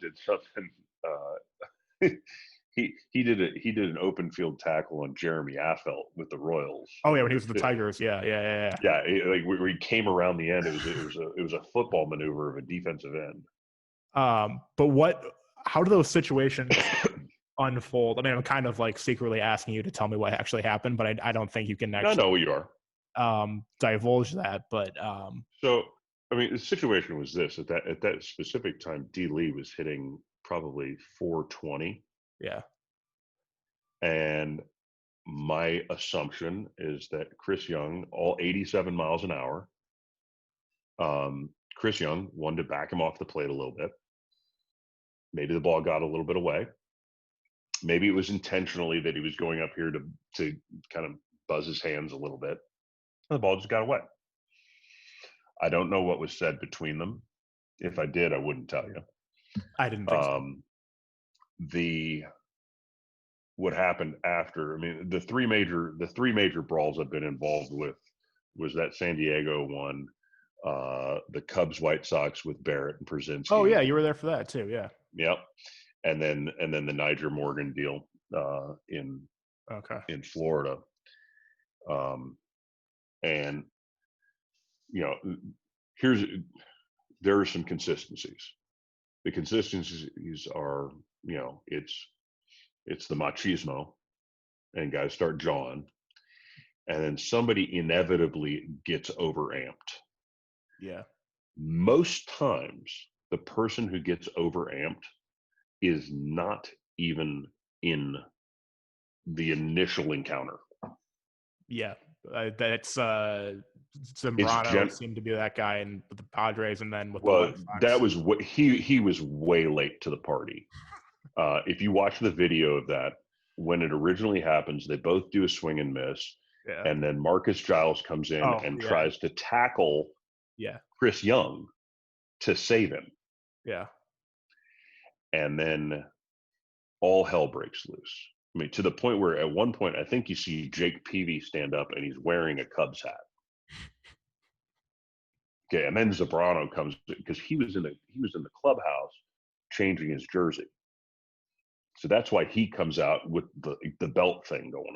did something. He did an open field tackle on Jeremy Affeldt with the Royals. Oh yeah, when he was with the Tigers. Yeah. Yeah, where he came around the end. It was a football maneuver of a defensive end. But how do those situations unfold? I mean, I'm kind of like secretly asking you to tell me what actually happened, but I don't think you can actually. I know what you are. Divulge that, but so I mean, the situation was this: at that specific time, D. Lee was hitting probably 420. Yeah. And my assumption is that Chris Young, all 87 miles an hour, Chris Young wanted to back him off the plate a little bit. Maybe the ball got a little bit away. Maybe it was intentionally that he was going up here to kind of buzz his hands a little bit. And the ball just got away. I don't know what was said between them. If I did, I wouldn't tell you. I didn't think so. what happened after. I mean, the three major brawls I've been involved with was that San Diego one, the Cubs White Sox with Barrett and Przinsky. Oh yeah, you were there for that too. Yeah. Yep. And then the Niger Morgan deal in Florida. And there are some consistencies. The consistencies are, it's the machismo, and guys start jawing, and then somebody inevitably gets overamped. Yeah. Most times, the person who gets overamped is not even in the initial encounter. Yeah. That's Zambrano seemed to be that guy in with the Padres, and then with the White Sox. That was what he was way late to the party. If you watch the video of that, when it originally happens, they both do a swing and miss, and then Marcus Giles comes in and tries to tackle Chris Young to save him. Yeah. And then all hell breaks loose. I mean, to the point where at one point, I think you see Jake Peavy stand up and he's wearing a Cubs hat. Okay, and then Zambrano comes because he was in the clubhouse changing his jersey. So that's why he comes out with the belt thing going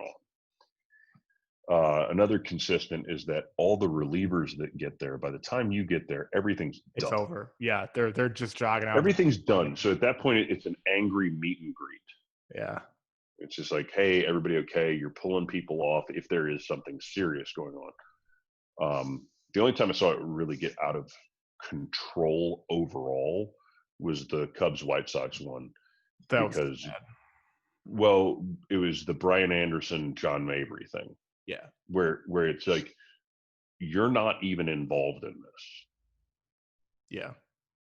on. Another consistent is that all the relievers that get there, by the time you get there, everything's done. It's over. Yeah, they're just jogging out. Everything's done. So at that point, it's an angry meet and greet. Yeah. It's just like, hey, everybody okay? You're pulling people off if there is something serious going on. The only time I saw it really get out of control overall was the Cubs White Sox one. Because, well, it was the Brian Anderson, John Mabry thing. Yeah. Where it's like, you're not even involved in this. Yeah.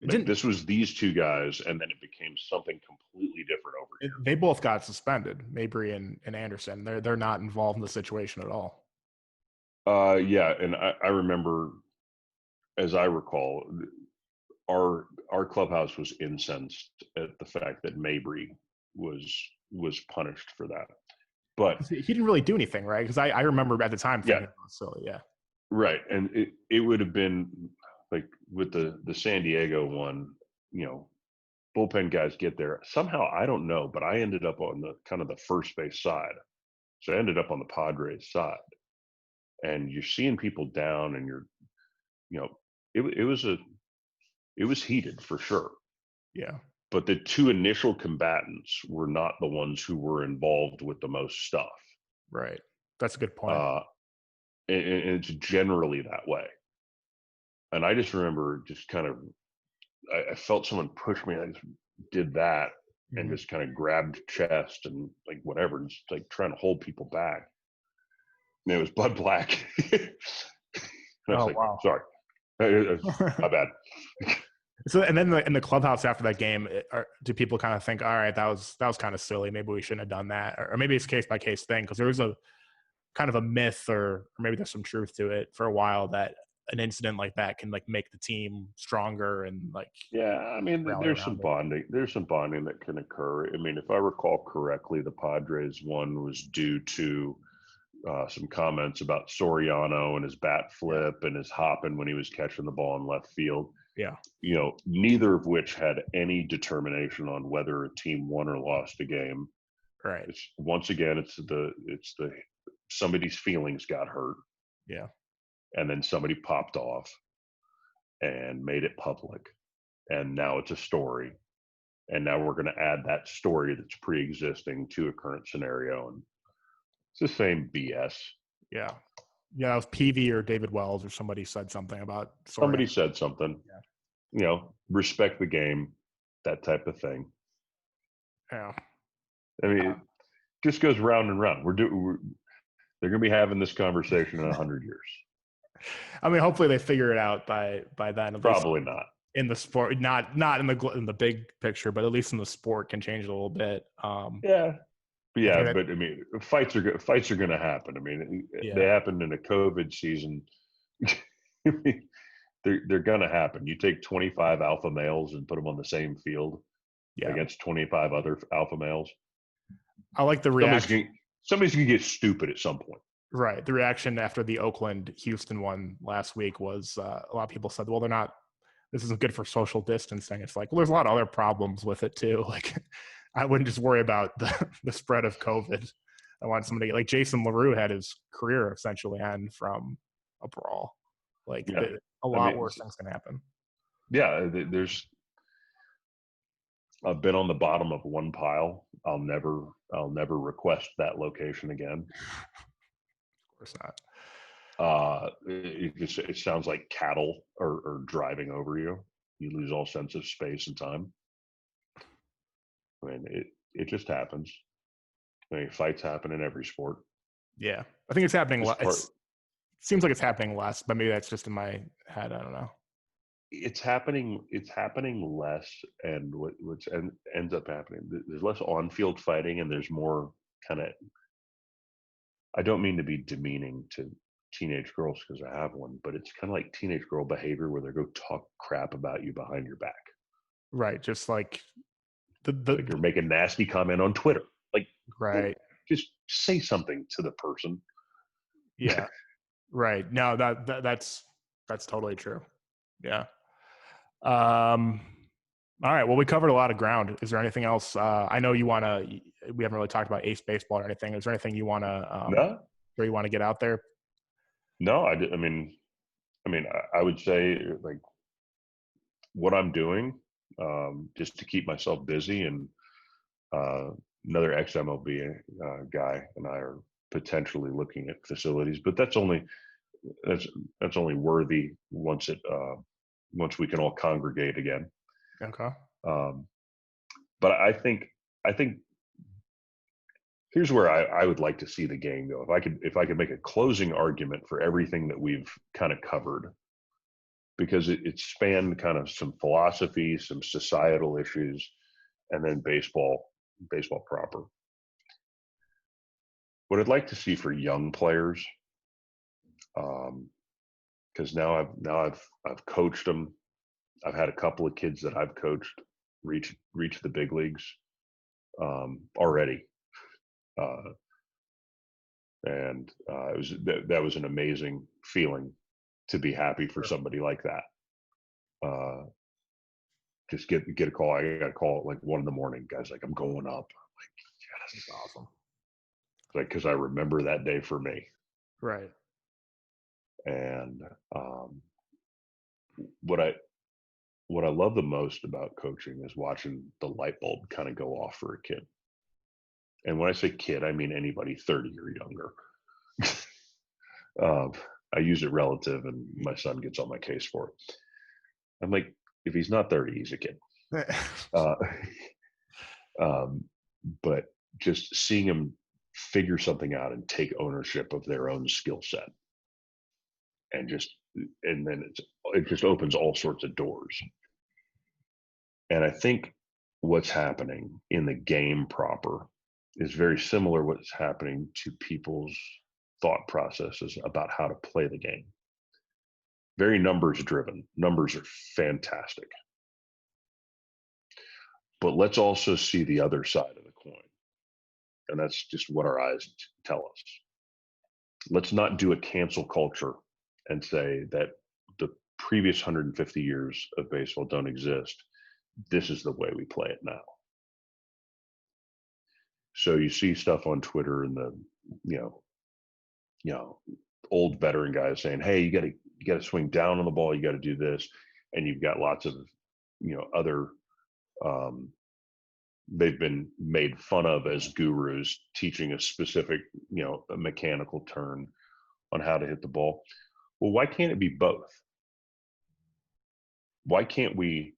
This was these two guys, and then it became something completely different over here. They both got suspended, Mabry and Anderson. They're not involved in the situation at all. Yeah, and I remember, as I recall, our clubhouse was incensed at the fact that Mabry was punished for that. But he didn't really do anything, right? Because I remember at the time thinking it was silly, yeah. Right. And it would have been like with the San Diego one, bullpen guys get there. Somehow, I don't know, but I ended up on the kind of the first base side. So I ended up on the Padres side. And you're seeing people down, and it was heated for sure. Yeah. But the two initial combatants were not the ones who were involved with the most stuff. Right. That's a good point. And it's generally that way. And I just remember just kind of, I felt someone push me. I just did that and just kind of grabbed chest and like whatever, just like trying to hold people back. And it was Bud Black. And I was like, wow. Sorry. My bad. So, and then in the clubhouse after that game, do people kind of think, all right, that was kind of silly. Maybe we shouldn't have done that. Or maybe it's a case by case thing. Because there was a kind of a myth, or maybe there's some truth to it for a while, that an incident like that can like make the team stronger and like. Yeah. I mean, there's some bonding. There's some bonding that can occur. I mean, if I recall correctly, the Padres one was due to some comments about Soriano and his bat flip and his hopping when he was catching the ball in left field. Yeah. Neither of which had any determination on whether a team won or lost a game. Right. Once again, it's the somebody's feelings got hurt. Yeah. And then somebody popped off and made it public. And now it's a story. And now we're going to add that story that's pre-existing to a current scenario. And it's the same BS. Yeah. Yeah, it was Peavy or David Wells or somebody said something about. Somebody said something. Yeah. Respect the game, that type of thing. Yeah. I mean, it just goes round and round. They're going to be having this conversation in 100 years. I mean, hopefully they figure it out by then. Probably not in the sport, not in the big picture, but at least in the sport can change a little bit. Yeah. Yeah, but I mean, fights are going to happen. I mean, they happened in a COVID season. I mean, they're going to happen. You take 25 alpha males and put them on the same field against 25 other alpha males. I like the reaction. Somebody's gonna get stupid at some point. Right. The reaction after the Oakland Houston one last week was a lot of people said, well, this isn't good for social distancing. It's like, well, there's a lot of other problems with it too. Like, I wouldn't just worry about the spread of COVID. I want somebody like Jason LaRue had his career essentially end from a brawl. Like, a lot worse things can happen. Yeah. I've been on the bottom of one pile. I'll never request that location again. Of course not. It sounds like cattle are driving over you. You lose all sense of space and time. I mean, it just happens. I mean, fights happen in every sport. Yeah, I think it's happening. It seems like it's happening less, but maybe that's just in my head. I don't know. It's happening less, and what ends up happening, there's less on-field fighting, and there's more kind of, I don't mean to be demeaning to teenage girls because I have one, but it's kind of like teenage girl behavior where they go talk crap about you behind your back. Right, just like like you're making nasty comment on Twitter. Like, right, just say something to the person. Yeah, right. No, that's totally true. Yeah. All right. Well, we covered a lot of ground. Is there anything else? I know we haven't really talked about Ace Baseball or anything. Is there anything you want to, No. Or you want to get out there? No, I mean, I would say like what I'm doing, just to keep myself busy, and another ex-MLB guy and I are potentially looking at facilities, but that's only worthy once we can all congregate again. Okay. But I think here's where I would like to see the game go. If I could make a closing argument for everything that we've kind of covered, because it spanned kind of some philosophy, some societal issues, and then baseball proper. What I'd like to see for young players, because now I've coached them. I've had a couple of kids that I've coached reach the big leagues already, and that was an amazing feeling to be happy for somebody like that. Just get a call. I got a call at like 1 a.m. Guys, like, I'm going up. I'm like, yes, that's awesome. Like, because I remember that day for me. Right. And what I love the most about coaching is watching the light bulb kind of go off for a kid. And when I say kid, I mean anybody 30 or younger. I use it relative, and my son gets on my case for it. I'm like, if he's not 30, he's a kid. But just seeing him figure something out and take ownership of their own skill set, and then it just opens all sorts of doors. And I think what's happening in the game proper is very similar what's happening to people's thought processes about how to play the game. Very numbers driven. Numbers are fantastic. But let's also see the other side of the coin. And that's just what our eyes tell us. Let's not do a cancel culture and say that the previous 150 years of baseball don't exist. This is the way we play it now. So you see stuff on Twitter and the old veteran guys saying, hey, you got to swing down on the ball, you got to do this, and you've got lots of other they've been made fun of as gurus teaching a specific a mechanical turn on how to hit the ball. Well, why can't it be both? Why can't we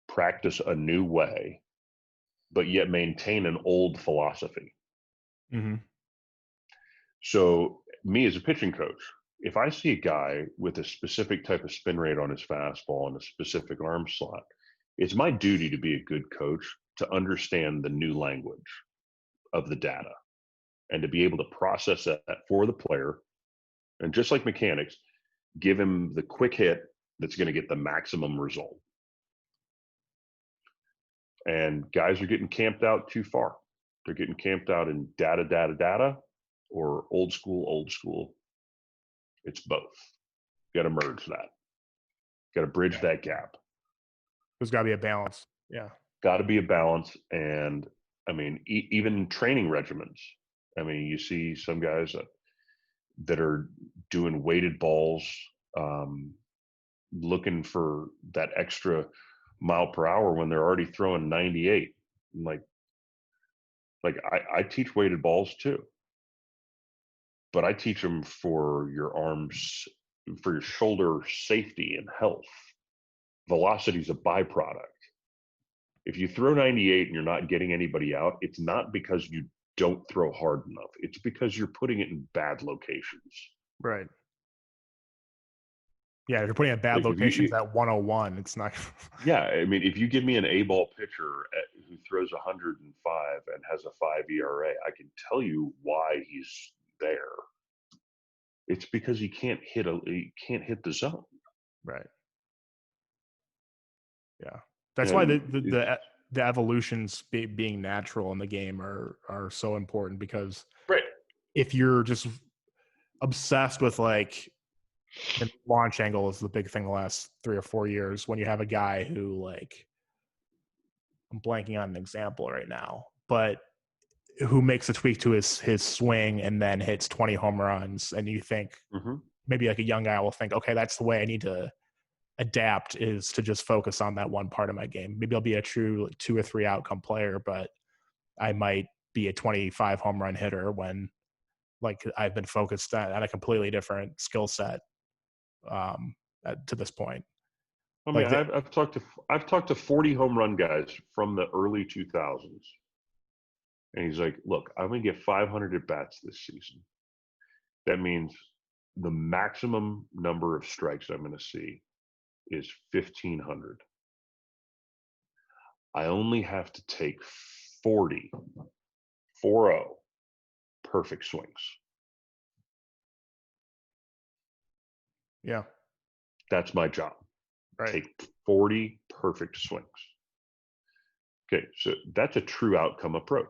practice a new way but yet maintain an old philosophy? Mm-hmm. So me as a pitching coach, if I see a guy with a specific type of spin rate on his fastball and a specific arm slot, it's my duty to be a good coach to understand the new language of the data and to be able to process that for the player. And just like mechanics, give him the quick hit that's going to get the maximum result. And guys are getting camped out too far. They're getting camped out in data, or old school. It's both. You got to merge that. Got to bridge that gap. There's got to be a balance. Yeah. Got to be a balance. And I mean, even training regimens. I mean, you see some guys that are doing weighted balls, looking for that extra mile per hour when they're already throwing 98. Like I teach weighted balls too, but I teach them for your arms, for your shoulder safety and health. Velocity is a byproduct. If you throw 98 and you're not getting anybody out, it's not because you don't throw hard enough. It's because you're putting it in bad locations. Right. Yeah, if you're putting it in bad locations at 101, it's not. Yeah, I mean, if you give me an A-ball pitcher who throws 105 and has a 5 ERA, I can tell you why he's there. It's because he can't hit the zone. Right. Yeah, that's why the evolutions being natural in the game are so important, because right. If you're just obsessed with like the launch angle is the big thing the last 3 or 4 years, when you have a guy who, like, I'm blanking on an example right now, but who makes a tweak to his swing and then hits 20 home runs, and you think maybe like a young guy will think, okay, that's the way I need to adapt, is to just focus on that one part of my game. Maybe I'll be a true 2 or 3 outcome player, but I might be a 25 home run hitter when, like, I've been focused on a completely different skill set to this point. I mean, I've talked to 40 home run guys from the early 2000s, and he's like, "Look, I'm going to get 500 at bats this season. That means the maximum number of strikes I'm going to see is 1,500. I only have to take 40 perfect swings." Yeah. That's my job. Right. Take 40 perfect swings. Okay, so that's a true outcome approach.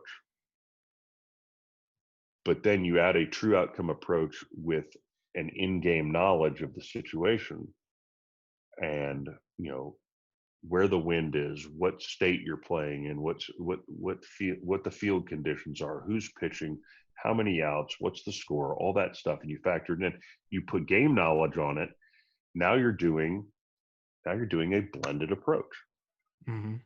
But then you add a true outcome approach with an in-game knowledge of the situation, and where the wind is, what state you're playing in, what the field conditions are, who's pitching, how many outs, what's the score, all that stuff, and you factor it in. You put game knowledge on it. Now you're doing a blended approach. Mm-hmm.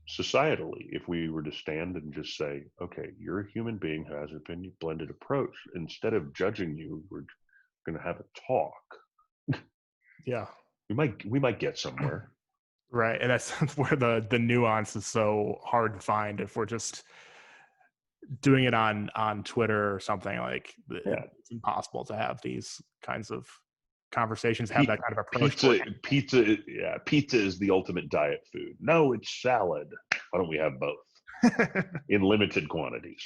Societally, if we were to stand and just say, okay, you're a human being who has a blended approach, instead of judging you, we're going to have a talk. Yeah. We might get somewhere. Right. And that's where the nuance is so hard to find. If we're just doing it on Twitter or something, like, it's impossible to have these kinds of conversations, have that kind of approach. Pizza is the ultimate diet food. No, it's salad. Why don't we have both in limited quantities?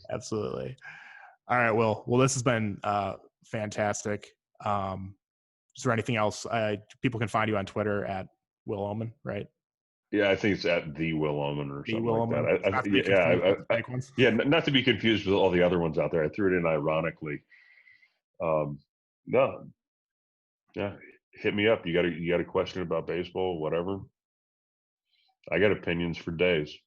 Absolutely. All right, well, this has been fantastic. Is there anything else? People can find you on Twitter at Will Ohman, right? Yeah, I think it's at the Will Ohman or something like that. Not to be confused with all the other ones out there. I threw it in ironically. No, yeah, hit me up. You got a question about baseball, whatever. I got opinions for days.